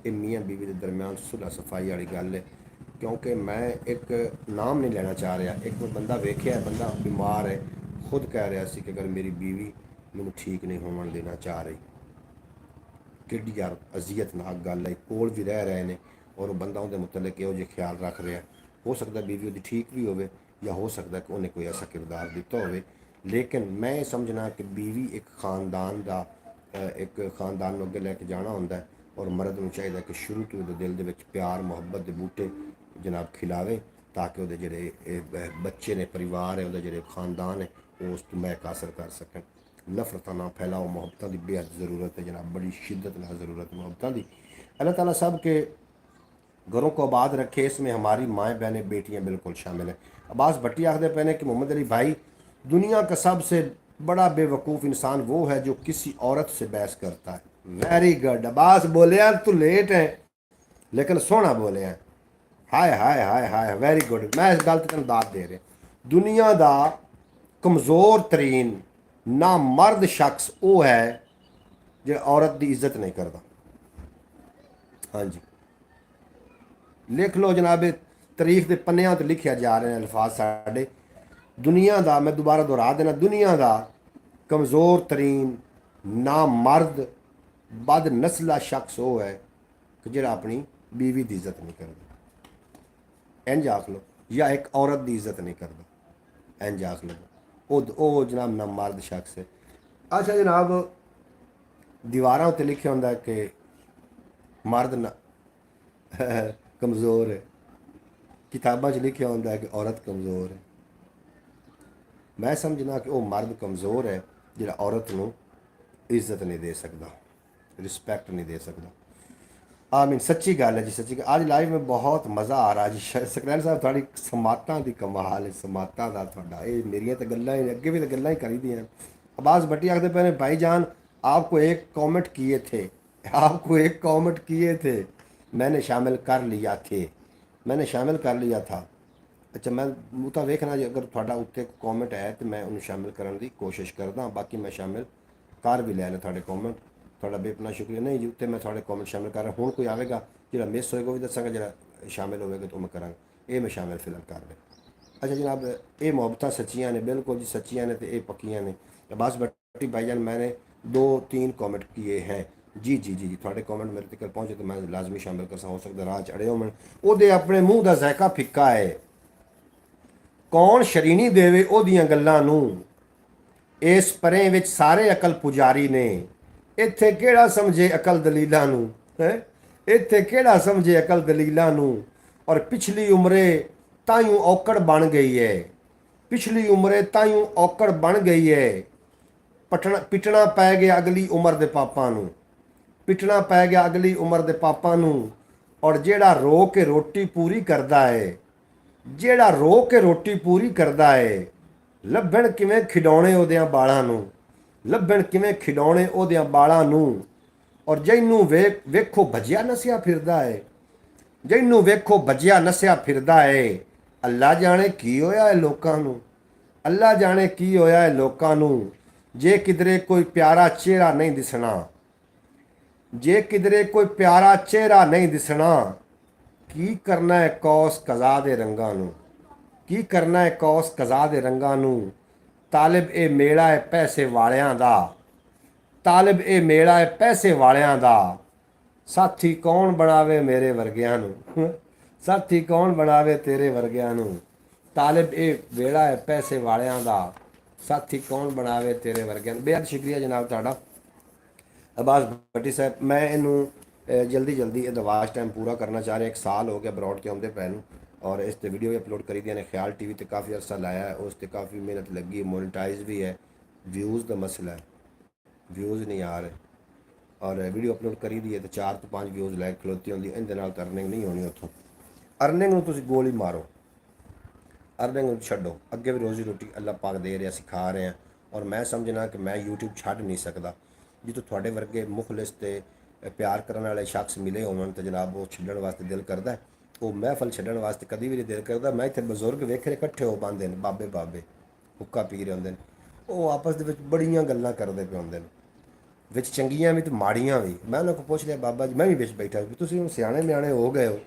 ये मियाँ बीवी के दरम्यान सुलह सफाई वाली गल है। क्योंकि मैं एक नाम नहीं लेना चाह रहा, एक बंदा वेख्या, बंदा बीमार है, खुद कह रहा सी कि अगर मेरी बीवी मैनू ठीक नहीं होने देना चाह रही। कि यार अजियतनाक गल है। कोल भी रह रहे हैं और बंदा उनके मुतलक यहो जिहे ख्याल रख रहा। हो सकता बीवी उसकी ठीक भी हो, या हो सकता कि उन्हें कोई ऐसा किरदार दिता हो। लेकिन मैं समझना कि बीवी एक खानदान का एक खानदान अगे लैके जाना होंदा है। और मर्द को चाहिए कि शुरू तो दिल के प्यार मोहब्बत के बूटे जनाब खिलावे, ताकि वो जोड़े बच्चे ने, परिवार है, वो जोड़े खानदान है, वो उस तो महक हासिल कर सकें। नफरत ना फैलाओ, मोहब्बत की बेहद ज़रूरत है जनाब, बड़ी शिद्दत ना ज़रूरत है मोहब्बत की। अल्लाह ताला सब के घरों को आबाद रखे। इसमें हमारी माएँ बहनें बेटियाँ बिल्कुल शामिल हैं। अब्बास भट्टी आखते पे ने कि मोहम्मद अली भाई, दुनिया का सबसे बड़ा बेवकूफ़ इंसान वो है जो किसी औरत से बहस करता है। वेरी गुड अब्बास, बोले यार तू लेट है लेकिन सोहना बोले हैं। हाय हाय हाय हाय, वेरी गुड। मैं इस गल तेन दाद दे रहा। दुनिया का कमज़ोर तरीन ना मर्द शख्स वो है जो औरत की इज्जत नहीं करता। हाँ जी, लिख लो जनाब, तारीख के पन्नियां तो लिखिया जा रहे हैं अल्फाज साढ़े। दुनिया का, मैं दोबारा दोहरा देना, दुनिया का कमज़ोर तरीन ना मर्द बद नस्ला शख्स वो है कि जो अपनी बीवी की इज्जत नहीं करता। इंज आख लो, या एक औरत की इज्जत नहीं करता, इंज आख लो। वो जनाब ना मर्द शख्स है। अच्छा जनाब, दीवारों उत्ते लिखे होंदा है कि मर्द ना कमज़ोर है, किताबों लिखा होंदा है कि औरत कमज़ोर है। मैं समझना कि वो मर्द कमज़ोर है जो औरत को इज्जत नहीं दे सकता, रिस्पैक्ट नहीं दे सकता। आमीन, सच्ची गल है जी, सच्ची। आज लाइव में बहुत मज़ा आ रहा जी। सकलैन साहब थोड़ी समातां की कमाल है, समातां का थोड़ा ये मेरिया तो गल्लां ही अगे भी तो गल्लां ही करी दी हैं। अब्बास भट्टी आखते पे भाईजान आपको एक कमेंट किए थे, आपको एक कमेंट किए थे मैंने शामिल कर लिया थे, मैंने शामिल कर लिया था। अच्छा मैं ਉਹ ਤਾਂ ਵੇਖਣਾ ਜੀ ਅਗਰ ਤੁਹਾਡਾ ਉੱਤੇ ਕਮੈਂਟ ਹੈ ਤੇ ਮੈਂ ਉਹਨੂੰ ਸ਼ਾਮਿਲ ਕਰਨ ਦੀ ਕੋਸ਼ਿਸ਼ ਕਰਦਾ, ਬਾਕੀ ਮੈਂ ਸ਼ਾਮਿਲ ਕਰ ਵੀ ਲੈਣਾ ਤੁਹਾਡੇ ਕਮੈਂਟ। ਤੁਹਾਡਾ ਬੇਪਨਾ ਸ਼ੁਕਰੀਆ। ਨਹੀਂ ਜੀ ਉੱਤੇ ਮੈਂ ਤੁਹਾਡੇ ਕਮੈਂਟ ਸ਼ਾਮਿਲ ਕਰ ਰਿਹਾ। ਹੁਣ ਕੋਈ ਆਵੇਗਾ ਜਿਹੜਾ ਮਿਸ ਹੋਏਗਾ ਉਹ ਵੀ ਦੱਸਾਂਗਾ, ਜਿਹੜਾ ਸ਼ਾਮਿਲ ਹੋਵੇਗਾ ਤਾਂ ਉਹ ਮੈਂ ਕਰਾਂਗਾ। ਇਹ ਮੈਂ ਸ਼ਾਮਿਲ ਫਿਲਹਾਲ ਕਰ ਰਿਹਾ। अच्छा जनाब ये मोहब्बत सच्चियाँ ने, बिल्कुल जी सच्चियाँ ने, तो ये पक्कियाँ ने। अब्बास भट्टी भाईजान मैंने 2-3 कमेंट किए हैं जी जी जी जी, थोड़े कमेंट मेरे तक पहुँचे तो मैं लाजमी शामिल कर हो सकता राह चढ़े हो मैं ਉਹਦੇ ਆਪਣੇ ਮੂੰਹ ਦਾ ਜ਼ਾਇਕਾ ਫਿੱਕਾ ਹੈ। ਕੌਣ ਸ਼ਰੀਨੀ ਦੇਵੇ ਉਹਦੀਆਂ ਗੱਲਾਂ ਨੂੰ, ਇਸ ਪਰੇ ਵਿੱਚ ਸਾਰੇ ਅਕਲ ਪੁਜਾਰੀ ਨੇ। ਇੱਥੇ ਕਿਹੜਾ ਸਮਝੇ ਅਕਲ ਦਲੀਲਾਂ ਨੂੰ ਹੈ, ਇੱਥੇ ਕਿਹੜਾ ਸਮਝੇ ਅਕਲ ਦਲੀਲਾਂ ਨੂੰ। ਔਰ ਪਿਛਲੀ ਉਮਰੇ ਤਾਈਓ ਔਕੜ ਬਣ ਗਈ ਹੈ, ਪਿਛਲੀ ਉਮਰੇ ਤਾਈਓ ਔਕੜ ਬਣ ਗਈ ਹੈ। ਪਿਟਣਾ ਪੈ ਗਿਆ ਅਗਲੀ ਉਮਰ ਦੇ ਪਾਪਾਂ ਨੂੰ, ਪਿਟਣਾ ਪੈ ਗਿਆ ਅਗਲੀ ਉਮਰ ਦੇ ਪਾਪਾਂ ਨੂੰ। ਔਰ ਜਿਹੜਾ ਰੋ ਕੇ ਰੋਟੀ ਪੂਰੀ ਕਰਦਾ ਹੈ, ਜਿਹੜਾ ਰੋ ਕੇ ਰੋਟੀ ਪੂਰੀ ਕਰਦਾ ਹੈ, ਲੱਭਣ ਕਿਵੇਂ ਖਿਡੌਣੇ ਉਹਦਿਆਂ ਬਾਲਾਂ ਨੂੰ, ਲੱਭਣ ਕਿਵੇਂ ਖਿਡੌਣੇ ਉਹਦਿਆਂ ਬਾਲਾਂ ਨੂੰ। ਔਰ ਜਿਹਨੂੰ ਵੇਖੋ ਭੱਜਿਆ ਨਸਿਆ ਫਿਰਦਾ ਹੈ, ਜਿਹਨੂੰ ਵੇਖੋ ਭੱਜਿਆ ਨਸਿਆ ਫਿਰਦਾ ਹੈ। ਅੱਲਾ ਜਾਣੇ ਕੀ ਹੋਇਆ ਹੈ ਲੋਕਾਂ ਨੂੰ, ਅੱਲਾ ਜਾਣੇ ਕੀ ਹੋਇਆ ਹੈ ਲੋਕਾਂ ਨੂੰ। ਜੇ ਕਿਧਰੇ ਕੋਈ ਪਿਆਰਾ ਚਿਹਰਾ ਨਹੀਂ ਦਿਸਣਾ, ਜੇ ਕਿਧਰੇ ਕੋਈ ਪਿਆਰਾ ਚਿਹਰਾ ਨਹੀਂ ਦਿਸਣਾ, ਕੀ ਕਰਨਾ ਹੈ ਕੌਸ ਕਜ਼ਾ ਦੇ ਰੰਗਾਂ ਨੂੰ, ਕੀ ਕਰਨਾ ਹੈ ਕੌਸ ਕਜ਼ਾ ਦੇ ਰੰਗਾਂ ਨੂੰ। ਤਾਲਿਬ ਇਹ ਮੇਲਾ ਹੈ ਪੈਸੇ ਵਾਲਿਆਂ ਦਾ, ਤਾਲਿਬ ਇਹ ਮੇਲਾ ਹੈ ਪੈਸੇ ਵਾਲਿਆਂ ਦਾ। ਸਾਥੀ ਕੌਣ ਬਣਾਵੇ ਮੇਰੇ ਵਰਗਿਆਂ ਨੂੰ, ਸਾਥੀ ਕੌਣ ਬਣਾਵੇ ਤੇਰੇ ਵਰਗਿਆਂ ਨੂੰ। ਤਾਲਿਬ ਇਹ ਵੇਲਾ ਹੈ ਪੈਸੇ ਵਾਲਿਆਂ ਦਾ, ਸਾਥੀ ਕੌਣ ਬਣਾਵੇ ਤੇਰੇ ਵਰਗਿਆਂ ਨੂੰ। ਬੇਹੱਦ ਸ਼ੁਕਰੀਆ ਜਨਾਬ ਤੁਹਾਡਾ ਅਬਾਸ ਭੱਟੀ ਸਾਹਿਬ। ਮੈਂ ਇਹਨੂੰ ਜਲਦੀ ਜਲਦੀ ਇਹਦਾ ਵਾਚ ਟਾਈਮ ਪੂਰਾ ਕਰਨਾ ਚਾਹ ਰਿਹਾ। 1 ਸਾਲ ਹੋ ਗਿਆ ਬਰੋਡ ਤੇ ਆਉਂਦੇ ਪੈ ਨੂੰ, ਔਰ ਇਸ ਤੇ ਵੀਡੀਓ ਵੀ ਅਪਲੋਡ ਕਰੀ ਦੀਆਂ ਨੇ। ਖਿਆਲ ਟੀਵੀ ਤੇ ਕਾਫੀ ਅਰਸਾ ਲਾਇਆ ਹੈ, ਉਸ ਤੇ ਕਾਫੀ ਮਿਹਨਤ ਲੱਗੀ, ਮੋਨੇਟਾਈਜ਼ ਵੀ ਹੈ। ਵਿਊਜ਼ ਦਾ ਮਸਲਾ ਹੈ, ਵਿਊਜ਼ ਨਹੀਂ ਆ ਰਹੇ। ਔਰ ਵੀਡੀਓ ਅਪਲੋਡ ਕਰੀ ਦੀ ਹੈ ਤੇ 4 ਤੋਂ 5 ਵਿਊਜ਼ ਲੈ ਖਲੋਤੀ ਹੁੰਦੀ, ਇਹਦੇ ਨਾਲ ਤਾਂ ਅਰਨਿੰਗ ਨਹੀਂ ਹੋਣੀ। ਉੱਥੋਂ ਅਰਨਿੰਗ ਨੂੰ ਤੁਸੀਂ ਗੋਲੀ ਮਾਰੋ, ਅਰਨਿੰਗ ਨੂੰ ਛੱਡੋ। ਅੱਗੇ ਵੀ ਰੋਜ਼ੀ ਰੋਟੀ ਅੱਲਾਹ ਪਾਕ ਦੇ ਰਿਹਾ, ਸਿਖਾ ਰਹੇ ਹਾਂ। ਔਰ ਮੈਂ ਸਮਝਣਾ ਕਿ ਮੈਂ YouTube ਛੱਡ ਨਹੀਂ ਸਕਦਾ। ਜਿੱਥੋਂ ਤੁਹਾਡੇ ਵਰਗੇ ਮੁਖਲਿਸ ਤੇ ਪਿਆਰ ਕਰਨ ਵਾਲੇ ਸ਼ਖਸ ਮਿਲੇ ਹੋਣ ਤਾਂ ਜਨਾਬ ਉਹ ਛੱਡਣ ਵਾਸਤੇ ਦਿਲ ਕਰਦਾ। ਉਹ ਮਹਿਫਲ ਛੱਡਣ ਵਾਸਤੇ ਕਦੀ ਵੀ ਨਹੀਂ ਦਿਲ ਕਰਦਾ। ਮੈਂ ਇੱਥੇ ਬਜ਼ੁਰਗ ਵੇਖੇ ਇਕੱਠੇ ਹੋ ਪਾਉਂਦੇ ਨੇ, ਬਾਬੇ ਬਾਬੇ ਹੁੱਕਾ ਪੀ ਰਹੇ ਹੁੰਦੇ ਨੇ, ਉਹ ਆਪਸ ਦੇ ਵਿੱਚ ਬੜੀਆਂ ਗੱਲਾਂ ਕਰਦੇ ਪਏ ਹੁੰਦੇ ਨੇ, ਵਿੱਚ ਚੰਗੀਆਂ ਵੀ ਤੇ ਮਾੜੀਆਂ ਵੀ। ਮੈਂ ਉਹਨਾਂ ਕੋਲ ਪੁੱਛ ਲਿਆ ਬਾਬਾ ਜੀ, ਮੈਂ ਵੀ ਵਿੱਚ ਬੈਠਾ ਵੀ ਤੁਸੀਂ ਹੁਣ ਸਿਆਣੇ ਨਿਆਣੇ ਹੋ ਗਏ ਹੋ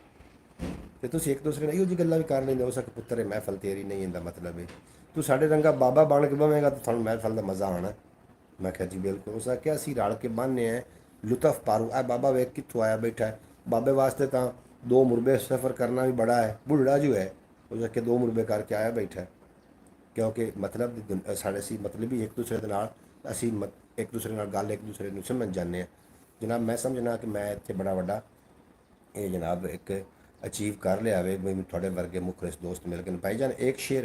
ਤੇ ਤੁਸੀਂ ਇੱਕ ਦੂਸਰੇ ਨਾਲ ਇਹੋ ਜਿਹੀ ਗੱਲਾਂ ਵੀ ਕਰ ਲੈਂਦੇ ਹੋ। ਸਕ ਪੁੱਤਰ ਮਹਿਫਲ ਤੇਰੀ ਨਹੀਂ, ਇਹਦਾ ਮਤਲਬ ਹੈ ਤੂੰ ਸਾਡੇ ਰੰਗਾ ਬਾਬਾ ਬਣ ਕੇ ਬਵੇਂਗਾ ਤਾਂ ਤੁਹਾਨੂੰ ਮਹਿਫਲ ਦਾ ਮਜ਼ਾ ਆਉਣਾ। ਮੈਂ ਕਿਹਾ ਜੀ ਬਿਲਕੁਲ। ਉਸ ਆਖਿਆ ਅਸੀਂ ਰਲ ਕੇ ਬੰਨ੍ਹਨੇ ਆ ਲੁਤਫ ਪਾਰੂ। ਇਹ ਬਾਬਾ ਵੇਖ ਕਿੱਥੋਂ ਆਇਆ ਬੈਠਾ, ਬਾਬੇ ਵਾਸਤੇ ਤਾਂ 2 ਮੁਰਬੇ ਸਫ਼ਰ ਕਰਨਾ ਵੀ ਬੜਾ ਹੈ। ਬੁੱਢੜਾ ਜੋ ਹੈ ਉਸ ਆਖਿਆ 2 ਮੁਰਬੇ ਕਰਕੇ ਆਇਆ ਬੈਠਾ, ਕਿਉਂਕਿ ਮਤਲਬ ਸਾਡੇ ਸੀ ਮਤਲਬ ਵੀ ਇੱਕ ਦੂਸਰੇ ਦੇ ਨਾਲ ਅਸੀਂ ਇੱਕ ਦੂਸਰੇ ਨਾਲ ਗੱਲ ਇੱਕ ਦੂਸਰੇ ਨੂੰ ਸਮਝ ਜਾਂਦੇ ਹਾਂ। ਜਨਾਬ ਮੈਂ ਸਮਝਣਾ ਕਿ ਮੈਂ ਇੱਥੇ ਬੜਾ ਵੱਡਾ ਇਹ ਜਨਾਬ ਇੱਕ अचीव कर लिया वे। थोड़े वर्गे मुखलिस दोस्त मिल के भाईजान एक शेर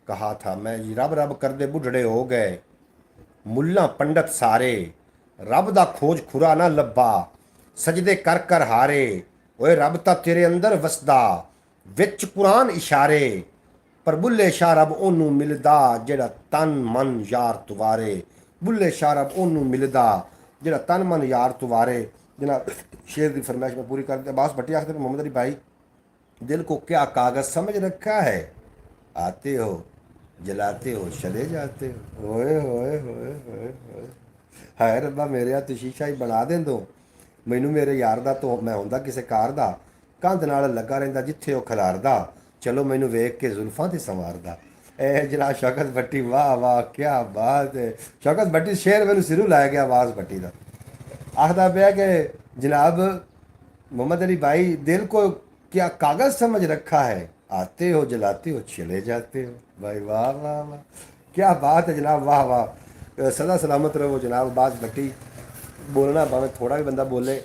कहा था मैं, रब रब करदे बुढ़ड़े हो गए मुल्ला पंडित सारे, रब दा खोज खुरा ना लब्भा सजदे कर कर हारे। ओए रब ता तेरे अंदर वसदा विच कुरान इशारे, पर बुल्ले शाह रब ओनू मिलदा जेड़ा तन मन यार तुवारे। बुल्ले शाह रब ओनू मिलदा जेड़ा तन मन यार तुवारे। जनाब शेर की फरमाइश में पूरी कर दिया। अब्बास भट्टी आखिर मोहम्मद अली भाई दिल को क्या कागज़ समझ रखा है, आते हो जलाते हो चले जाते हो। होए होए होए होए होए हाय रब्बा मेरे हत्थ शीशा ही बना दें दो मैनू मेरे यार दा तो मैं हुंदा किसी कार दा कंध नाल लगा रहिंदा जिथे वो खिलारदा, चलो मैनू वेख के जुल्फां ते संवारदा। ए जनाब शौकत भट्टी वाह वाह क्या बात है। शौकत भट्टी शेर मैनू सिरों लै गया आवाज़ भट्टी दा। आखदा पिया कि जनाब मोहम्मद अली भाई दिल को क्या कागज़ समझ रखा है, आते हो जलाते हो चले जाते हो। भाई वाह वाह वाह क्या बात है जनाब, वाह वाह। सदा सलामत रहो जनाब। अब्बास भट्टी बोलना भावें थोड़ा भी बंदा बोले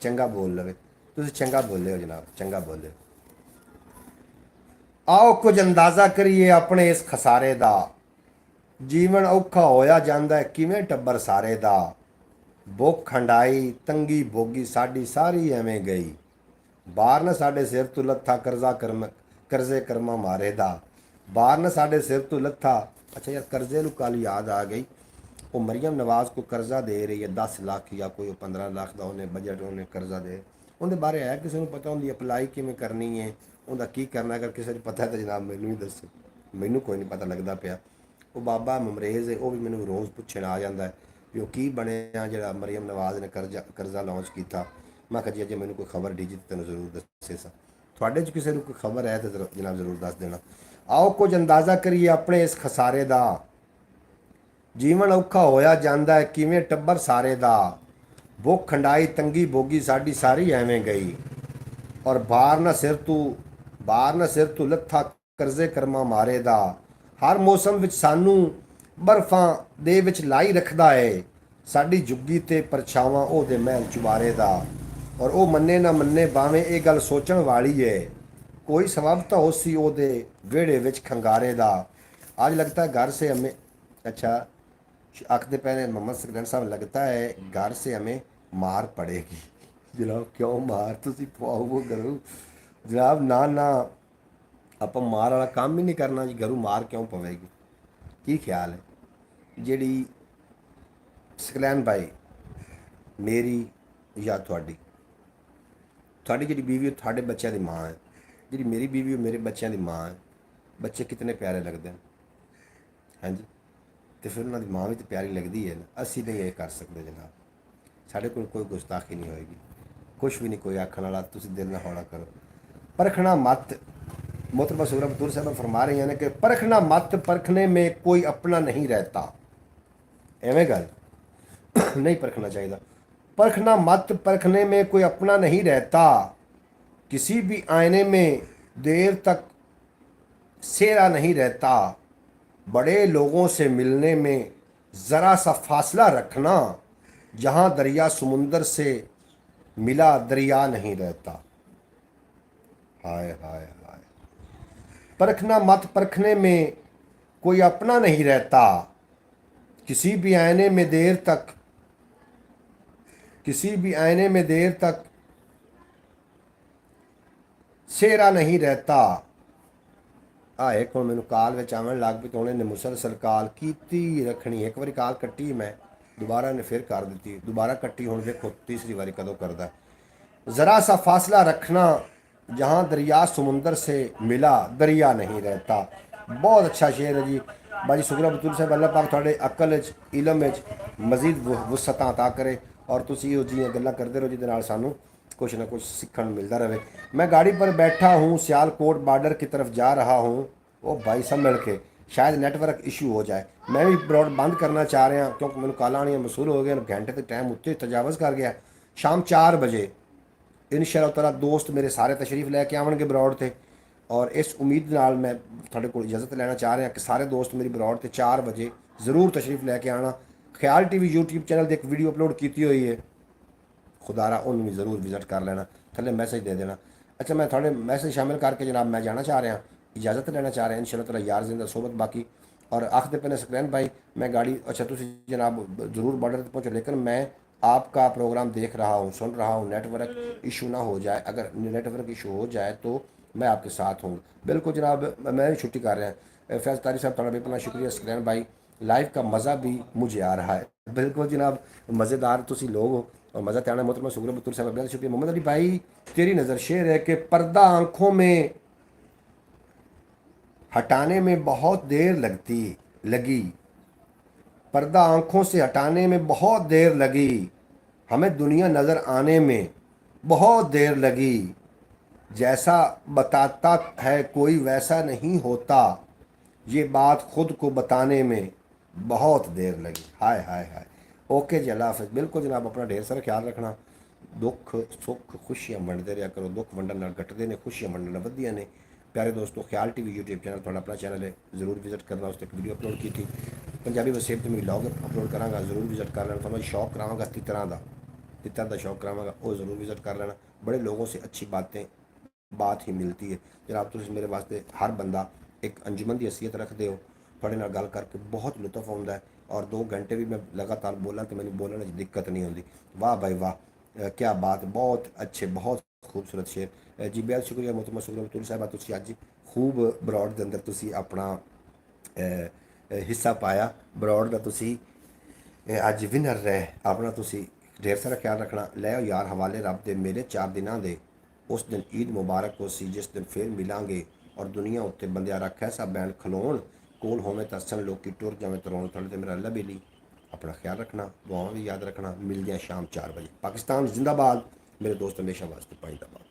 चंगा बोल लवे, तुसीं चंगा बोले हो जनाब, चंगा बोले। आओ कुछ अंदाज़ा करिए अपने इस खसारे दा, जीवन औखा होया जांदा है किवें टब्बर सारे दा। भुख हंडाई तंगी भोगी साडी सारी एवें गई, बार न साडे सिर तो लत्था करजे कर्मा मारे दा। बार न साडे सिर तो लत्था। अच्छा यार कर्जे नूं कल याद आ गई, वो मरियम नवाज को कर्जा दे रही है 10 लाख या कोई 15 लाख का उन्हें बजट उन्हें कर्जा दे। ਉਹਦੇ ਬਾਰੇ ਹੈ ਕਿਸੇ ਨੂੰ ਪਤਾ ਹੁੰਦੀ ਅਪਲਾਈ ਕਿਵੇਂ ਕਰਨੀ ਹੈ, ਉਹਦਾ ਕੀ ਕਰਨਾ? ਅਗਰ ਕਿਸੇ ਨੂੰ ਪਤਾ ਤਾਂ ਜਨਾਬ ਮੈਨੂੰ ਹੀ ਦੱਸੋ, ਮੈਨੂੰ ਕੋਈ ਨਹੀਂ ਪਤਾ ਲੱਗਦਾ ਪਿਆ। ਉਹ ਬਾਬਾ ਮਮਰੇਜ਼ ਹੈ, ਉਹ ਵੀ ਮੈਨੂੰ ਰੋਜ਼ ਪੁੱਛਣ ਆ ਜਾਂਦਾ ਹੈ ਵੀ ਉਹ ਕੀ ਬਣਿਆ ਜਿਹੜਾ ਮਰੀਮ ਨਵਾਜ਼ ਨੇ ਕਰਜ਼ਾ ਲਾਂਚ ਕੀਤਾ। ਮੈਂ ਕਿਹਾ ਜੀ ਅਜੇ ਮੈਨੂੰ ਕੋਈ ਖਬਰ ਡੀ ਜੀ ਤੈਨੂੰ ਜ਼ਰੂਰ ਦੱਸੇ ਸਾਂ। ਤੁਹਾਡੇ 'ਚ ਕਿਸੇ ਨੂੰ ਕੋਈ ਖਬਰ ਹੈ ਤਾਂ ਜਨਾਬ ਜ਼ਰੂਰ ਦੱਸ ਦੇਣਾ। ਆਓ ਕੁਝ ਅੰਦਾਜ਼ਾ ਕਰੀਏ ਆਪਣੇ ਇਸ ਖਸਾਰੇ ਦਾ। ਜੀਵਨ ਔਖਾ ਹੋਇਆ ਜਾਂਦਾ ਹੈ ਕਿਵੇਂ ਟੱਬਰ ਸਾਰੇ ਦਾ। ਭੁੱਖ ਖੰਡਾਈ ਤੰਗੀ ਭੋਗੀ ਸਾਡੀ ਸਾਰੀ ਐਵੇਂ ਗਈ। ਔਰ ਬਾਰ ਨਾ ਸਿਰ ਤੂੰ ਲੱਥਾ ਕਰਜ਼ੇ ਕਰਮਾ ਮਾਰੇ ਦਾ। ਹਰ ਮੌਸਮ ਵਿੱਚ ਸਾਨੂੰ ਬਰਫਾਂ ਦੇ ਵਿੱਚ ਲਾਈ ਰੱਖਦਾ ਏ। ਸਾਡੀ ਜੁੱਗੀ ਤੇ ਪਰਛਾਵਾਂ ਉਹਦੇ ਮਹਿਲ ਚੁਬਾਰੇ ਦਾ। ਔਰ ਉਹ ਮੰਨੇ ਨਾ ਮੰਨੇ ਬਾਵੇਂ ਇਹ ਗੱਲ ਸੋਚਣ ਵਾਲੀ ਏ। ਕੋਈ ਸਬਬ ਤਾਂ ਉसी ਉਹਦੇ ਵਿਹੜੇ ਵਿੱਚ ਖੰਗਾਰੇ ਦਾ। आज लगता है घर से हमें अच्छा आखते पहले मोहम्मद सकरैन साहब लगता है घर से हमें मार पड़ेगी। जनाब क्यों मार तुसी पवाओ वो करो जनाब ना ना ਆਪਾਂ ਮਾਰ ਵਾਲਾ ਕੰਮ ਹੀ ਨਹੀਂ ਕਰਨਾ ਜੀ, ਘਰੋਂ ਮਾਰ ਕਿਉਂ ਪਵੇਗੀ? ਕੀ ਖਿਆਲ ਹੈ ਜਿਹੜੀ ਸਕਲੈਨ ਭਾਈ ਮੇਰੀ ਜਾਂ ਤੁਹਾਡੀ ਜਿਹੜੀ ਬੀਵੀ ਉਹ ਤੁਹਾਡੇ ਬੱਚਿਆਂ ਦੀ ਮਾਂ ਹੈ, ਜਿਹੜੀ ਮੇਰੀ ਬੀਵੀ ਉਹ ਮੇਰੇ ਬੱਚਿਆਂ ਦੀ ਮਾਂ ਹੈ। ਬੱਚੇ ਕਿਤਨੇ ਪਿਆਰੇ ਲੱਗਦੇ ਹਨ, ਹਾਂਜੀ, ਤੇ ਫਿਰ ਉਹਨਾਂ ਦੀ ਮਾਂ ਵੀ ਤਾਂ ਪਿਆਰੀ ਲੱਗਦੀ ਹੈ ਨਾ। ਅਸੀਂ ਨਹੀਂ ਇਹ ਕਰ ਸਕਦੇ ਜਨਾਬ, ਸਾਡੇ ਕੋਲ ਕੋਈ ਗੁਸਤਾਖੀ ਨਹੀਂ ਹੋਏਗੀ, ਕੁਛ ਵੀ ਨਹੀਂ ਕੋਈ ਆਖਣ ਵਾਲਾ। ਤੁਸੀਂ ਦਿਲ ਨਾ ਹੌਲਾ ਕਰੋ। परखना मत, मोहतरमा सूरह बतूर साहब फरमा रही हैं कि परखना मत परखने में कोई अपना नहीं रहता। एवें गल नहीं परखना चाहिए। परखना मत परखने में कोई अपना नहीं रहता। किसी भी आईने में देर तक सेरा नहीं रहता। बड़े लोगों से मिलने में ज़रा सा फासला रखना। जहाँ दरिया समुंदर से मिला दरिया नहीं रहता। हाय हाय हाय। परखना मत परखने में कोई अपना नहीं रहता। किसी भी आईने में देर तक सेरा नहीं रहता। एक हूँ मैनू काल में आवन लग पई तो उन्हें मुसलसल काल की रखनी। एक बार काल कट्टी मैं, दोबारा ने फिर कर दी, दोबारा कट्टी, हूँ देखो तीसरी बारी कदों करदा। ज़रा सा फासला रखना, जहाँ दरिया समुंदर से मिला दरिया नहीं रहता। बहुत अच्छा शेर है जी बाजी सुगरा बतूल साहब। अल्लाह पाक थोड़े अकल इलम मजीद वसअतां अता करे और तुसी इहो जिहियां गल्लां करते रहो जिहदे नाल सानू कुछ ना कुछ सीखण मिलता रहे। मैं गाड़ी पर बैठा हूँ, सियालकोट बॉर्डर की तरफ जा रहा हूँ। वो भाई संभल के, शायद नेटवर्क इशू हो जाए। मैं भी ब्रॉड बंद करना चाह रहा क्योंकि मैंने कालां आनियां मसूल हो गए, घंटे तक टाइम उत्ते तजावज़ कर गया। शाम 4 बजे इंशाअल्लाह ताला दोस्त मेरे सारे तशरीफ लैके आउणगे ब्रॉड ते। और इस उम्मीद नाल मैं तुहाडे कोल इजाज़त लेना चाह रहा कि सारे दोस्त मेरी ब्रॉड ते 4 बजे ज़रूर तशरीफ लैके आना। ख्याल TV यूट्यूब चैनल ते एक वीडियो अपलोड की हुई है, खुदारा उन्होंने भी ज़रूर विजिट कर लेना, थले मैसेज दे देना। अच्छा मैं थोड़े मैसेज शामिल करके जनाब मैं जाना चाह रहा, इजाज़त लेना चाह रहा हैं इंशाअल्लाह ताला। यार जिंदा सोबत बाकी और आखिर पे सकरैन भाई मैं गाड़ी अच्छा तुम जनाब ज़रूर बॉर्डर तक पहुँचो, लेकिन मैं आपका प्रोग्राम देख रहा हूँ, सुन रहा हूँ। नेटवर्क इशू ना हो जाए, अगर नेटवर्क इशू हो जाए तो मैं आपके साथ हूँ। बिल्कुल जनाब मैं भी छुट्टी कर रहा है। फैज़ तारी साहब थोड़ा बेपना शुक्रिया। सकरैन भाई लाइव का मज़ा भी मुझे आ रहा है। बिल्कुल जनाब मज़ेदार तुसी लोग हो और मज़ा त्याना। मोहतरमा सुगरा बतूर साहब बेहद शुक्रिया। मोहम्मद अली भाई तेरी नज़र शेर है कि पर्दा आंखों में हटाने में बहुत देर लगी। पर्दा आंखों से हटाने में बहुत देर लगी। हमें दुनिया नज़र आने में बहुत देर लगी। जैसा बताता है कोई वैसा नहीं होता। ये बात खुद को बताने में बहुत देर लगी। हाय हाय हाय। ओके जी, अल्लाह हाफ़िज़। बिल्कुल जनाब अपना ढेर सारा ख्याल रखना। दुख सुख खुशियां वंडते रहा करो। दुख वंडन नाल घटदे ने, खुशियां वंडन नाल वधिया ने। प्यारे दोस्तों ख्याल TV यूट्यूब चैनल थोड़ा अपना चैनल है, ज़रूर विजिट करना। उस तक वीडियो अपलोड की थी पंजाबी वसेब तो मैं व्लॉग अपलोड कराँगा, ज़रूर विजिट कर लेना। थोड़ा शौक कराँगा तितर का शौक कराँगा, वो ज़रूर विजिट कर लेना। बड़े लोगों से अच्छी बात ही मिलती है जनाब। तुम मेरे वास्ते हर बंदा एक अंजुमन की हैसीयत रखते हो। थोड़े नाल गल करके बहुत लुत्फ आता है और 2 घंटे भी मैं लगातार बोला तो मैंने बोलने की दिक्कत नहीं होती। वाह भाई वाह, क्या बात, बहुत अच्छे, बहुत खूबसूरत शेर जी। बेहद शुक्रिया मोहतरमा सुगरा बतूल साहब। तुसी अज खूब ब्रॉड के अंदर तुसी अपना हिस्सा पाया। ब्रॉड का तुसी अज विनर रहे, अपना तुसी ਢੇਰ ਸਾਰਾ ਖਿਆਲ ਰੱਖਣਾ। ਲੈ ਆਓ ਯਾਰ ਹਵਾਲੇ ਰੱਬ ਦੇ ਮੇਰੇ 4 ਦਿਨਾਂ ਦੇ। ਉਸ ਦਿਨ ਈਦ ਮੁਬਾਰਕ ਹੋ ਸੀ ਜਿਸ ਦਿਨ ਫੇਰ ਮਿਲਾਂਗੇ ਔਰ ਦੁਨੀਆ ਉੱਤੇ ਬੰਦਿਆਂ ਰੱਖ ਐਸਾ ਬੈਂਡ ਖਲੋਣ ਕੋਲ ਹੋਵੇਂ ਤਾਂ ਹੱਸਣ ਲੋਕੀ ਟੁਰ ਜਾਵੇਂ ਤਰੋਣ ਤੁਹਾਡੇ ਤੇ ਮੇਰਾ ਅੱਲਾ ਬੇਲੀ। ਆਪਣਾ ਖਿਆਲ ਰੱਖਣਾ, ਦੁਆਵਾਂ ਵੀ ਯਾਦ ਰੱਖਣਾ। ਮਿਲਦੇ ਹਾਂ ਸ਼ਾਮ 4 ਵਜੇ। ਪਾਕਿਸਤਾਨ ਜ਼ਿੰਦਾਬਾਦ। ਮੇਰੇ ਦੋਸਤ ਹਮੇਸ਼ਾ ਵਾਸਤੇ ਪਾਇੰਦਾਬਾਦ।